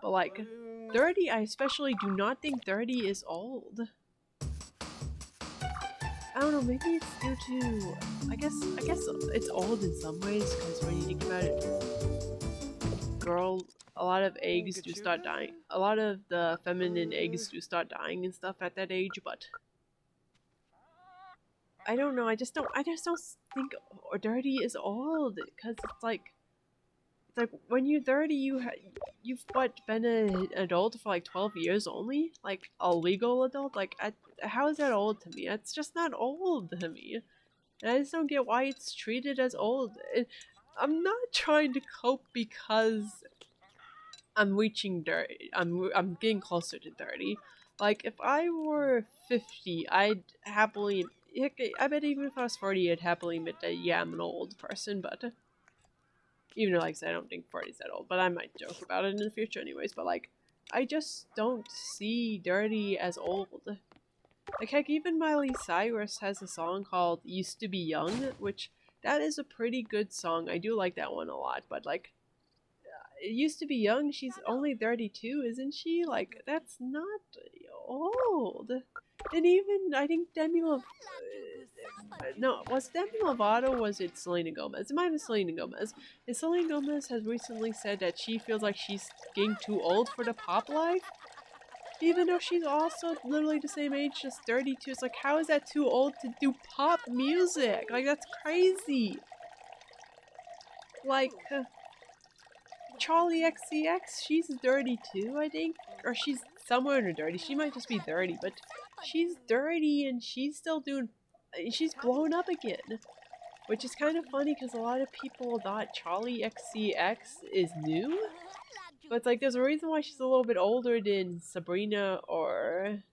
But like, 30, I especially do not think 30 is old. I don't know, maybe it's due to, I guess it's old in some ways, because when you think about it, a lot of eggs do start dying. A lot of the feminine eggs do start dying and stuff at that age, but I don't know, I just don't think 30 is old, because it's like when you're 30, you've been an adult for like 12 years only, like a legal adult. Like, how is that old to me? It's just not old to me, and I just don't get why it's treated as old. I'm not trying to cope because I'm reaching 30. I'm getting closer to 30. Like, if I were 50, I'd happily. I bet even if I was 40, I'd happily admit that, yeah, I'm an old person, but even though, like I said, I don't think 40 is that old, but I might joke about it in the future anyways, but like, I just don't see dirty as old. Like, heck, even Miley Cyrus has a song called Used to Be Young, which, that is a pretty good song. I do like that one a lot, but like, it used to be young, she's only 32, isn't she? Like, that's not old. And even, I think no, was Demi Lovato or was it Selena Gomez? It might have been Selena Gomez. And Selena Gomez has recently said that she feels like she's getting too old for the pop life. Even though she's also literally the same age, just 32. It's like, how is that too old to do pop music? Like, that's crazy. Like, Charlie XCX, she's 32, I think. Or she's somewhere in her 30s. She might just be 30, but she's 30 and she's still doing... She's blown up again. Which is kind of funny because a lot of people thought Charlie XCX is new. But it's like, there's a reason why she's a little bit older than Sabrina or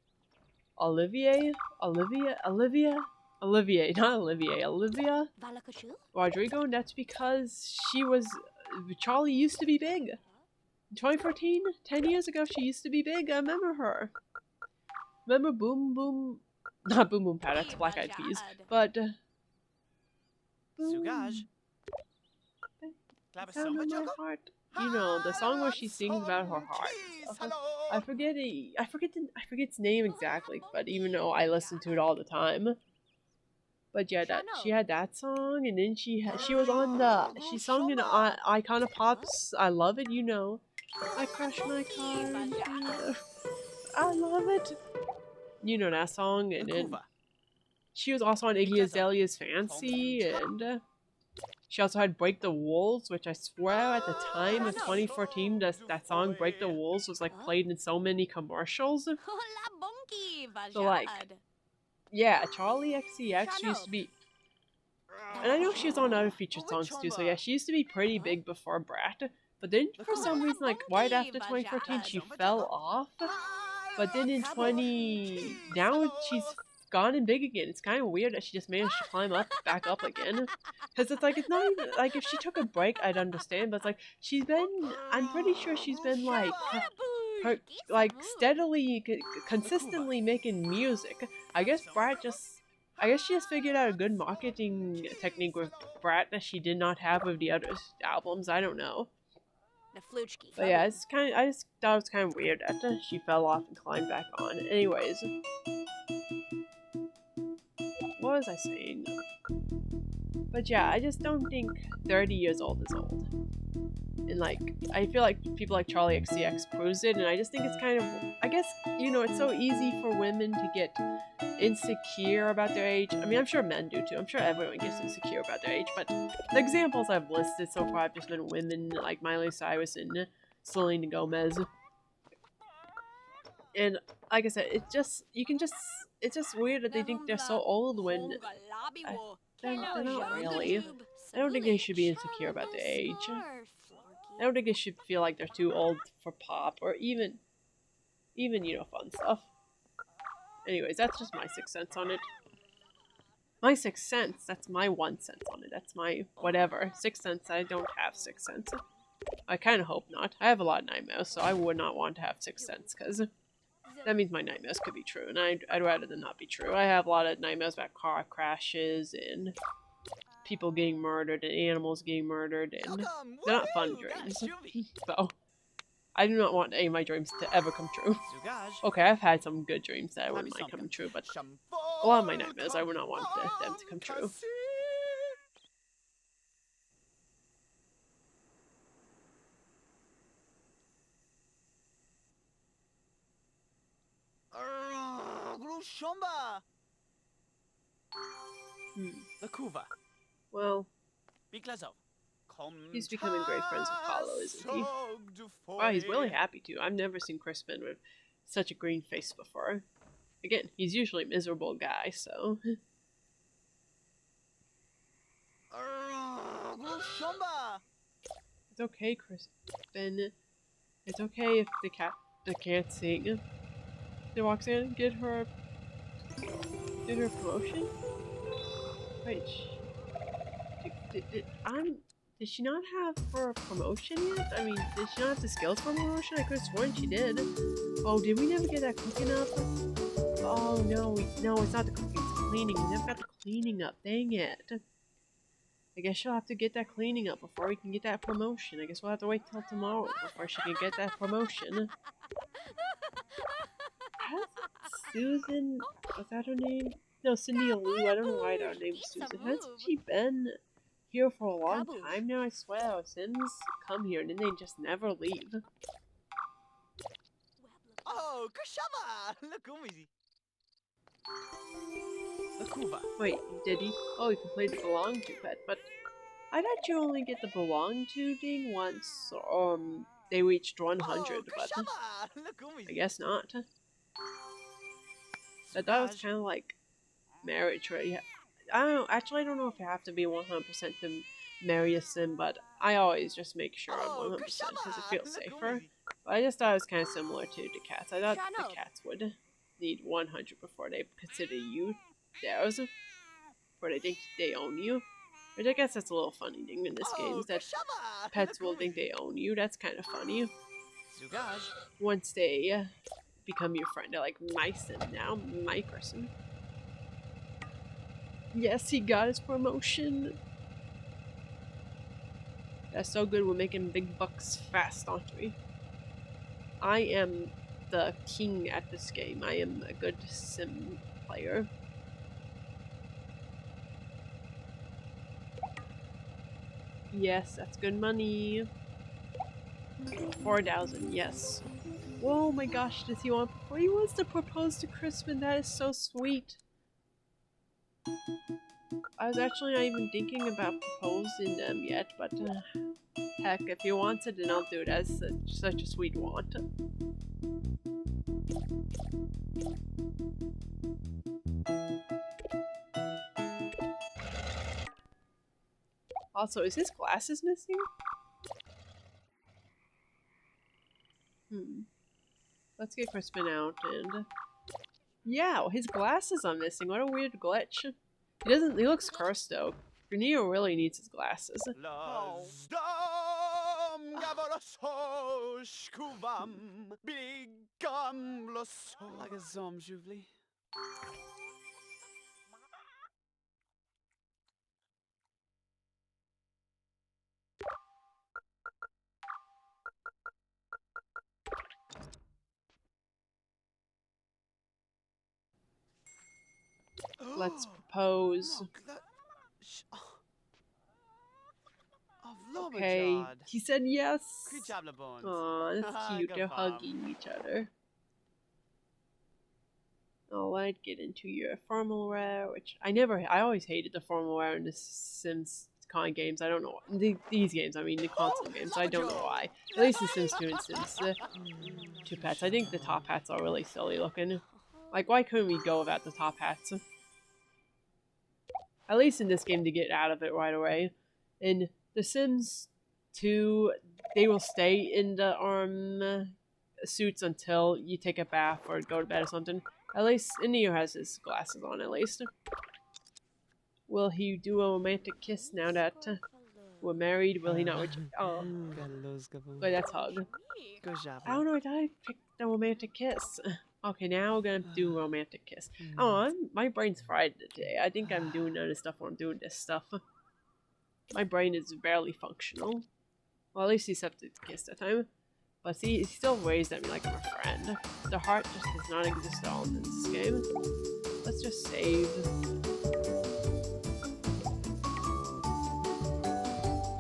Olivia, not Olivier, Olivia Rodrigo, and that's because Charlie used to be big. In 2014, 10 years ago, she used to be big. I remember her. Remember Boom Boom? Not Boom Boom Pow, that's Black Eyed Peas. But, Sugaj. Sound of my heart. You know, the song where she sings about her heart. I forget its name exactly, but even though I listen to it all the time. But yeah, that she had that song, and then she was on she sung in Icon of Pop's "I Love It," you know. I crashed my car. I love it. You know that song, and then Lakuva. she was also on Iggy Azalea's "Fancy," and she also had "Break the Walls," which I swear at the time of 2014, that song "Break the Walls" was like played in so many commercials. Hola bunky, So like, Vajad. yeah, Charlie XCX used to be, and I know she was on other featured songs too. So yeah, she used to be pretty big before Brat. But then for some reason, like right after 2014, she fell off. But then in now she's gone and big again. It's kind of weird that she just managed to climb back up again. Because it's like, it's not even, like, if she took a break, I'd understand. But it's like, I'm pretty sure she's been like, like steadily, consistently making music. I guess she just figured out a good marketing technique with Brat that she did not have with the other albums. I don't know. But yeah, it's I just thought it was kind of weird that she fell off and climbed back on. Anyways, what was I saying? But yeah, I just don't think 30 years old is old. And like, I feel like people like Charlie XCX proves it, and I just think it's kind of, I guess, you know, it's so easy for women to get insecure about their age. I mean, I'm sure men do too. I'm sure everyone gets insecure about their age, but the examples I've listed so far have just been women like Miley Cyrus and Selena Gomez. And like I said, it's just weird that they think they're so old when they're not really. I don't think they should be insecure about their age. I don't think they should feel like they're too old for pop or even you know, fun stuff. Anyways, that's just my 6 cents on it. My 6 cents, that's my 1 cent on it. That's my whatever. 6 cents, I don't have 6 cents. I kind of hope not. I have a lot of nightmares, so I would not want to have 6 cents, because that means my nightmares could be true, and I'd rather them not be true. I have a lot of nightmares about car crashes, and people getting murdered, and animals getting murdered, and they're not fun dreams. So, I do not want any of my dreams to ever come true. Okay, I've had some good dreams that I wouldn't mind coming true, but a lot of my nightmares, I would not want them to come true. Lakuva. Well, he's becoming great friends with Paulo, isn't he? Wow, he's really happy to. I've never seen Crispin with such a green face before. Again, he's usually a miserable guy, so... It's okay, Crispin. It's okay if they can't sing. Did Roxanne get her promotion? Wait, did she not have her promotion yet? I mean, did she not have the skills for promotion? I could have sworn she did. Oh, did we never get that cooking up? Oh no, it's not the cooking, it's the cleaning. We never got the cleaning up. Dang it. I guess she'll have to get that cleaning up before we can get that promotion. I guess we'll have to wait till tomorrow before she can get that promotion. Susan, was that her name? No, Cindy Lou. I don't know why her name is Susan. Hasn't she been here for a long time now? I swear our sins come here and then they just never leave. Oh, Kashava! Lakumizi. Lakuva. Wait, did he? Oh, he completed the belong to pet, but I thought you only get the belong to thing once they reached 100, but I guess not. I thought it was kind of like marriage, right? I don't know. Actually, I don't know if you have to be 100% to marry a sim, but I always just make sure I'm 100% because it feels safer. But I just thought it was kind of similar to the cats. I thought the cats would need 100 before they consider you theirs, before they think they own you. Which I guess that's a little funny thing in this game, is that pets will think they own you. That's kind of funny. Once they become your friend, they're like, my sim now, my person. Yes, he got his promotion. That's so good, we're making big bucks fast, aren't we? I am the king at this game. I am a good sim player. Yes, that's good money. 4,000, yes. Oh my gosh, does he want? Oh, he wants to propose to Crispin. That is so sweet. I was actually not even thinking about proposing them yet, but heck, if he wants it, then I'll do it. That's such a sweet want. Also, is his glasses missing? Let's get Crispin out and... Yeah, his glasses are missing. What a weird glitch. He looks cursed though. Granio really needs his glasses. Let's propose. Okay, he said yes. Aw, that's cute. They're hugging each other. Alright, get into your formal wear, which I always hated the formal wear in the Sims kind of games. I don't know. These games, I mean the console games, I don't know why. At least in Sims 2 and Sims 2 Pets. I think the top hats are really silly looking. Like, why couldn't we go without the top hats? At least in this game to get out of it right away. In The Sims 2, they will stay in the suits until you take a bath or go to bed or something. At least Neo has his glasses on, at least. Will he do a romantic kiss now that we're married? Will he not oh, wait, that's hug. I don't know, I thought I picked the romantic kiss. Okay, now we're gonna do romantic kiss. Oh, my brain's fried today. I think I'm doing other stuff when I'm doing this stuff. My brain is barely functional. Well, at least he accepted the kiss that time. But see, he still raised at me like I'm a friend. The heart just does not exist at all in this game. Let's just save.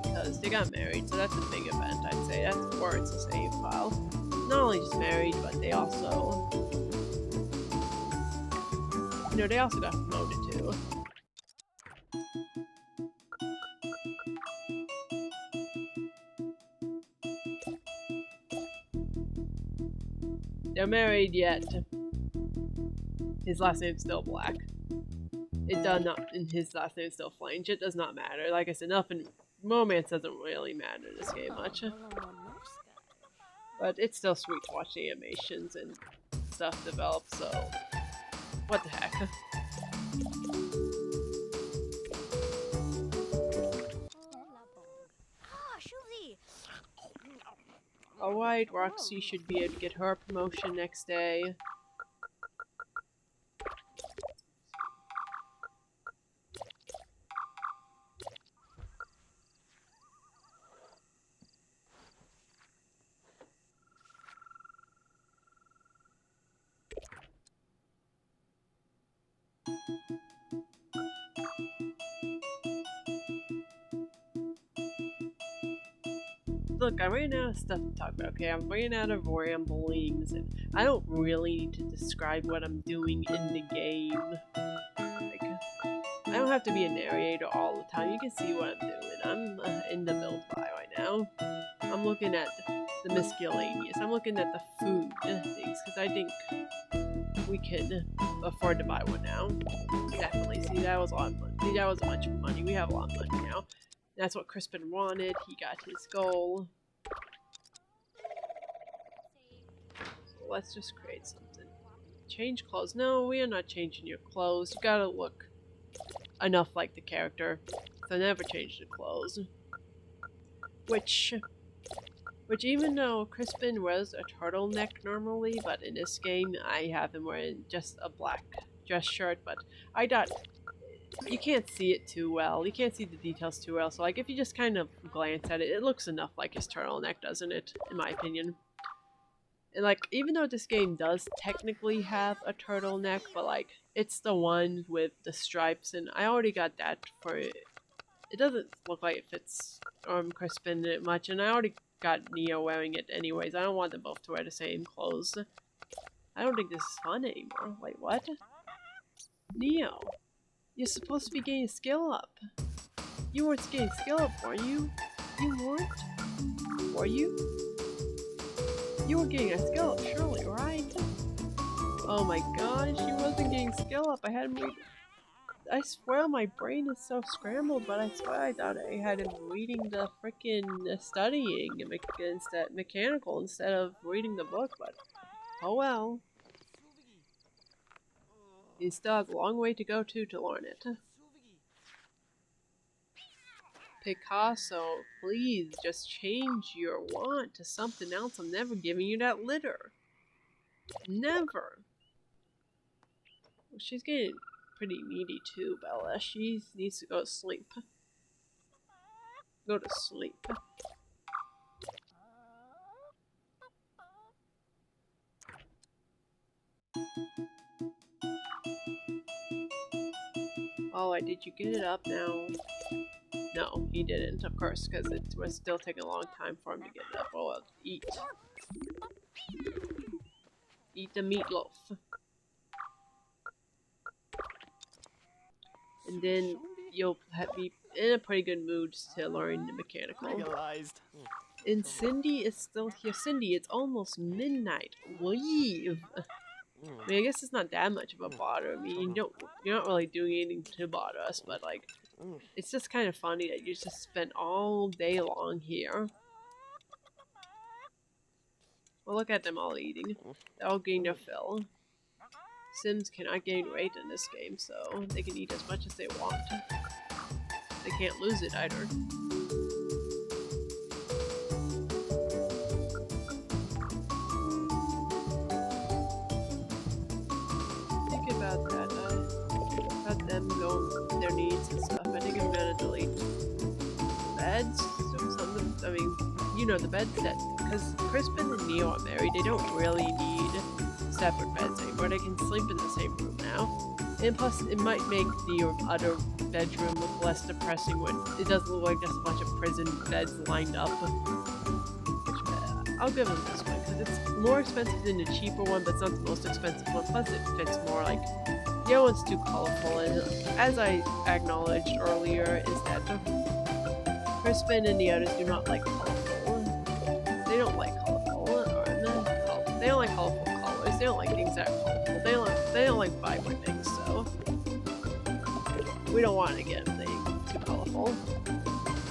Because they got married, so that's a big event, I'd say. That's worth a save file. Not only just married, but they also... You know, they also got promoted too. They're married yet. His last name's still Black. It does not, and his last name's still Flange. It does not matter. Like I said, nothing. Romance doesn't really matter in this game much. But it's still sweet to watch the animations and stuff develop, so. What the heck? Alright, Roxy should be able to get her promotion next day. Look, I ran out of stuff to talk about, okay? I'm running out of ramblings, and I don't really need to describe what I'm doing in the game. Like, I don't have to be a narrator all the time. You can see what I'm doing. I'm in the build file right now. I'm looking at the miscellaneous. I'm looking at the food things, because I think we can afford to buy one now. Definitely. See, that was a lot of money. See, that was a bunch of money. We have a lot of money now. That's what Crispin wanted. He got his goal. So let's just create something. Change clothes. No, we are not changing your clothes. You gotta look enough like the character. So never change the clothes. Which even though Crispin wears a turtleneck normally, but in this game I have him wearing just a black dress shirt, but I thought you can't see it too well. You can't see the details too well, so like if you just kind of glance at it, it looks enough like his turtleneck, doesn't it? In my opinion. And like, even though this game does technically have a turtleneck, but like, it's the one with the stripes, and I already got that for it doesn't look like it fits Crispin much, and I already got Neo wearing it anyways. I don't want them both to wear the same clothes. I don't think this is fun anymore. Wait, what? Neo, you're supposed to be getting skill up. You weren't getting skill up, were you? You weren't? Were you? You were getting a skill up, surely, right? Oh my gosh, she wasn't getting skill up. I swear my brain is so scrambled, but I swear I thought I had him reading the frickin' studying instead mechanical instead of reading the book, but oh well. He still has a long way to go to learn it. Picasso, please just change your want to something else. I'm never giving you that litter. Never. Well, she's getting pretty needy too, Bella. She needs to go to sleep. Go to sleep. Oh, did you get it up now? No, he didn't, of course, because it was still taking a long time for him to get it up. Oh, well, eat. Eat the meatloaf. And then you'll be in a pretty good mood to learn the mechanical. Realized. And Cindy is still here. Cindy, it's almost midnight. Leave! I mean, I guess it's not that much of a bother. I mean, you're not really doing anything to bother us, but like, it's just kind of funny that you just spent all day long here. Well, look at them all eating. They're all getting their fill. Sims cannot gain weight in this game, so they can eat as much as they want. They can't lose it either. Think about that, about them going their needs and stuff. I think I'm gonna delete beds or something. I mean, you know, the beds that, because Crispin and Neo are married, they don't really need separate beds anymore. They can sleep in the same room now. And plus, it might make the other bedroom look less depressing when it doesn't look like just a bunch of prison beds lined up. Which, I'll give them this one, because it's more expensive than the cheaper one, but it's not the most expensive one. Plus, it fits more, like, the other one's too colorful, and as I acknowledged earlier, is that Crispin and the others do not like colorful. They don't like colorful, they don't like colorful colors, they don't like things that are colorful, they don't like vibrant things, so we don't want to get anything too colorful.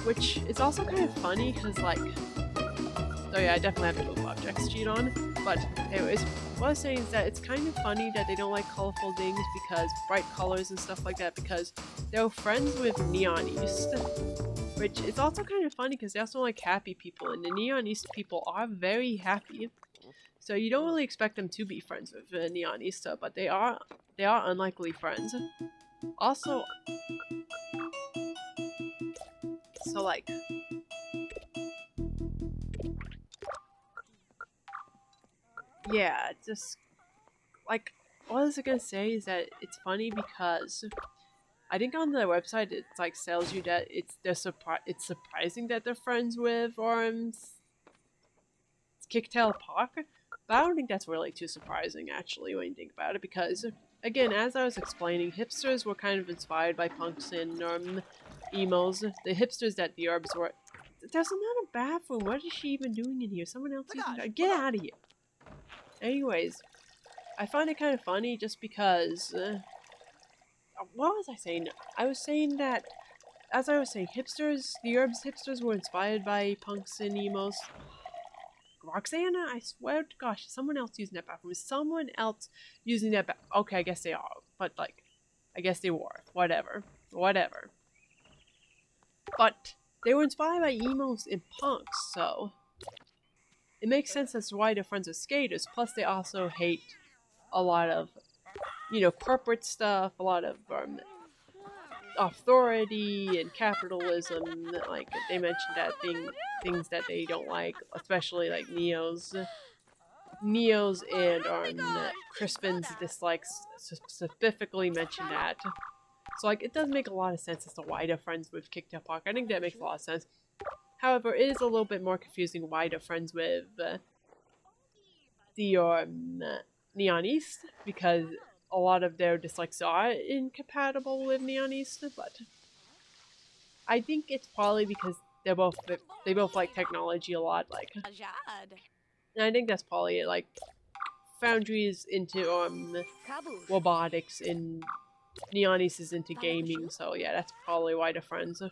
Which is also kind of funny, because like, oh yeah, I definitely have to move objects cheat on, but anyways, what I was saying is that it's kind of funny that they don't like colorful things, because bright colors and stuff like that, because they're friends with Neon East. Which is also kind of funny because they also like happy people, and the Neon East people are very happy. So you don't really expect them to be friends with Neon East, but they are unlikely friends. Also, so like, yeah, just like, what I was gonna say is that it's funny because I think on the website it like tells you that it's surprising that they're friends with Kicktail Park, but I don't think that's really too surprising actually when you think about it, because again, as I was explaining, hipsters were kind of inspired by punks and emos. The hipsters that the Herbs were. There's not a bathroom. What is she even doing in here? Someone else using. Get out of here. Anyways, I find it kind of funny just because. What was I saying? I was saying that, as I was saying, the Herbs hipsters were inspired by punks and emos. Roxana, I swear to gosh, someone else using that bathroom. Is someone else using that bathroom? Okay, I guess they are, but like, I guess they were. Whatever. But they were inspired by emos and punks, so it makes sense as to why they're friends with skaters. Plus, they also hate a lot of, corporate stuff, a lot of authority and capitalism. Like, they mentioned that things that they don't like, especially like Neo's and Crispin's dislikes specifically mention that. So, like, it does make a lot of sense as to why they're friends with Kicktail Park. I think that makes a lot of sense. However, it is a little bit more confusing why they're friends with the Neon East, because a lot of their dislikes are incompatible with Neon East, but I think it's probably because they both like technology a lot, like, Ajad. and I think that's probably it. Like, Foundry is into Kabush. robotics and Neon East is into gaming, so yeah, that's probably why they're friends. Huh?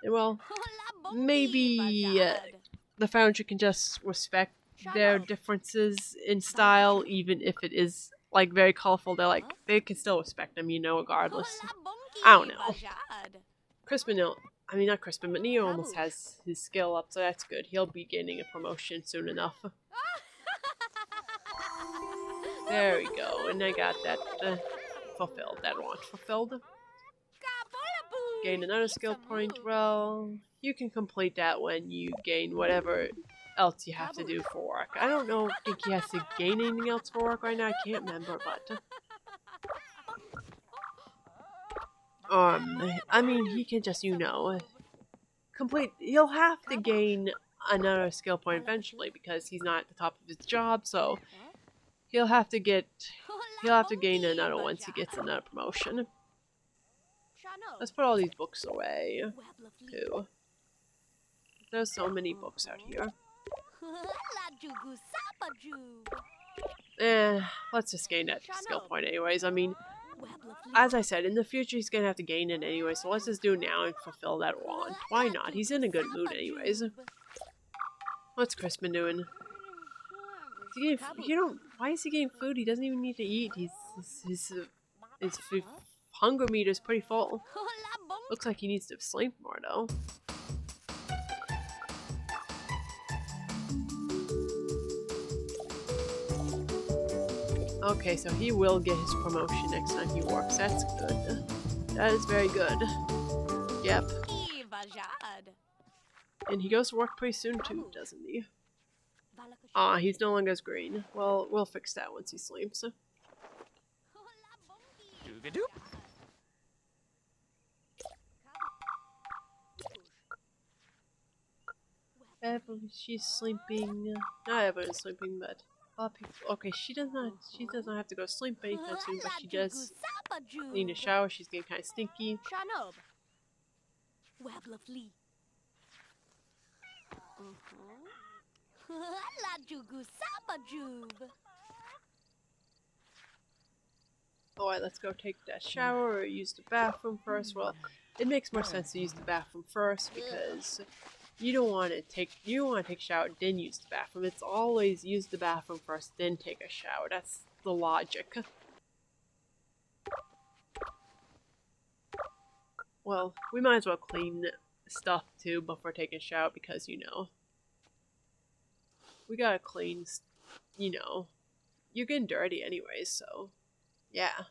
And well, Hola, maybe Bajad. the Foundry can just respect their differences in style, even if it is like very colorful. They can still respect them, regardless. Hola, I don't know. Bajad. Crispin, I mean not Crispin, but Neo almost has his skill up, so that's good. He'll be gaining a promotion soon enough. There we go, and I got that fulfilled. That want fulfilled. Gain another skill point. Well, you can complete that when you gain whatever else you have to do for work. I don't think he has to gain anything else for work right now. I can't remember, but I mean, he can just, complete. He'll have to gain another skill point eventually because he's not at the top of his job, so he'll have to gain another once he gets another promotion. Let's put all these books away, too. There's so many books out here. Let's just gain that skill point anyways. I mean, as I said, in the future he's gonna have to gain it anyway, so let's just do it now and fulfill that want. Why not? He's in a good mood anyways. What's Crispin doing? Why is he getting food? He doesn't even need to eat. His hunger meter's pretty full. Looks like he needs to sleep more though. Okay, so he will get his promotion next time he works. That's good. That is very good. Yep. And he goes to work pretty soon too, doesn't he? He's no longer as green. Well, we'll fix that once he sleeps. Doogadoop. Evelyn, she's sleeping. Not Evelyn's sleeping, but okay, she does not have to go to sleep anytime soon, but she does need a shower. She's getting kind of stinky. Alright, let's go take that shower or use the bathroom first. Well, it makes more sense to use the bathroom first because you don't want to take a shower, then use the bathroom. It's always use the bathroom first, then take a shower. That's the logic. Well, we might as well clean stuff too before taking a shower because, we gotta clean, you're getting dirty anyways, so, yeah.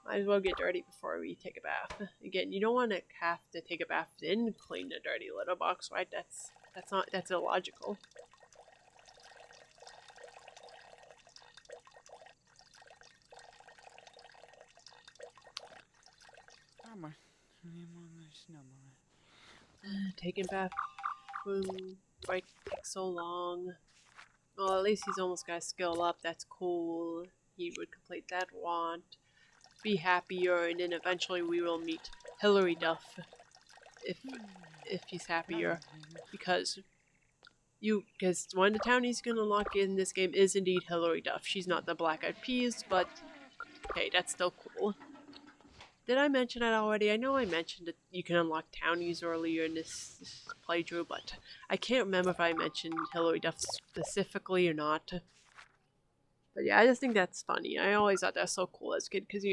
Might as well get dirty before we take a bath. Again, you don't want to have to take a bath then clean the dirty litter box, right? That's illogical. Taking bath right takes so long. Well, at least he's almost got a skill up. That's cool. He would complete that want. Be happier, and then eventually we will meet Hilary Duff if he's happier, because one of the townies gonna unlock in this game is indeed Hilary Duff. She's not the Black Eyed Peas, but hey, that's still cool. Did I mention that already? I know I mentioned that you can unlock townies earlier in this playthrough, but I can't remember if I mentioned Hilary Duff specifically or not. But yeah, I just think that's funny. I always thought that's so cool as a kid, because,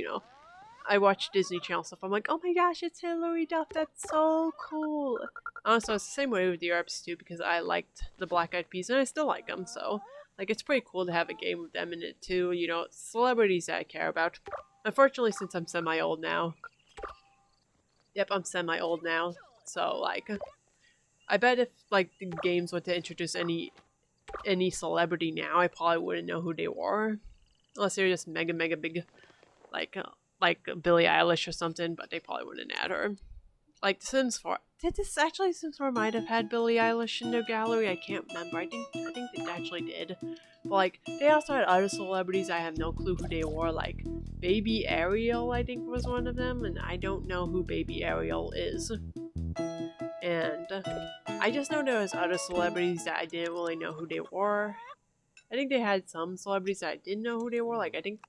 I watch Disney Channel stuff. I'm like, oh my gosh, it's Hilary Duff. That's so cool. Also, it's the same way with the Arabs too, because I liked the Black Eyed Peas, and I still like them, so, like, it's pretty cool to have a game with them in it too, celebrities that I care about. Unfortunately, since I'm semi-old now. Yep, I'm semi-old now, so, like, I bet if, like, the games were to introduce any celebrity now, I probably wouldn't know who they were. Unless they were just mega big, like Billie Eilish or something, but they probably wouldn't add her. Like The Sims 4. Did this actually Sims 4 might have had Billie Eilish in their gallery? I can't remember. I think it actually did. But like they also had other celebrities. I have no clue who they were. Like Baby Ariel, I think was one of them, and I don't know who Baby Ariel is. And I just know there was other celebrities that I didn't really know who they were. I think they had some celebrities that I didn't know who they were. Like I think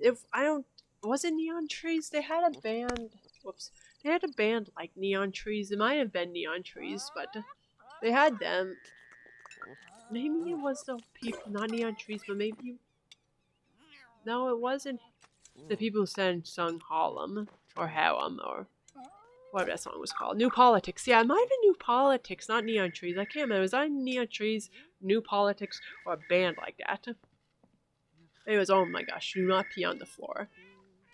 if I don't was it Neon Trees? They had a band. Whoops. They had a band like Neon Trees. It might have been Neon Trees, but they had them. Maybe it was the people, not Neon Trees, but maybe. No, it wasn't the people who sung Harlem or Harlem or whatever that song was called. New Politics. Yeah, it might have been New Politics, not Neon Trees. I can't remember. Was that Neon Trees, New Politics, or a band like that? Anyways, oh my gosh, do not pee on the floor.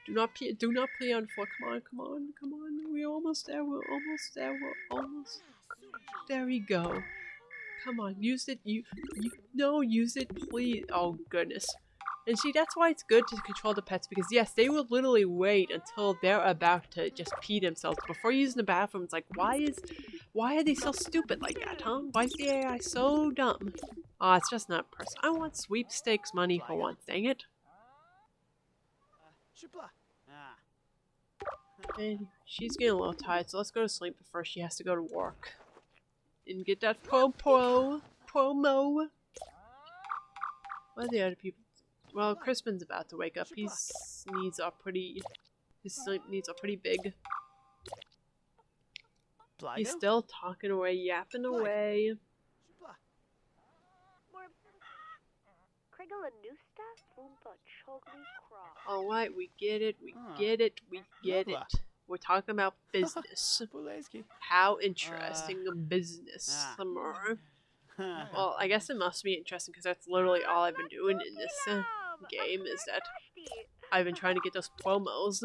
Do not pee on the floor. Come on, come on, come on. We're almost there. We're almost there. We're almost. There we go. Come on, use it. No, use it, please. Oh goodness. And see, that's why it's good to control the pets, because yes, they will literally wait until they're about to just pee themselves before using the bathroom. It's like, why are they so stupid like that, huh? Why is the AI so dumb? Oh, it's just not personal. I want sweepstakes money for once, dang it. And she's getting a little tired, so let's go to sleep before she has to go to work. And get that promo. What are the other people? Well, Crispin's about to wake up. His sleep needs are pretty big. He's still talking away, yapping away. Alright, we get it, we get it. We're talking about business. How interesting a business. Well, I guess it must be interesting because that's literally all I've been doing in this game is that I've been trying to get those promos.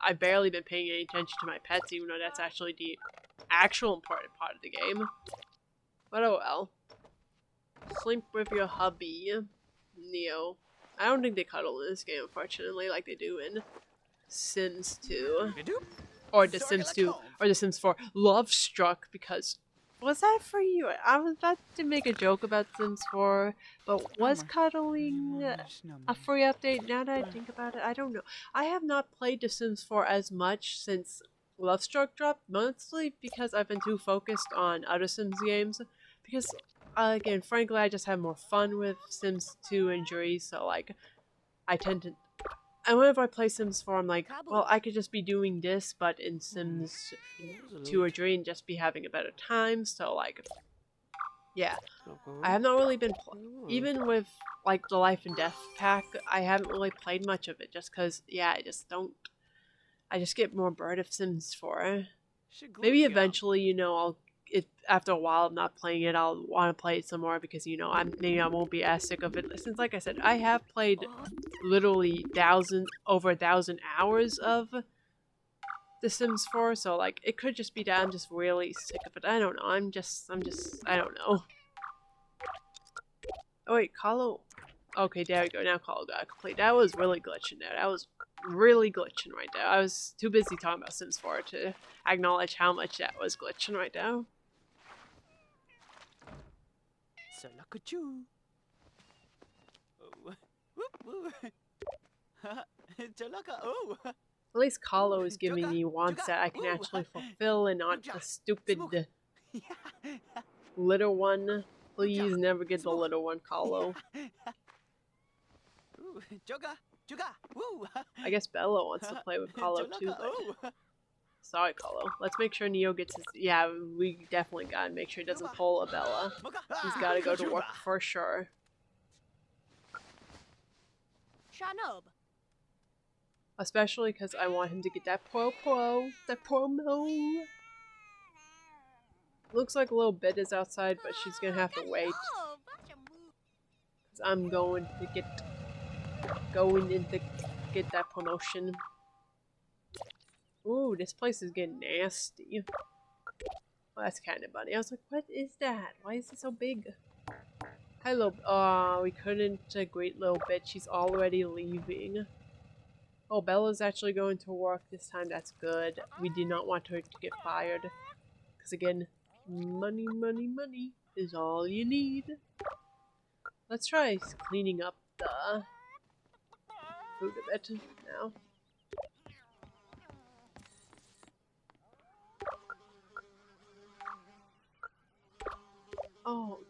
I've barely been paying any attention to my pets, even though that's actually the actual important part of the game. But oh well. Sleep with your hubby, Neo. I don't think they cuddle in this game, unfortunately, like they do in Sims 2. Or The Sims 2, or The Sims 4. Love Struck, because... Was that for you? I was about to make a joke about Sims 4, but was cuddling a free update? Now that I think about it, I don't know. I have not played The Sims 4 as much since Love Struck dropped, mostly because I've been too focused on other Sims games. Because, again, frankly, I just have more fun with Sims 2 and Jury, so, like, I tend to... And whenever I play Sims 4, I'm like, well, I could just be doing this, but in Sims 2 or 3 and just be having a better time, so, like, yeah. I have not really been, even with, like, the Life and Death pack, I haven't really played much of it, just because, yeah, I just get more bored of Sims 4. Maybe eventually, you know, after a while of not playing it, I'll want to play it some more because, you know, maybe I won't be as sick of it. Since, like I said, I have played literally over 1,000 hours of The Sims 4, so, like, it could just be that I'm just really sick of it. I don't know. I don't know. Oh, wait, Kahlo. Okay, there we go. Now Kahlo got complete. That was really glitching there. That was really glitching right there. I was too busy talking about Sims 4 to acknowledge how much that was glitching right now. So look at you. At least Kahlo is giving me wants that I can actually fulfill and not a stupid little one. Please never get the little one, Kahlo. I guess Bella wants to play with Kahlo too, but... Sorry, Kahlo. Let's make sure Neo gets his... Yeah, we definitely gotta make sure he doesn't pull a Bella. He's gotta go to work for sure. Shanob. Especially because I want him to get that promo. Looks like a little bit is outside, but she's gonna have to wait. Because I'm going to get that promotion. Ooh, this place is getting nasty. Well, that's kind of funny. I was like, what is that? Why is it so big? Hi, little. We couldn't wait, little bit. She's already leaving. Oh, Bella's actually going to work this time. That's good. We do not want her to get fired. Because again, money, money, money is all you need. Let's try cleaning up the food a bit now. Oh,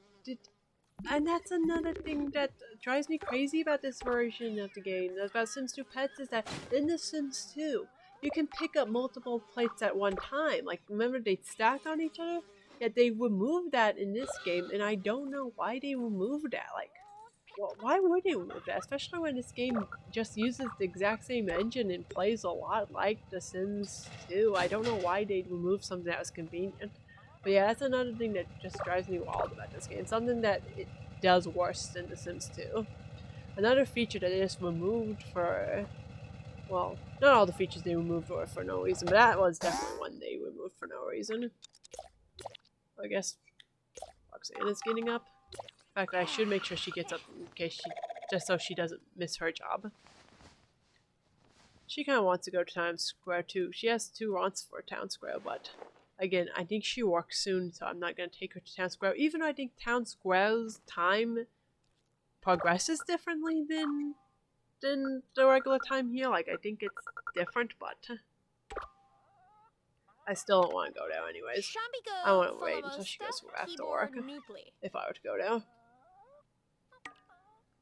and that's another thing that drives me crazy about this version of the game, about Sims 2 Pets, is that in The Sims 2, you can pick up multiple plates at one time. Like, remember they stack on each other? Yet they removed that in this game, and I don't know why they removed that. Like, well, why would they remove that? Especially when this game just uses the exact same engine and plays a lot like The Sims 2. I don't know why they'd remove something that was convenient. But yeah, that's another thing that just drives me wild about this game. Something that it does worse than The Sims 2. Another feature that they just removed for... Well, not all the features they removed were for no reason, but that was definitely one they removed for no reason. I guess Roxana's getting up. In fact, I should make sure she gets up in case she... just so she doesn't miss her job. She kind of wants to go to Times Square too. She has 2 wants for Town Square, but... Again, I think she works soon, so I'm not going to take her to Town Square. Even though I think Town Square's time progresses differently than the regular time here. Like, I think it's different, but I still don't want to go there anyways. I want to wait until she goes after work, if I were to go there.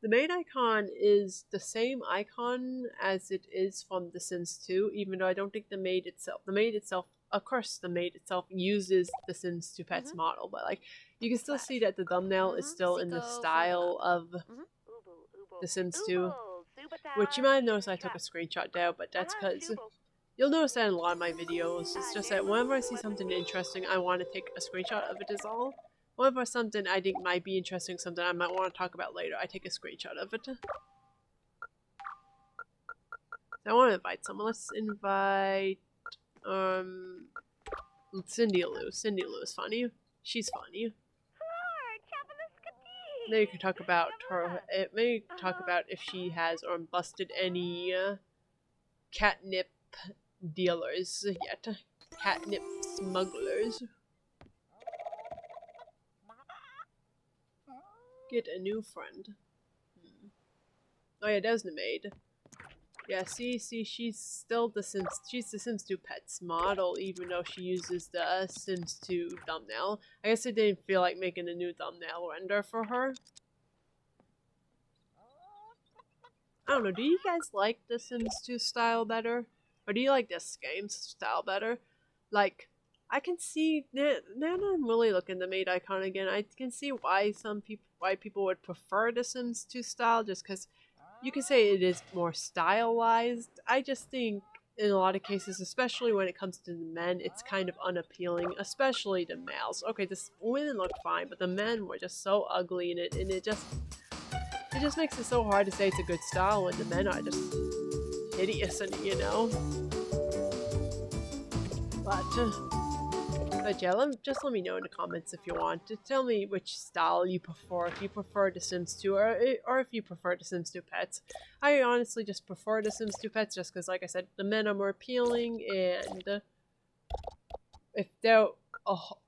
The maid icon is the same icon as it is from The Sims 2, even though I don't think the maid itself, of course the maid itself uses the Sims 2 Pets model, but like, you can still see that the thumbnail is still in the style of the Sims 2, which you might have noticed I took a screenshot there, but that's because you'll notice that in a lot of my videos. It's just that whenever I see something interesting, I want to take a screenshot of it is all. Whenever something I think might be interesting, something I might want to talk about later, I take a screenshot of it. So I want to invite someone. Let's invite Cindy Lou. Cindy Lou is funny. She's funny. Maybe you can talk about her. Maybe talk about if she has or busted any catnip dealers yet. Catnip smugglers. Get a new friend. Oh yeah, there's the maid. Yeah, see, she's still the Sims. She's the Sims 2 Pets model, even though she uses the Sims 2 thumbnail. I guess I didn't feel like making a new thumbnail render for her. I don't know, do you guys like the Sims 2 style better? Or do you like this game's style better? Like, I can see, now that I'm really looking at the maid icon again, I can see why people would prefer the Sims 2 style, just because you can say it is more stylized. I just think, in a lot of cases, especially when it comes to the men, it's kind of unappealing, especially the males. Okay, the women look fine, but the men were just so ugly in it, and it just makes it so hard to say it's a good style when the men are just hideous, and you know. But yeah, just let me know in the comments if you want to tell me which style you prefer. If you prefer The Sims 2 or if you prefer The Sims 2 Pets. I honestly just prefer The Sims 2 Pets just because, like I said, the men are more appealing, and if they're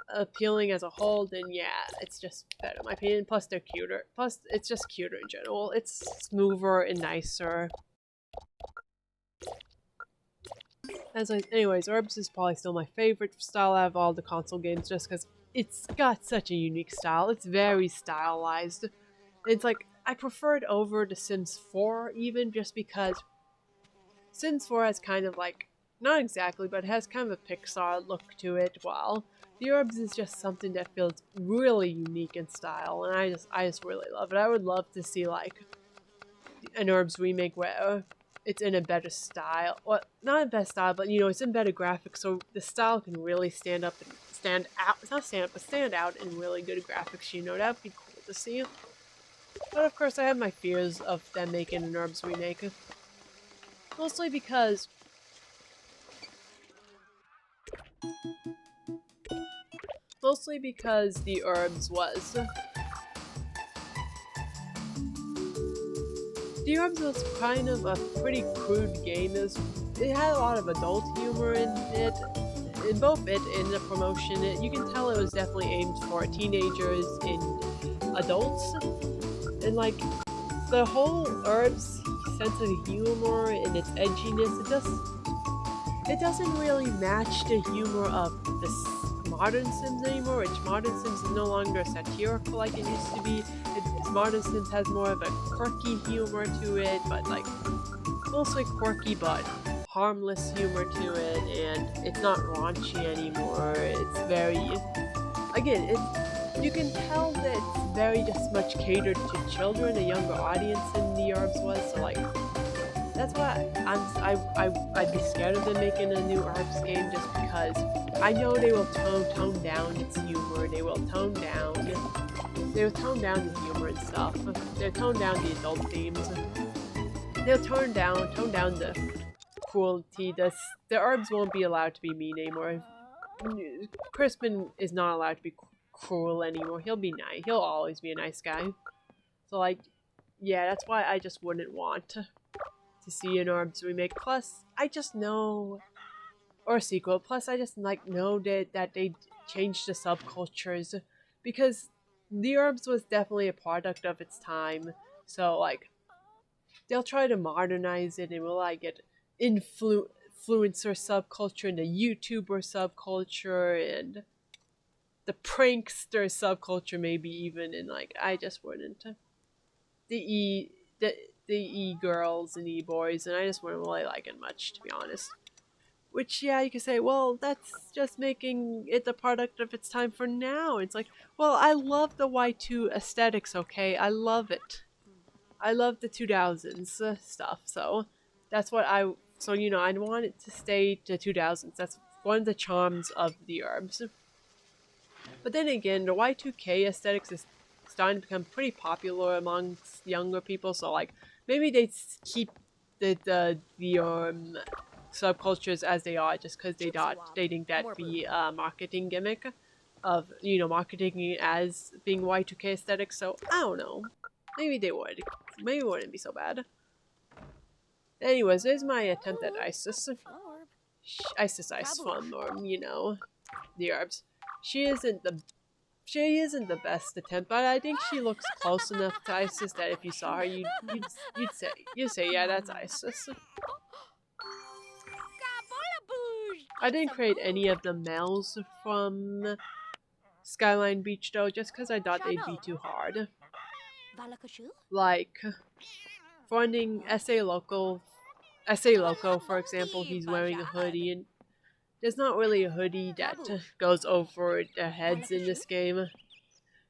appealing as a whole, then yeah, it's just better in my opinion. Plus they're cuter. Plus it's just cuter in general. It's smoother and nicer. Anyways, Orbs is probably still my favorite style out of all the console games, just because it's got such a unique style. It's very stylized. It's like, I prefer it over The Sims 4, even, just because Sims 4 has kind of like, not exactly, but it has kind of a Pixar look to it, while the Orbs is just something that feels really unique in style, and I just really love it. I would love to see like an Orbs remake where it's in a better style. Well, not a better style, but you know, it's in better graphics, so the style can really stand up and stand out. Not stand up, but stand out in really good graphics, you know, that would be cool to see. But of course, I have my fears of them making an Orbs remake. Mostly because the Orbs was The Orbs was kind of a pretty crude game. It had a lot of adult humor in it, in both it and the promotion. You can tell it was definitely aimed for teenagers and adults, and like the whole Herb's sense of humor and its edginess, it doesn't really match the humor of the modern Sims anymore, which modern Sims is no longer satirical like it used to be. Modern Sims has more of a quirky humor to it, but like mostly quirky but harmless humor to it, and it's not raunchy anymore. It's very, again, you can tell that it's very just much catered to children, a younger audience than the Herbs was, so like that's why I'd be scared of them making a new Herbs game, just because I know they will tone down its humor. They will tone down the humor and stuff. They'll tone down the adult themes. They'll tone down the cruelty. The Herbs won't be allowed to be mean anymore. Crispin is not allowed to be cruel anymore. He'll be nice. He'll always be a nice guy. So like, yeah, that's why I just wouldn't want to see an Herbs remake. Plus, I just know, or a sequel. Plus, I just like know that they changed the subcultures, because the Herbs was definitely a product of its time. So like, they'll try to modernize it, and will like get influencer subculture and the YouTuber subculture and the prankster subculture, maybe even, and like I just wouldn't. The e-girls and e-boys, and I just wouldn't really like it much, to be honest. Which, yeah, you could say, well, that's just making it the product of its time for now. It's like, well, I love the Y2 aesthetics, okay? I love it. I love the 2000s stuff, so that's what I want it to stay to 2000s. That's one of the charms of the Herbs. But then again, the Y2K aesthetics is starting to become pretty popular amongst younger people, so like, maybe they keep the subcultures as they are, just because they think that the marketing gimmick of, marketing it as being Y2K aesthetic. So I don't know, maybe they would, maybe it wouldn't be so bad. Anyways, there's my attempt at Isis fun, or the Herbs. She isn't the best attempt, but I think she looks close enough to Isis that if you saw her, you'd say, yeah, that's Isis. I didn't create any of the males from Skyline Beach though, just because I thought they'd be too hard. Like, finding SA Loco, for example, he's wearing a hoodie, and there's not really a hoodie that goes over their heads in this game.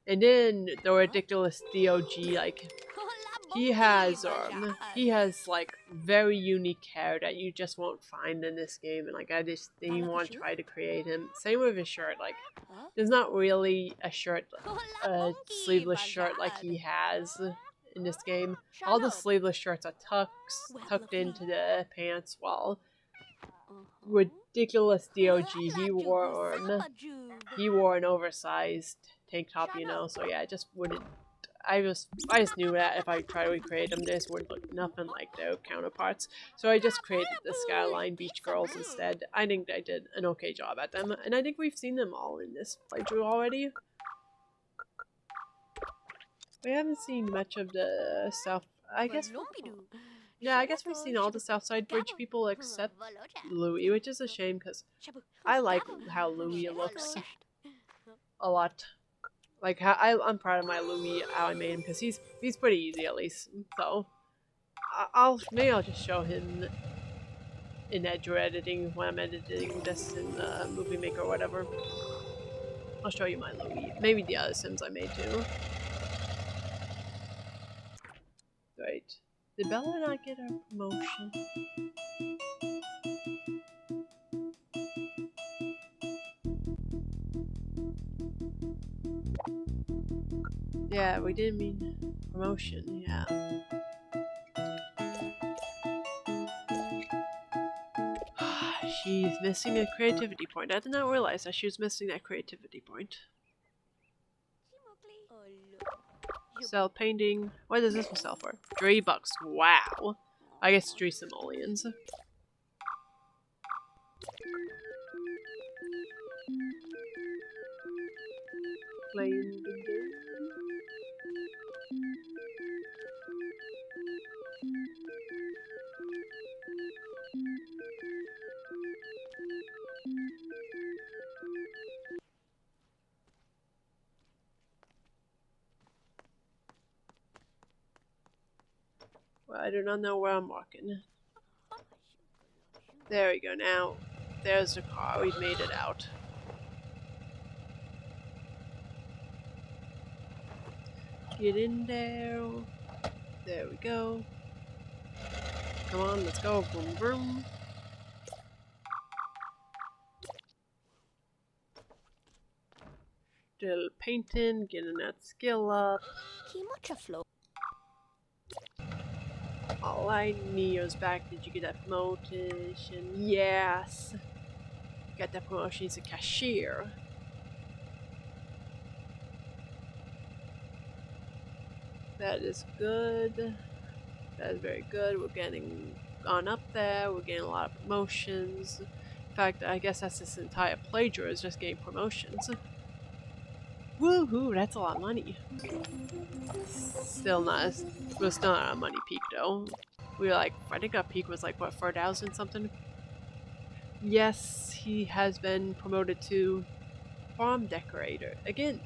And then the ridiculous DOG, like, he has like very unique hair that you just won't find in this game, and like I just didn't even want to try to create him. Same with his shirt, like there's not really a sleeveless shirt like he has in this game. All the sleeveless shirts are tucked into the pants, while ridiculous DOG, he wore an oversized tank top, so yeah, I just wouldn't. I just knew that if I tried to recreate them, this would look nothing like their counterparts. So I just created the Skyline Beach Girls instead. I think I did an okay job at them, and I think we've seen them all in this playthrough already. We haven't seen much of the South. I guess we've seen all the Southside Bridge people except Louis, which is a shame because I like how Louis looks a lot. Like, I'm proud of my Louis, how I made him, because he's pretty easy at least. So maybe I'll just show him in Edge editing when I'm editing this in Movie Maker or whatever. I'll show you my Louis. Maybe the other Sims I made too. Right. Did Bella not get her promotion? Yeah, we didn't mean promotion, yeah. She's missing a creativity point. I did not realize that she was missing that creativity point. Sell painting. What does this one sell for? $3. Wow. I guess 3 simoleons. Playing the game. Well, I do not know where I'm walking. There we go. Now, there's the car. We've made it out. Get in there. There we go. Come on, let's go. Boom, boom. Still painting, getting that skill up. He much a flow. Alright, Neo's back. Did you get that promotion? Yes. Got that promotion as a cashier. That is good. That is very good. We're getting on up there. We're getting a lot of promotions. In fact, I guess that's this entire playthrough is just getting promotions. Woohoo! That's a lot of money. Still not. We're still not at a money peak though. We were like, I think our peak was like what, 4,000 something. Yes, he has been promoted to farm decorator again.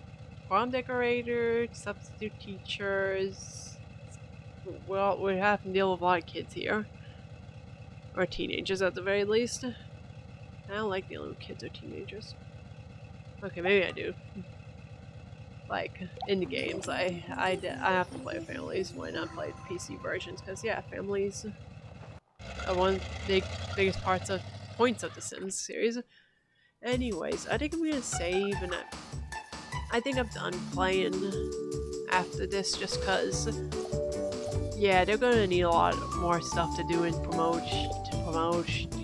Farm decorator, substitute teachers. Well, we have to deal with a lot of kids here. Or teenagers at the very least. I don't like dealing with kids or teenagers. Okay, maybe I do. Like, in the games, I have to play with families when I play PC versions. Because, yeah, families are one of the biggest points of the Sims series. Anyways, I think I'm gonna save and I think I'm done playing after this just cause yeah, they're gonna need a lot more stuff to do in to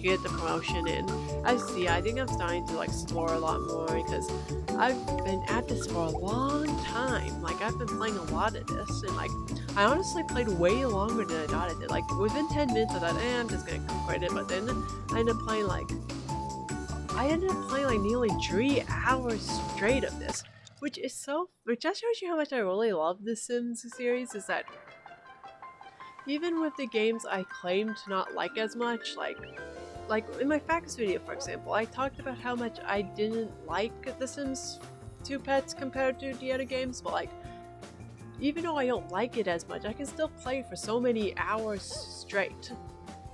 get the promotion in. I think I'm starting to like explore a lot more because I've been at this for a long time. Like I've been playing a lot of this and like I honestly played way longer than I thought I did. Like within 10 minutes I thought, I'm just gonna quit it, but then I ended up playing like nearly 3 hours straight of this. Which just shows you how much I really love the Sims series, is that even with the games I claim to not like as much, like in my facts video for example, I talked about how much I didn't like The Sims 2 Pets compared to the other games, but like, even though I don't like it as much, I can still play for so many hours straight.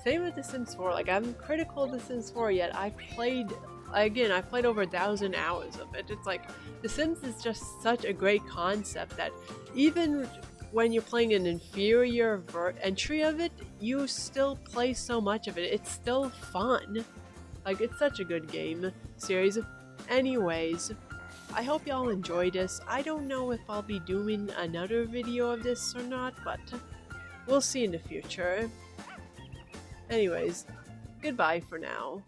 Same with The Sims 4, like I'm critical of The Sims 4 yet I've played over 1,000 hours of it. It's like, The Sims is just such a great concept that even when you're playing an inferior entry of it, you still play so much of it. It's still fun. Like, it's such a good game series. Anyways, I hope y'all enjoyed this. I don't know if I'll be doing another video of this or not, but we'll see in the future. Anyways, goodbye for now.